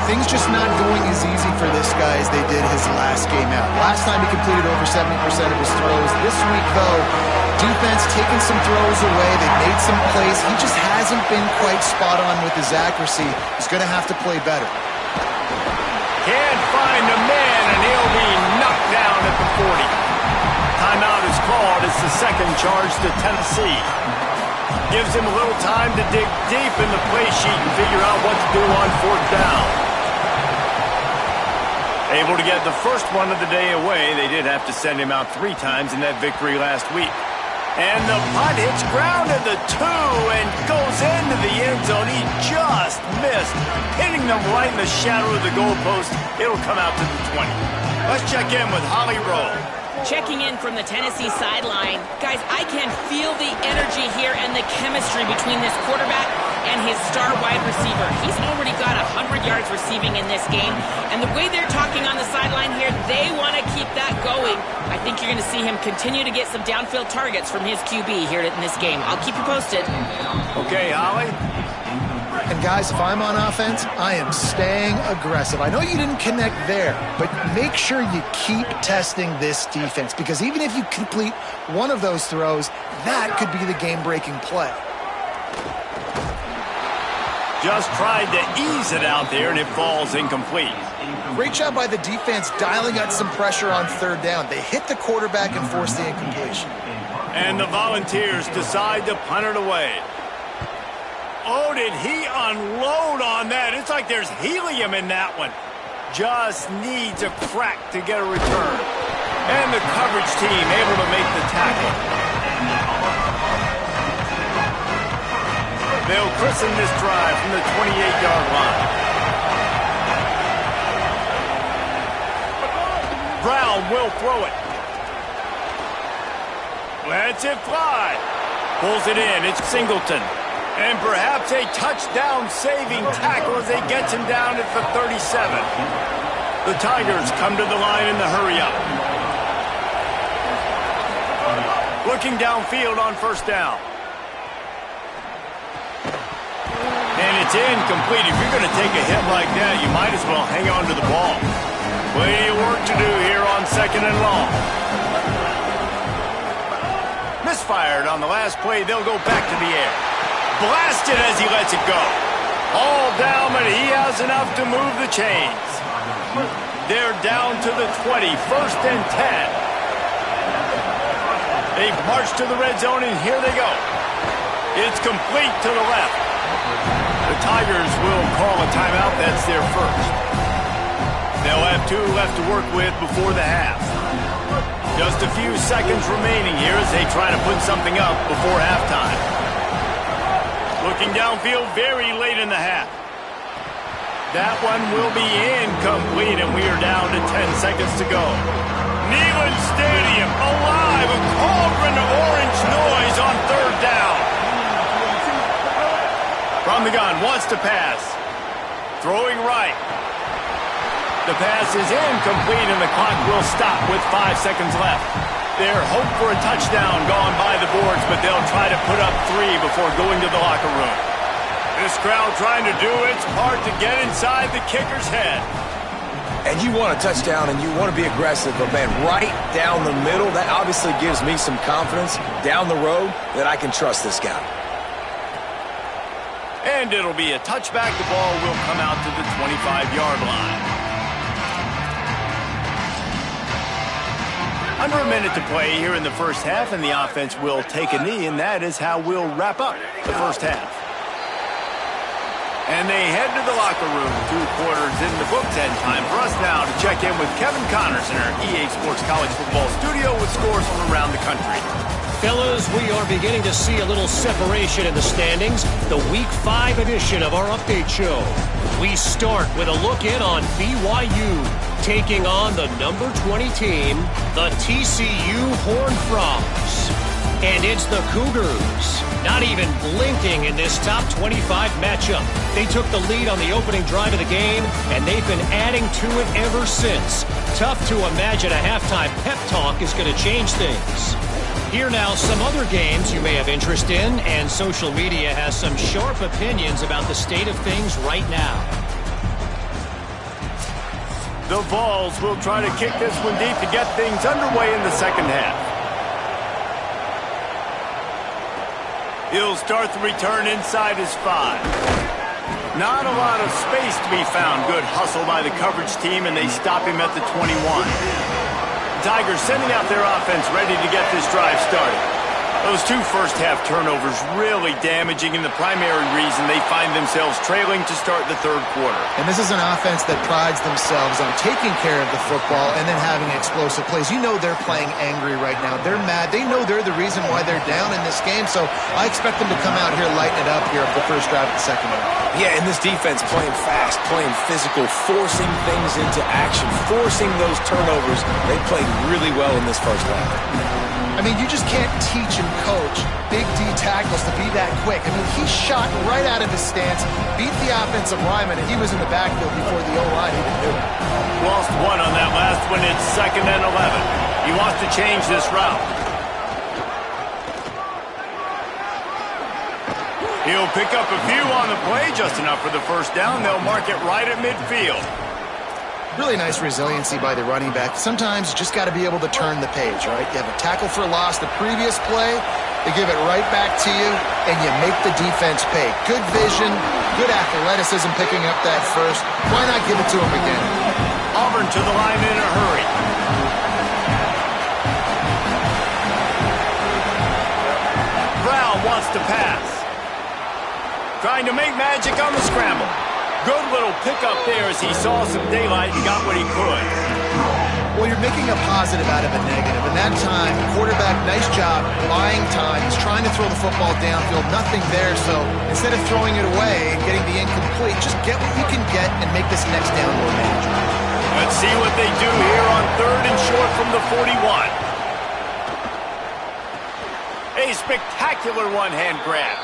Things just not going as easy for this guy as they did his last game out. Last time he completed over 70% of his throws. This week, though, defense taking some throws away. They've made some plays. He just hasn't been quite spot on with his accuracy. He's going to have to play better. Can't find the man, and he'll be knocked down at the 40. Timeout is called. It's the 2nd charge to Tennessee. Gives him a little time to dig deep in the play sheet and figure out what to do on 4th down. Able to get the first one of the day away. They did have to send him out 3 times in that victory last week. And the punt hits ground at the 2 and goes into the end zone. He just missed, hitting them right in the shadow of the goalpost. It'll come out to the 20. Let's check in with Holly Rowe. Checking in from the Tennessee sideline. Guys, I can feel the energy here and the chemistry between this quarterback and his star wide receiver. He's already got 100 yards receiving in this game. And the way they're talking on the sideline here, they want to keep that going. I think you're going to see him continue to get some downfield targets from his QB here in this game. I'll keep you posted. Okay, Holly. And guys, if I'm on offense, I am staying aggressive. I know you didn't connect there, but make sure you keep testing this defense, because even if you complete one of those throws, that could be the game-breaking play. Just tried to ease it out there, and it falls incomplete. Great job by the defense dialing out some pressure on 3rd down. They hit the quarterback and forced the incompletion. And the Volunteers decide to punt it away. Oh, did he unload on that? It's like there's helium in that one. Just needs a crack to get a return. And the coverage team able to make the tackle. They'll christen this drive from the 28-yard line. Brown will throw it. Lets it fly. Pulls it in. It's Singleton. And perhaps a touchdown-saving tackle as they get him down at the 37. The Tigers come to the line in the hurry-up. Looking downfield on 1st down. And it's incomplete. If you're going to take a hit like that, you might as well hang on to the ball. Plenty of work to do here on 2nd and long. Misfired on the last play. They'll go back to the air. Blasted as he lets it go. All down, but he has enough to move the chains. They're down to the 20, 1st and 10. They march to the red zone, and here they go. It's complete to the left. The Tigers will call a timeout. That's their first. They'll have 2 left to work with before the half. Just a few seconds remaining here as they try to put something up before halftime. Looking downfield very late in the half. That one will be incomplete, and we are down to 10 seconds to go. Neyland Stadium alive, a cauldron of orange noise on 3rd down. From the gun, wants to pass. Throwing right. The pass is incomplete, and the clock will stop with 5 seconds left. Their hope for a touchdown gone by the boards, but they'll try to put up 3 before going to the locker room. This crowd trying to do its part to get inside the kicker's head. And you want a touchdown and you want to be aggressive, but man, right down the middle, that obviously gives me some confidence down the road that I can trust this guy. And it'll be a touchback. The ball will come out to the 25-yard line. Under a minute to play here in the first half, and the offense will take a knee, and that is how we'll wrap up the first half. And they head to the locker room. 2 quarters in the books, and time for us now to check in with Kevin Connors in our EA Sports College Football studio with scores from around the country. Fellas, we are beginning to see a little separation in the standings. The Week 5 edition of our update show. We start with a look in on BYU, taking on the number 20 team, the TCU Horned Frogs. And it's the Cougars, not even blinking in this top 25 matchup. They took the lead on the opening drive of the game, and they've been adding to it ever since. Tough to imagine a halftime pep talk is going to change things. Here now, some other games you may have interest in, and social media has some sharp opinions about the state of things right now. The Vols will try to kick this one deep to get things underway in the second half. He'll start the return inside his 5. Not a lot of space to be found. Good hustle by the coverage team, and they stop him at the 21. Tigers sending out their offense ready to get this drive started. Those 2 first-half turnovers really damaging, and the primary reason they find themselves trailing to start the 3rd quarter. And this is an offense that prides themselves on taking care of the football and then having explosive plays. You know they're playing angry right now. They're mad. They know they're the reason why they're down in this game, so I expect them to come out here, lighten it up here for the first drive of the second half. Yeah, and this defense playing fast, playing physical, forcing things into action, forcing those turnovers. They played really well in this first half. I mean, you just can't teach and coach big D tackles to be that quick. I mean, he shot right out of his stance, beat the offensive lineman, and he was in the backfield before the O-line even knew it. Lost 1 on that last one. It's 2nd and 11. He wants to change this route. He'll pick up a few on the play, just enough for the first down. They'll mark it right at midfield. Really nice resiliency by the running back. Sometimes you just got to be able to turn the page, right? You have a tackle for a loss the previous play, they give it right back to you, and you make the defense pay. Good vision, good athleticism picking up that first. Why not give it to him again? Auburn to the line in a hurry. Brown wants to pass. Trying to make magic on the scramble. Good little pickup there as he saw some daylight and got what he could. Well, you're making a positive out of a negative. And that time, quarterback, nice job, buying time. He's trying to throw the football downfield. Nothing there, so instead of throwing it away and getting the incomplete, just get what you can get and make this next down more manageable. Let's see what they do here on 3rd and short from the 41. A spectacular one-hand grab.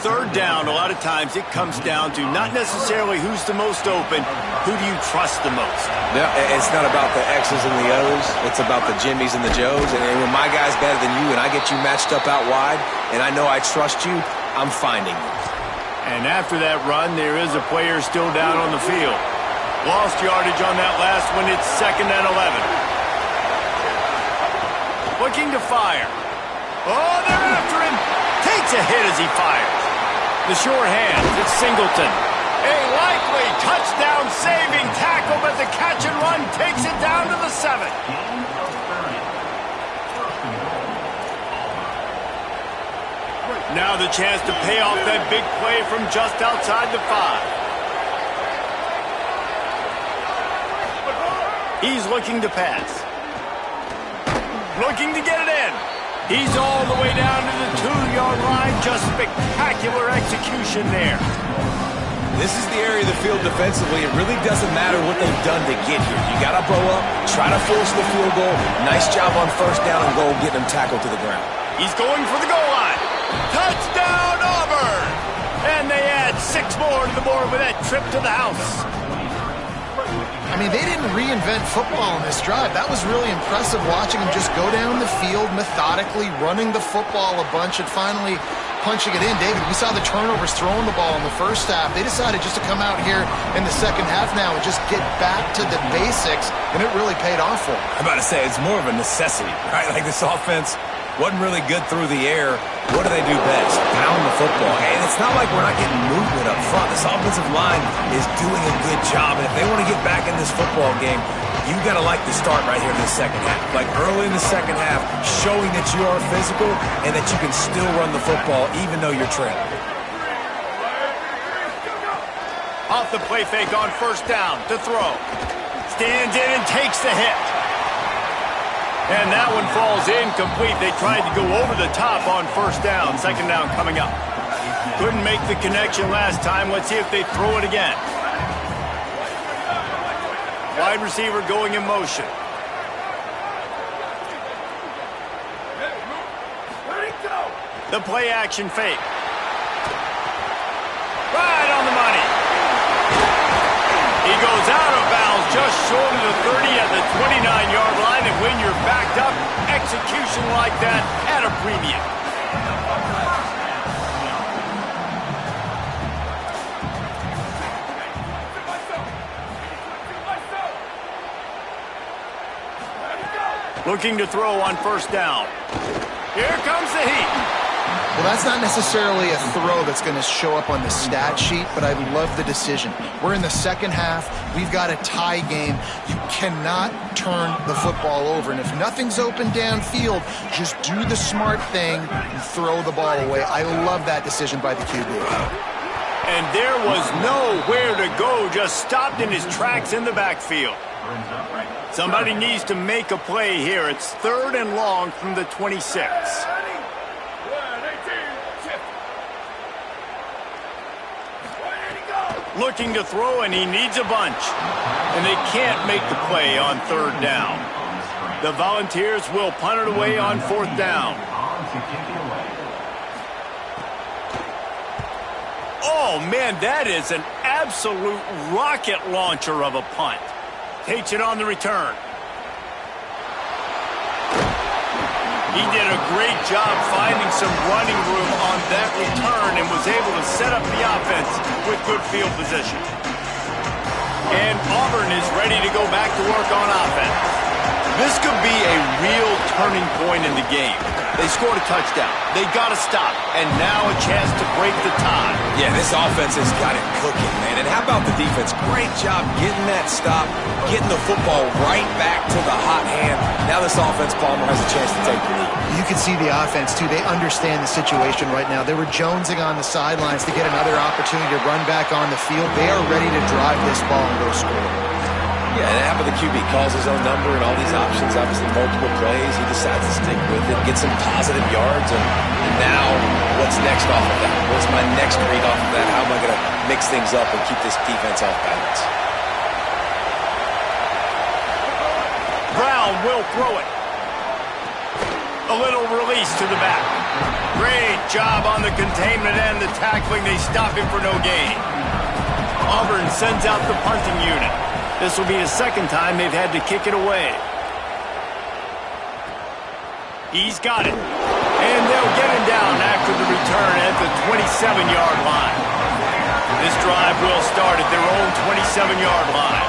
3rd down, a lot of times it comes down to not necessarily who's the most open, who do you trust the most? No, it's not about the X's and the O's. It's about the Jimmys and the Joes. And when my guy's better than you and I get you matched up out wide and I know I trust you, I'm finding you. And after that run, there is a player still down on the field. Lost yardage on that last one. It's 2nd and 11. Looking to fire. Oh, they're after him. Takes a hit as he fires. The sure hand, it's Singleton. A likely touchdown-saving tackle, but the catch and run takes it down to the 7. Now the chance to pay off that big play from just outside the 5. He's looking to pass. Looking to get it in. He's all the way down to the 2-yard line. Just spectacular execution there. This is the area of the field defensively. It really doesn't matter what they've done to get here. You got to blow up, try to force the field goal. Nice job on first down and goal, getting them tackled to the ground. He's going for the goal line. Touchdown, Auburn! And they add 6 more to the board with that trip to the house. I mean, they didn't reinvent football in this drive. That was really impressive watching them just go down the field methodically, running the football a bunch, and finally punching it in. David, we saw the turnovers throwing the ball in the first half. They decided just to come out here in the second half now and just get back to the basics, and it really paid off for them. I'm about to say, it's more of a necessity, right? Like this offense wasn't really good through the air. What do they do best? Pound the football. And it's not like we're not getting movement up front. This offensive line is doing a good job. And if they want to get back in this football game, you got to like the start right here in the second half. Like early in the second half, showing that you are physical and that you can still run the football even though you're trailing. Off the play fake on first down to throw. Stands in and takes the hit. And that one falls incomplete. They tried to go over the top on first down. Second down coming up. Couldn't make the connection last time. Let's see if they throw it again. Wide receiver going in motion. The play action fake. Right on the money. He goes out of bounds just short of the 30 at the 29-yard line, and when you're backed up, execution like that at a premium. Looking to throw on first down. Here comes the heat. Well, that's not necessarily a throw that's going to show up on the stat sheet, but I love the decision. We're in the second half. We've got a tie game. You cannot turn the football over. And if nothing's open downfield, just do the smart thing and throw the ball away. I love that decision by the QB. And there was nowhere to go, just stopped in his tracks in the backfield. Somebody needs to make a play here. It's 3rd and long from the 26. Looking to throw, and he needs a bunch. And they can't make the play on 3rd down. The Volunteers will punt it away on 4th down. Oh, man, that is an absolute rocket launcher of a punt. Takes it on the return. He did a great job finding some running room on that return and was able to set up the offense with good field position. And Auburn is ready to go back to work on offense. This could be a real turning point in the game. They scored a touchdown. They got to stop. And now a chance to break the tie. Yeah, this offense has got it cooking, man. And how about the defense? Great job getting that stop, getting the football right back to the hot hand. Now this offense, Palmer, has a chance to take the lead. You can see the offense, too. They understand the situation right now. They were jonesing on the sidelines to get another opportunity to run back on the field. They are ready to drive this ball and go score. Yeah, and how about the QB calls his own number and all these options, obviously multiple plays. He decides to stick with it, get some positive yards, and now what's next off of that? What's my next read off of that? How am I going to mix things up and keep this defense off balance? Brown will throw it. A little release to the back. Great job on the containment and the tackling. They stop him for no gain. Auburn sends out the punting unit. This will be the second time they've had to kick it away. He's got it. And they'll get him down after the return at the 27-yard line. This drive will start at their own 27-yard line.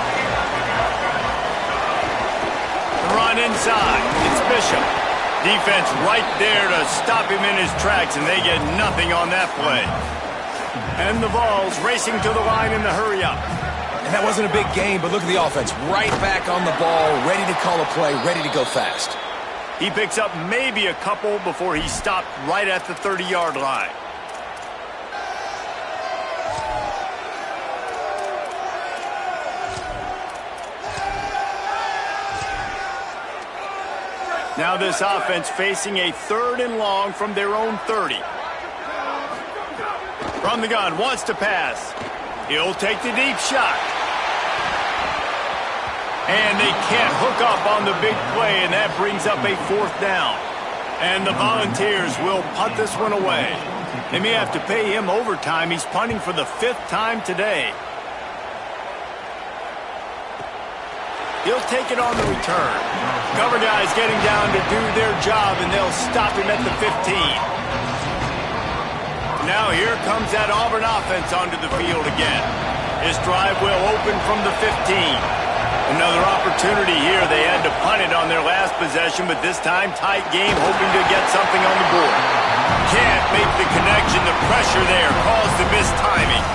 The run inside. It's Bishop. Defense right there to stop him in his tracks, and they get nothing on that play. And the Vols racing to the line in the hurry-up. And that wasn't a big game, but look at the offense. Right back on the ball, ready to call a play, ready to go fast. He picks up maybe a couple before he's stopped right at the 30-yard line. Now this offense facing a 3rd and long from their own 30. From the gun, wants to pass. He'll take the deep shot. And they can't hook up on the big play, and that brings up a 4th down. And the Volunteers will punt this one away. They may have to pay him overtime. He's punting for the 5th time today. He'll take it on the return. Cover guys getting down to do their job, and they'll stop him at the 15. Now here comes that Auburn offense onto the field again. His drive will open from the 15. Another opportunity here. They had to punt it on their last possession, but this time tight game, hoping to get something on the board. Can't make the connection. The pressure there caused the missed timing.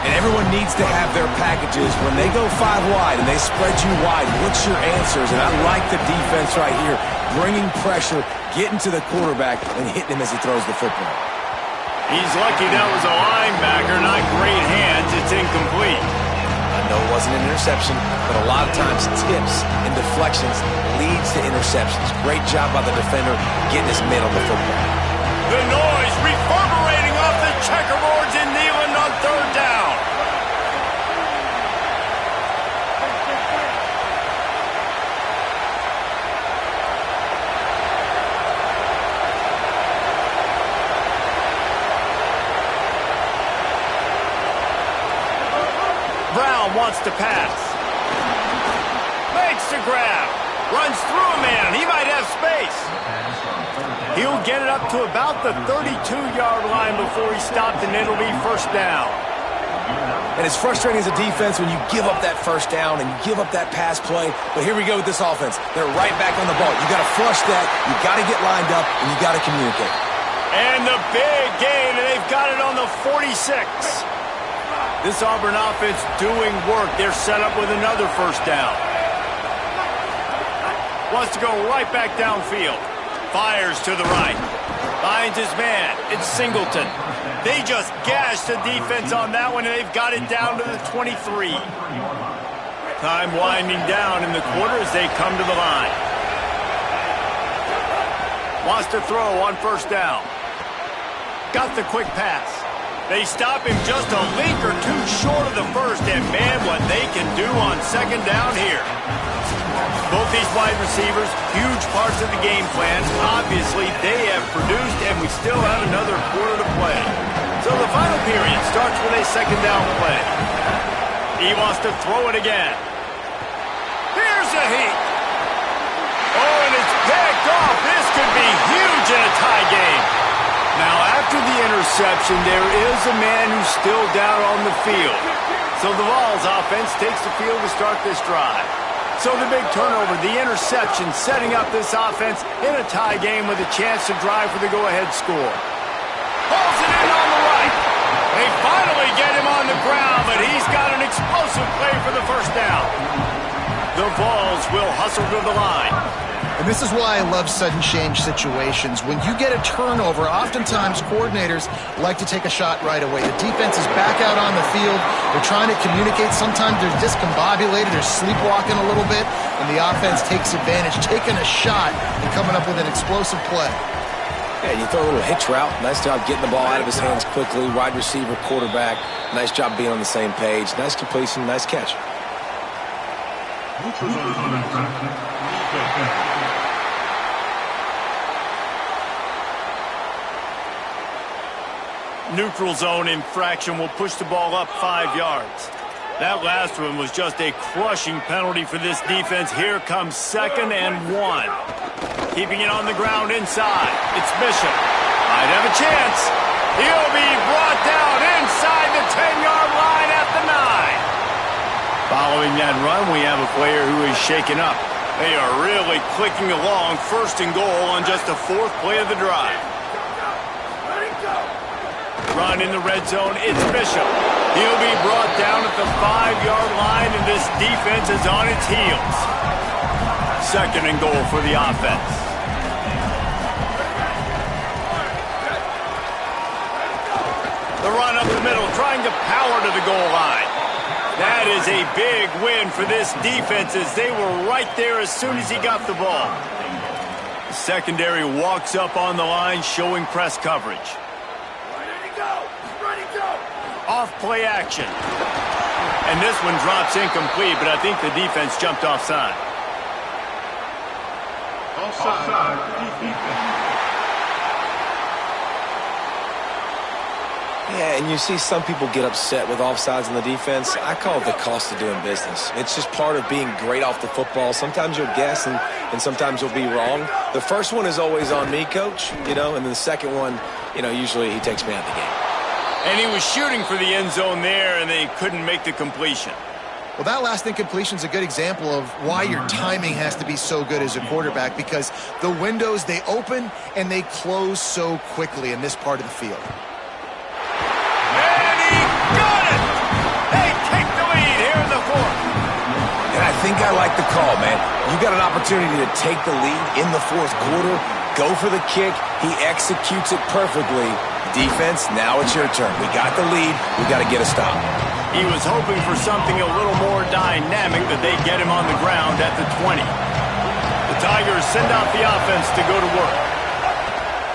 And everyone needs to have their packages. When they go 5 wide and they spread you wide, what's your answers? And I like the defense right here, bringing pressure, getting to the quarterback, and hitting him as he throws the football. He's lucky that was a linebacker, not great hands. It's incomplete. I know it wasn't an interception, but a lot of times tips and deflections leads to interceptions. Great job by the defender getting his mid on the football. The noise reverberating off the checkerboards in Neyland on 3rd down. Brown wants to pass. Makes the grab. Runs through a man. He might have space. He'll get it up to about the 32-yard line before he's stopped, and it'll be 1st down. And it's frustrating as a defense when you give up that 1st down and you give up that pass play. But here we go with this offense. They're right back on the ball. You got to flush that. You got to get lined up, and you got to communicate. And the big gain, and they've got it on the 46. This Auburn offense doing work. They're set up with another 1st down. Wants to go right back downfield. Fires to the right. Finds his man. It's Singleton. They just gashed the defense on that one, and they've got it down to the 23. Time winding down in the quarter as they come to the line. Wants to throw on 1st down. Got the quick pass. They stop him just a link or two short of the 1st, and man, what they can do on 2nd down here. Both these wide receivers, huge parts of the game plan. Obviously, they have produced, and we still have another quarter to play. So the final period starts with a 2nd down play. He wants to throw it again. Here's a heat. Oh, and it's picked off. This could be huge in a tie game. Now, after the interception, there is a man who's still down on the field. So the Vols offense takes the field to start this drive. So the big turnover, the interception, setting up this offense in a tie game with a chance to drive for the go-ahead score. Pulls it in on the right. They finally get him on the ground, but he's got an explosive play for the 1st down. The Vols will hustle to the line. And this is why I love sudden change situations. When you get a turnover, oftentimes coordinators like to take a shot right away. The defense is back out on the field. They're trying to communicate. Sometimes they're discombobulated. They're sleepwalking a little bit. And the offense takes advantage, taking a shot and coming up with an explosive play. Yeah, you throw a little hitch route. Nice job getting the ball out of his hands quickly. Wide receiver, quarterback. Nice job being on the same page. Nice completion, nice catch. Neutral zone infraction will push the ball up 5 yards. That last one was just a crushing penalty for this defense. Here comes 2nd and 1. Keeping it on the ground inside. It's Bishop. Might have a chance. He'll be brought down inside the 10-yard line at the 9. Following that run, we have a player who is shaken up. They are really clicking along, 1st and goal on just the 4th play of the drive. Run in the red zone, it's Bishop. He'll be brought down at the 5-yard line, and this defense is on its heels. 2nd and goal for the offense. The run up the middle, trying to power to the goal line. That is a big win for this defense as they were right there as soon as he got the ball. The secondary walks up on the line, showing press coverage. Ready to go! Ready to go! Off play action. And this one drops incomplete, but I think the defense jumped offside. Offside. Defense. Yeah, and you see some people get upset with offsides in the defense. I call it the cost of doing business. It's just part of being great off the football. Sometimes you'll guess and sometimes you'll be wrong. The first one is always on me, Coach, and then the second one, usually he takes me out of the game. And he was shooting for the end zone there, and they couldn't make the completion. Well, that last incompletion is a good example of why your timing has to be so good as a quarterback, because the windows, they open and they close so quickly in this part of the field. And he got it! They take the lead here in the fourth. And I think I like the call, man. You got an opportunity to take the lead in the fourth quarter. Go for the kick. He executes it perfectly. Defense, now it's your turn. We got the lead. We got to get a stop. He was hoping for something a little more dynamic, that they get him on the ground at the 20. The Tigers send out the offense to go to work.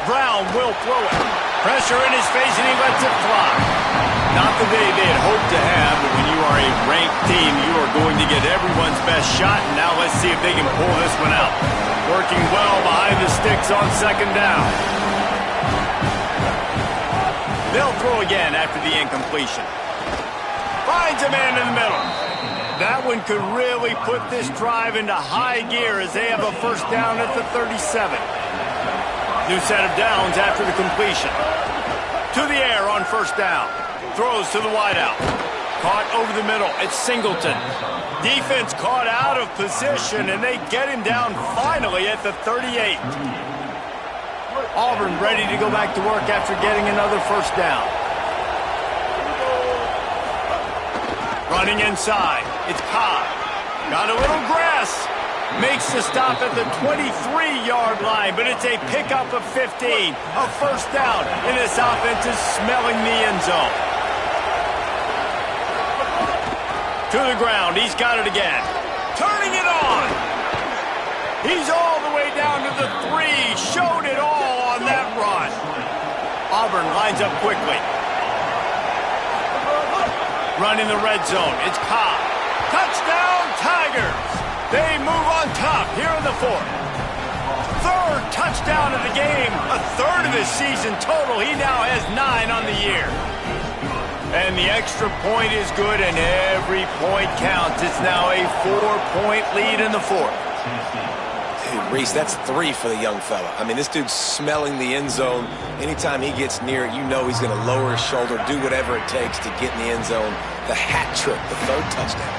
Brown will throw it. Pressure in his face, and he lets it fly. Not the day they had hoped to have, but when you are a ranked team, you are going to get everyone's best shot, and now let's see if they can pull this one out. Working well behind the sticks on second down. They'll throw again after the incompletion. Finds a man in the middle. That one could really put this drive into high gear as they have a first down at the 37. New set of downs after the completion. To the air on first down. Throws to the wideout. Caught over the middle. It's Singleton. Defense caught out of position, and they get him down finally at the 38. Auburn ready to go back to work after getting another first down. Running inside. It's Cobb. Got a little grass. Makes the stop at the 23-yard line, but it's a pickup of 15. A first down, and this offense is smelling the end zone. To the ground. He's got it again. Turning it on. He's all the way down to the 3. Showed it all on that run. Auburn lines up quickly. Running the red zone. It's Cobb. Touchdown, Tigers. They move on top here in the fourth. Third touchdown of the game. A third of his season total. He now has 9 on the year. And the extra point is good, and every point counts. It's now a 4-point lead in the fourth. Dude, Reese, that's 3 for the young fella. I mean, this dude's smelling the end zone. Anytime he gets near it, you know he's going to lower his shoulder, do whatever it takes to get in the end zone. The hat trick, the third touchdown.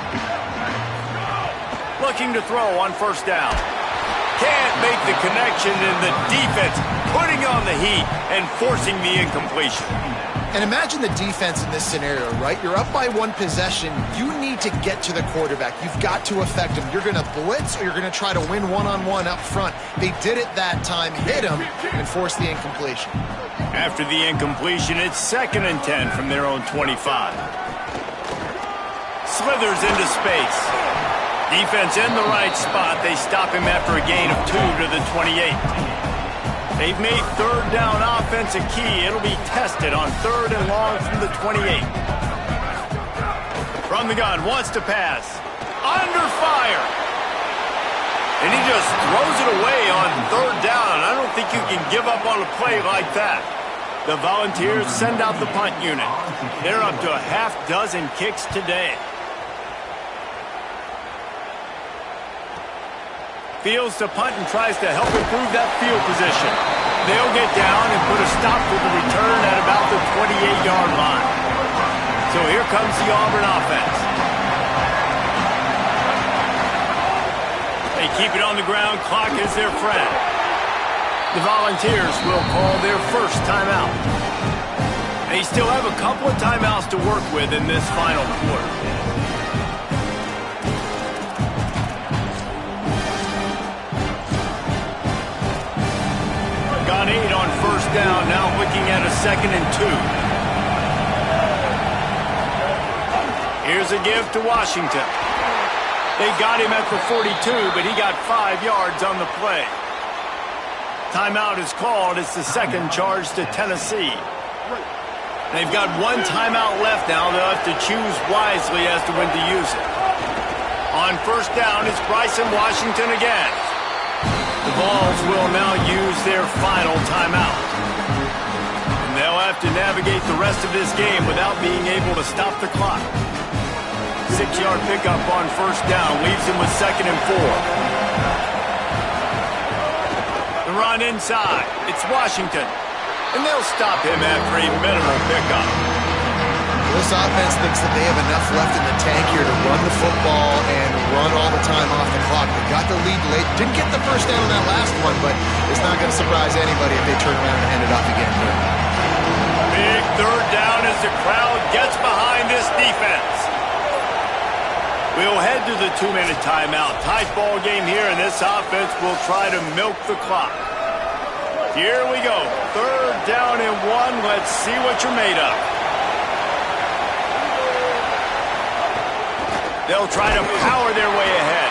Looking to throw on first down. Can't make the connection, and the defense putting on the heat and forcing the incompletion. And imagine the defense in this scenario, right? You're up by 1 possession. You need to get to the quarterback. You've got to affect him. You're going to blitz, or you're going to try to win one-on-one up front. They did it that time, hit him, and forced the incompletion. After the incompletion, it's 2nd and 10 from their own 25. Slithers into space. Defense in the right spot. They stop him after a gain of 2 to the 28. They've made third down offense a key. It'll be tested on 3rd and long from the 28. From the gun, wants to pass. Under fire. And he just throws it away on 3rd down. I don't think you can give up on a play like that. The Volunteers send out the punt unit. They're up to a half-dozen kicks today. Fields to punt and tries to help improve that field position. They'll get down and put a stop to the return at about the 28-yard line. So here comes the Auburn offense. They keep it on the ground. Clock is their friend. The Volunteers will call their first timeout. They still have a couple of timeouts to work with in this final quarter. Got 8 on first down, now looking at a 2nd and 2. Here's a give to Washington. They got him at the 42, but he got 5 yards on the play. Timeout is called. It's the second charge to Tennessee. They've got 1 timeout left now. They'll have to choose wisely as to when to use it. On first down, it's Bryson Washington again. The Vols will now use their final timeout. And they'll have to navigate the rest of this game without being able to stop the clock. 6-yard pickup on first down leaves him with 2nd and 4. The run inside. It's Washington. And they'll stop him after a minimal pickup. This offense thinks that they have enough left in the tank here to run the football and run all the time off the clock. They got the lead late. Didn't get the first down on that last one, but it's not going to surprise anybody if they turn around and hand it off again here. Big third down as the crowd gets behind this defense. We'll head to the 2-minute timeout. Tight ball game here, and this offense will try to milk the clock. Here we go. 3rd down and 1. Let's see what you're made of. They'll try to power their way ahead.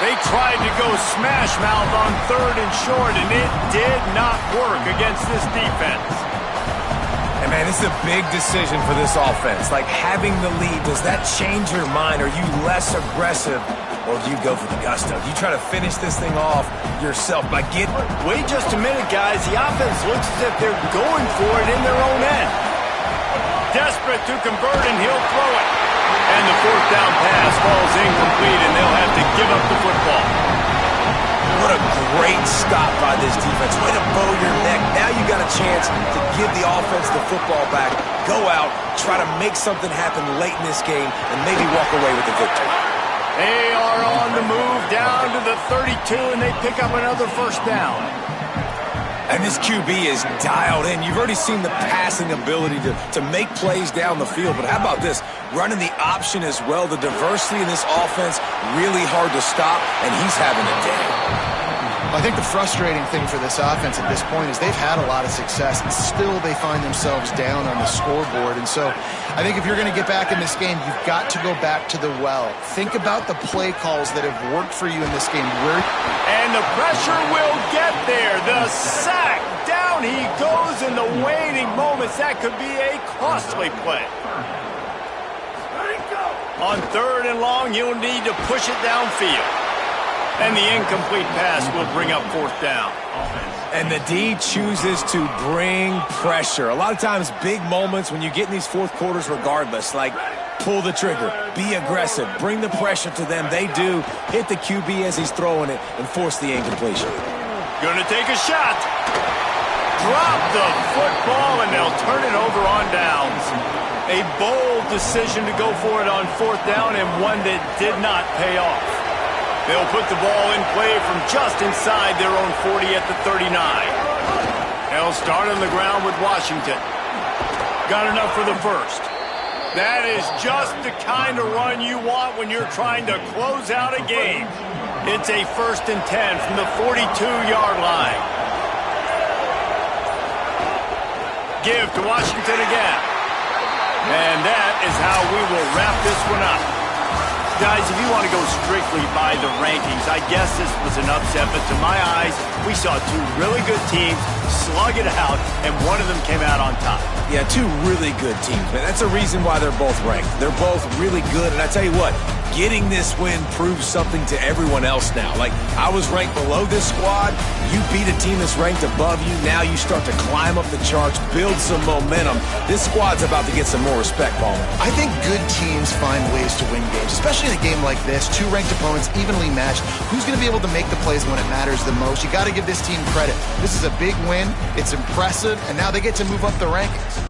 They tried to go smash mouth on 3rd and short, and it did not work against this defense. And man, it's a big decision for this offense. Like, having the lead, does that change your mind? Are you less aggressive, or do you go for the gusto? Do you try to finish this thing off yourself by getting... Wait just a minute, guys. The offense looks as if they're going for it in their own end. Desperate to convert, and he'll throw it. And the 4th down pass falls incomplete, and they'll have to give up the football. What a great stop by this defense. Way to bow your neck. Now you got a chance to give the offense the football back, go out, try to make something happen late in this game, and maybe walk away with the victory. They are on the move down to the 32, and they pick up another first down. And this QB is dialed in. You've already seen the passing ability to make plays down the field, but how about this? Running the option as well. The diversity in this offense, really hard to stop, and he's having a day. I think the frustrating thing for this offense at this point is they've had a lot of success, and still they find themselves down on the scoreboard. And so I think if you're going to get back in this game, you've got to go back to the well. Think about the play calls that have worked for you in this game. And the pressure will get there. The sack. Down he goes in the waning moments. That could be a costly play. On 3rd and long, you'll need to push it downfield. And the incomplete pass will bring up 4th down. And the D chooses to bring pressure. A lot of times, big moments when you get in these fourth quarters regardless, like pull the trigger, be aggressive, bring the pressure to them. They do hit the QB as he's throwing it and force the incompletion. Gonna take a shot. Drop the football, and they'll turn it over on downs. A bold decision to go for it on 4th down, and one that did not pay off. They'll put the ball in play from just inside their own 40 at the 39. They'll start on the ground with Washington. Got enough for the first. That is just the kind of run you want when you're trying to close out a game. It's a 1st and 10 from the 42-yard line. Give to Washington again. And that is how we will wrap this one up. Guys, if you want to go strictly by the rankings, I guess this was an upset, but to my eyes, we saw 2 really good teams slug it out, and one of them came out on top. Yeah, 2 really good teams, man. That's a reason why they're both ranked. They're both really good, and I tell you what, getting this win proves something to everyone else now. Like, I was ranked below this squad. You beat a team that's ranked above you. Now you start to climb up the charts, build some momentum. This squad's about to get some more respect, Paul. I think good teams find ways to win games, especially in a game like this. 2 ranked opponents, evenly matched. Who's going to be able to make the plays when it matters the most? You got to give this team credit. This is a big win. It's impressive, and now they get to move up the rankings.